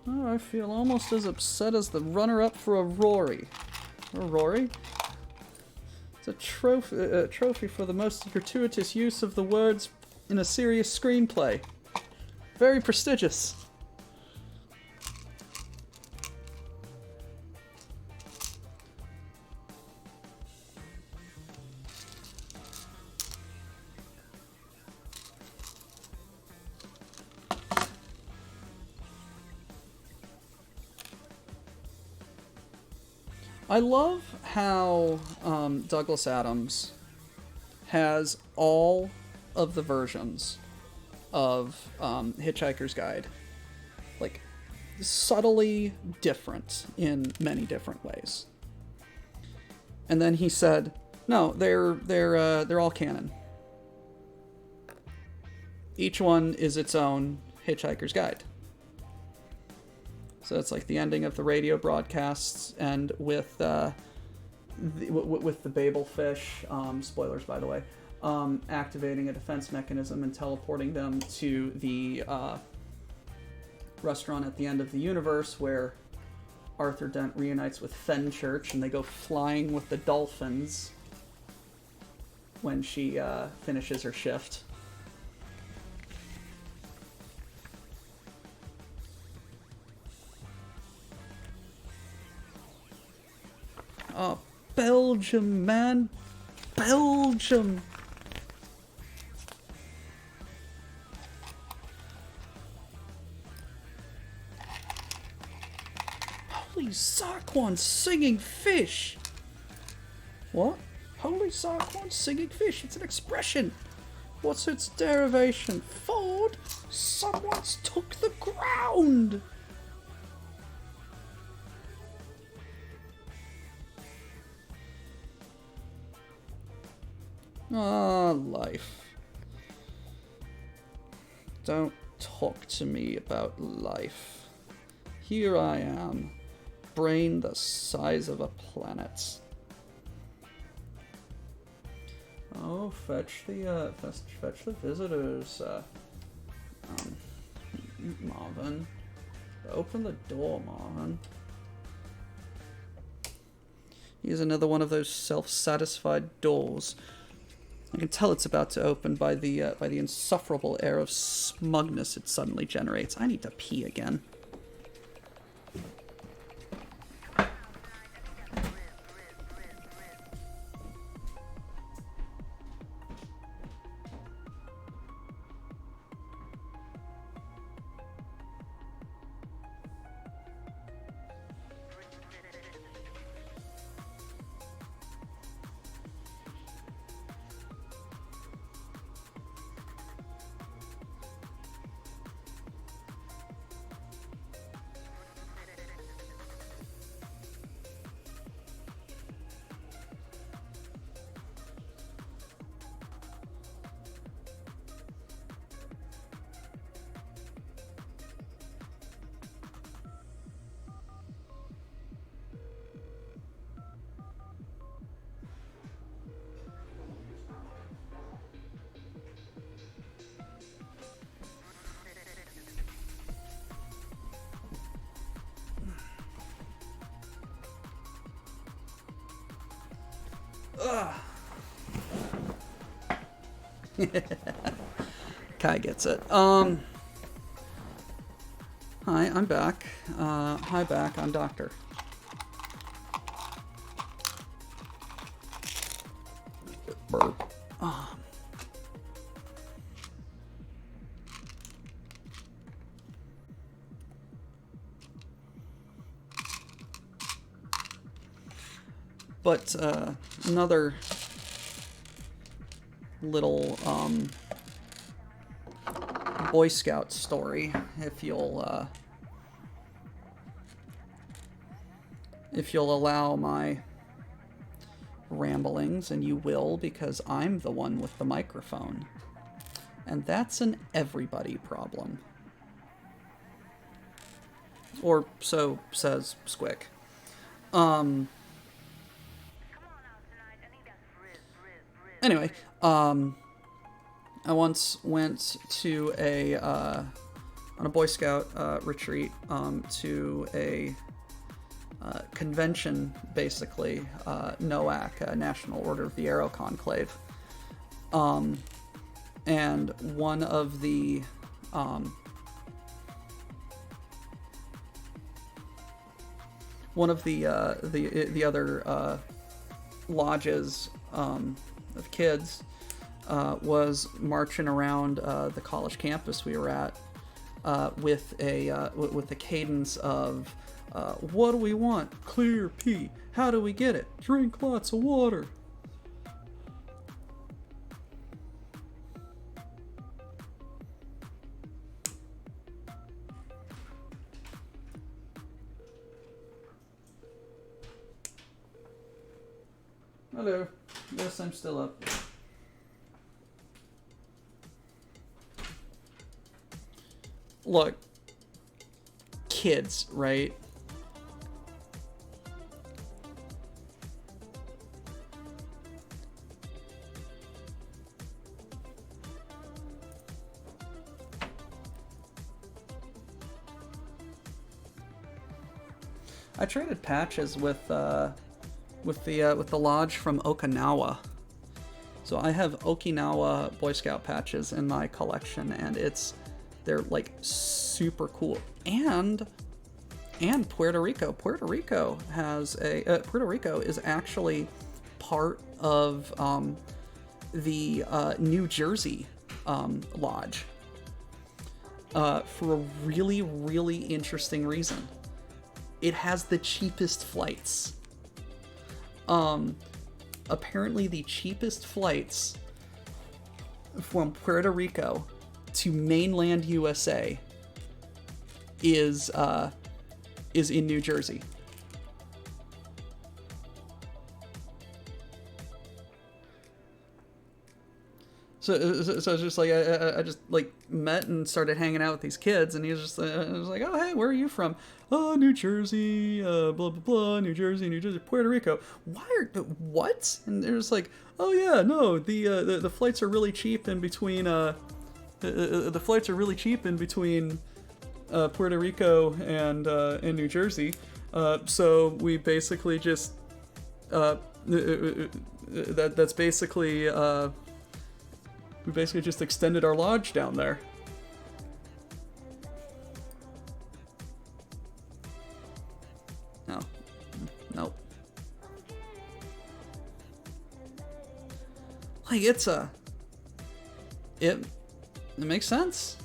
Oh, I feel almost as upset as the runner-up for a Rory. A Rory? It's a trophy for the most gratuitous use of the words in a serious screenplay. Very prestigious. I love how Douglas Adams has all of the versions of Hitchhiker's Guide, like, subtly different in many different ways. And then he said, "No, they're all canon. Each one is its own Hitchhiker's Guide." So it's like the ending of the radio broadcasts, and with the Babel fish, spoilers by the way, activating a defense mechanism and teleporting them to the restaurant at the end of the universe where Arthur Dent reunites with Fenchurch and they go flying with the dolphins when she finishes her shift. Oh, Belgium, man. Belgium. Holy Zarquan singing fish. What? Holy Zarquan singing fish. It's an expression. What's its derivation? Ford, someone's took the ground. Ah, life. Don't talk to me about life. Here I am, brain the size of a planet. Oh, fetch the visitors, Marvin. Open the door, Marvin. Here's another one of those self-satisfied doors. I can tell it's about to open by the insufferable air of smugness it suddenly generates. I need to pee again. Kai gets it. Hi, I'm back. Hi, back. I'm Doctor. Burp. But another little Boy Scout story, if you'll allow my ramblings, and you will, because I'm the one with the microphone. And that's an everybody problem. Or so says Squick. Anyway, I once went to on a Boy Scout retreat to a convention, basically, NOAC, National Order of the Arrow Conclave. And one of the other lodges of kids was marching around the college campus we were at with a cadence of what do we want? Clear pee. How do we get it? Drink lots of water. Hello. Yes, I'm still up. Look, kids, right? I traded patches with the lodge from Okinawa. So I have Okinawa Boy Scout patches in my collection, and they're like super cool. And Puerto Rico. Puerto Rico is actually part of the New Jersey lodge for a really, really interesting reason. It has the cheapest flights. Apparently the cheapest flights from Puerto Rico to mainland USA is in New Jersey. So it's just like I just like met and started hanging out with these kids, and he was just I was like, oh hey, where are you from? Oh, New Jersey, blah blah blah, New Jersey, Puerto Rico. What? And they're just like, oh yeah, no, the flights are really cheap in between the flights are really cheap in between Puerto Rico and New Jersey. So we basically just that's basically. We basically just extended our lodge down there. No. Nope. Like, it makes sense.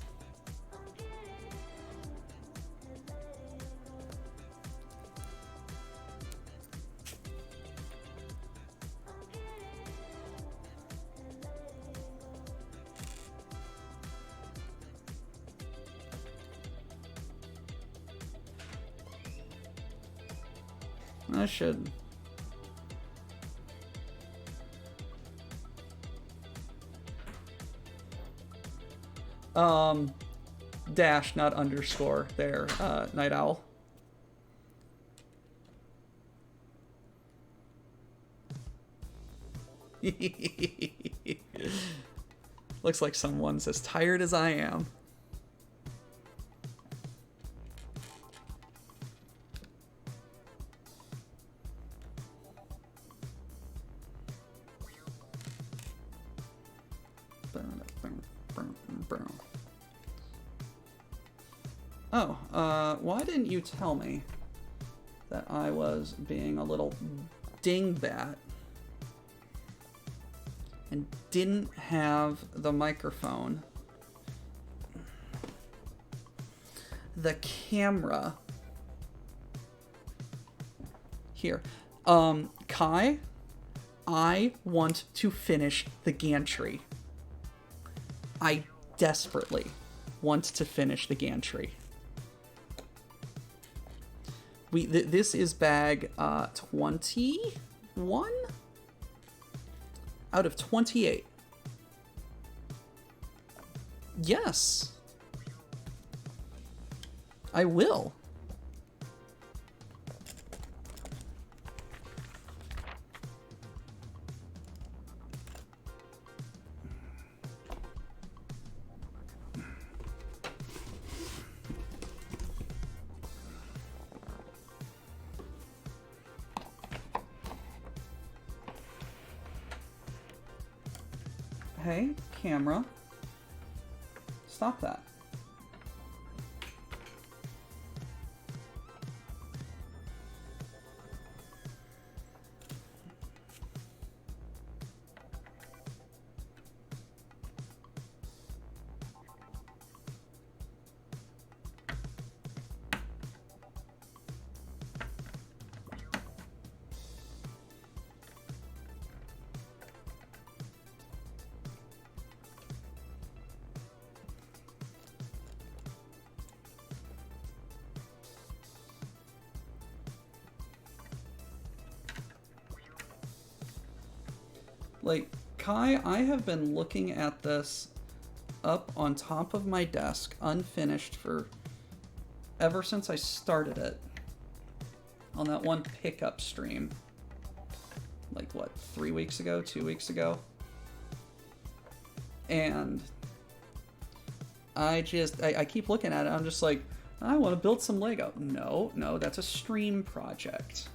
I should. Dash, not underscore there, Night Owl. Looks like someone's as tired as I am. Oh, why didn't you tell me that I was being a little dingbat and didn't have the microphone, the camera here? Kai, I want to finish the gantry. I desperately want to finish the gantry. This is bag 21 out of 28. Yes. I will. Hey, camera. Stop that. Like, Kai, I have been looking at this up on top of my desk, unfinished, for ever since I started it on that one pickup stream. Like, what, 3 weeks ago, 2 weeks ago? And I keep looking at it, I'm just like, I want to build some Lego. No, that's a stream project.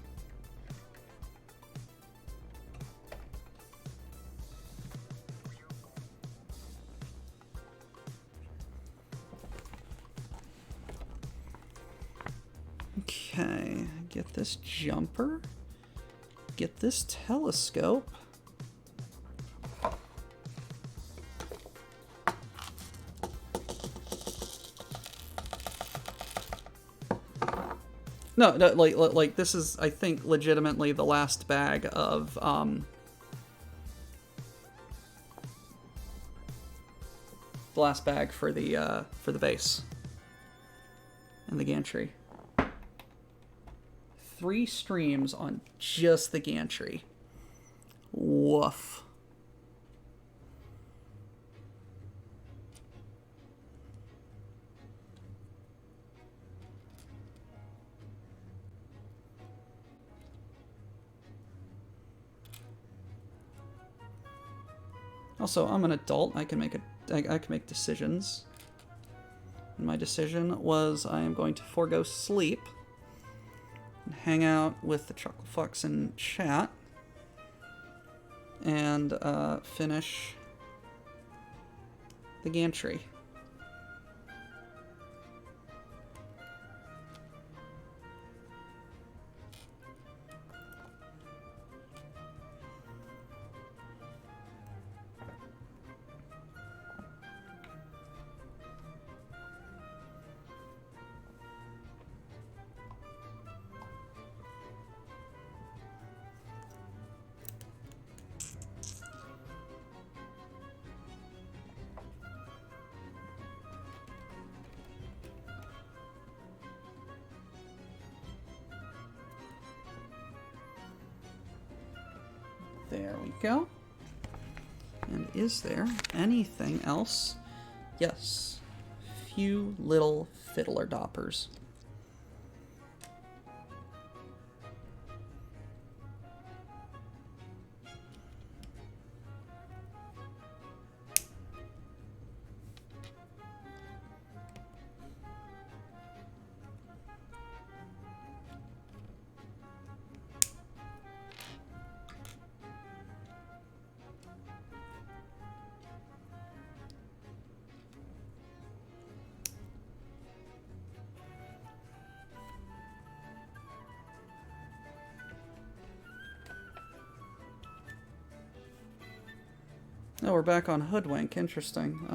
Okay, get this jumper, get this telescope. No, like this is, I think, legitimately the last bag of the last bag for the base and the gantry. 3 streams on just the gantry. Woof. Also, I'm an adult. I can make decisions. And my decision was I am going to forego sleep and hang out with the Chuckle Fucks in chat and finish the gantry. There we go. And is there anything else? Yes. Few little fiddler doppers. Oh, we're back on Hoodwink. Interesting.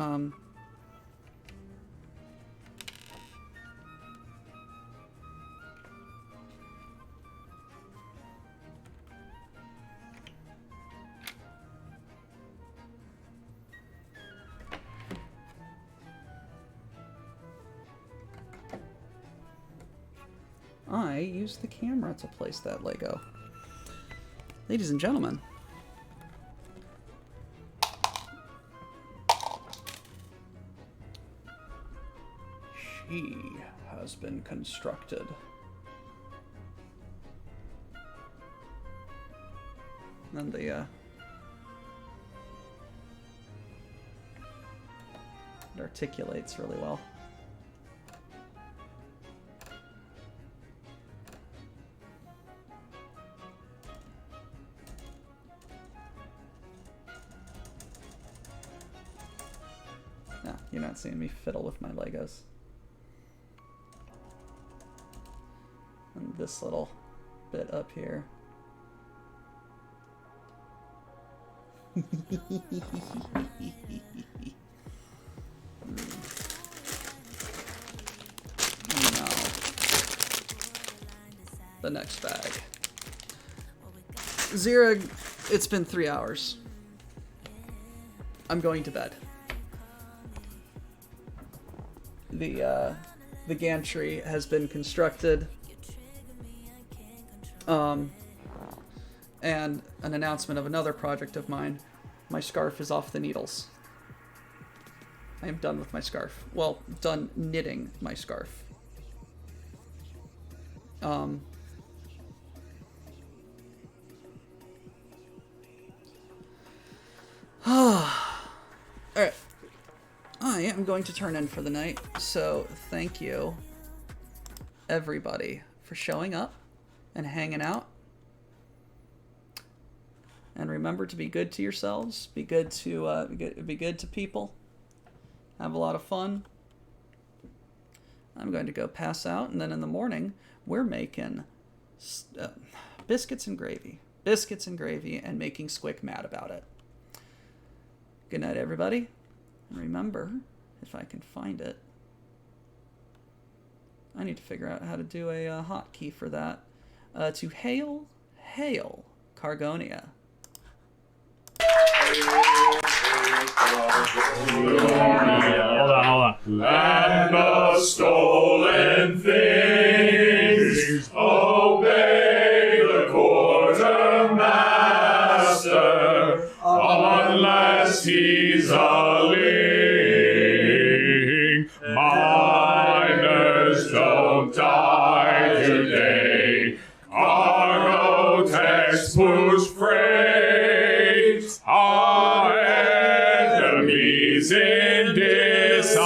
I use the camera to place that Lego. Ladies and gentlemen. She has been constructed. And the it articulates really well. No, you're not seeing me fiddle with my Legos. And this little bit up here. Now, the next bag. Zira, it's been 3 hours. I'm going to bed. The gantry has been constructed. And an announcement of another project of mine. My scarf is off the needles. I am done with my scarf. Well, done knitting my scarf. Alright. I am going to turn in for the night, so thank you, everybody, for showing up and hanging out. And remember to be good to yourselves. Be good to be good to people. Have a lot of fun. I'm going to go pass out, and then in the morning we're making biscuits and gravy. Biscuits and gravy, and making Squick mad about it. Good night, everybody. And remember, if I can find it, I need to figure out how to do a hotkey for that. To hail Cargonia. Hold on. Land of stolen things, obey the quartermaster, unless he's a ling. Miners don't die today. Cargo text push freight. Our enemies in disarray.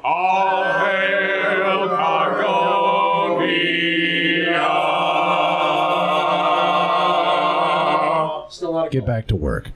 All hail Cargonia. Get back to work.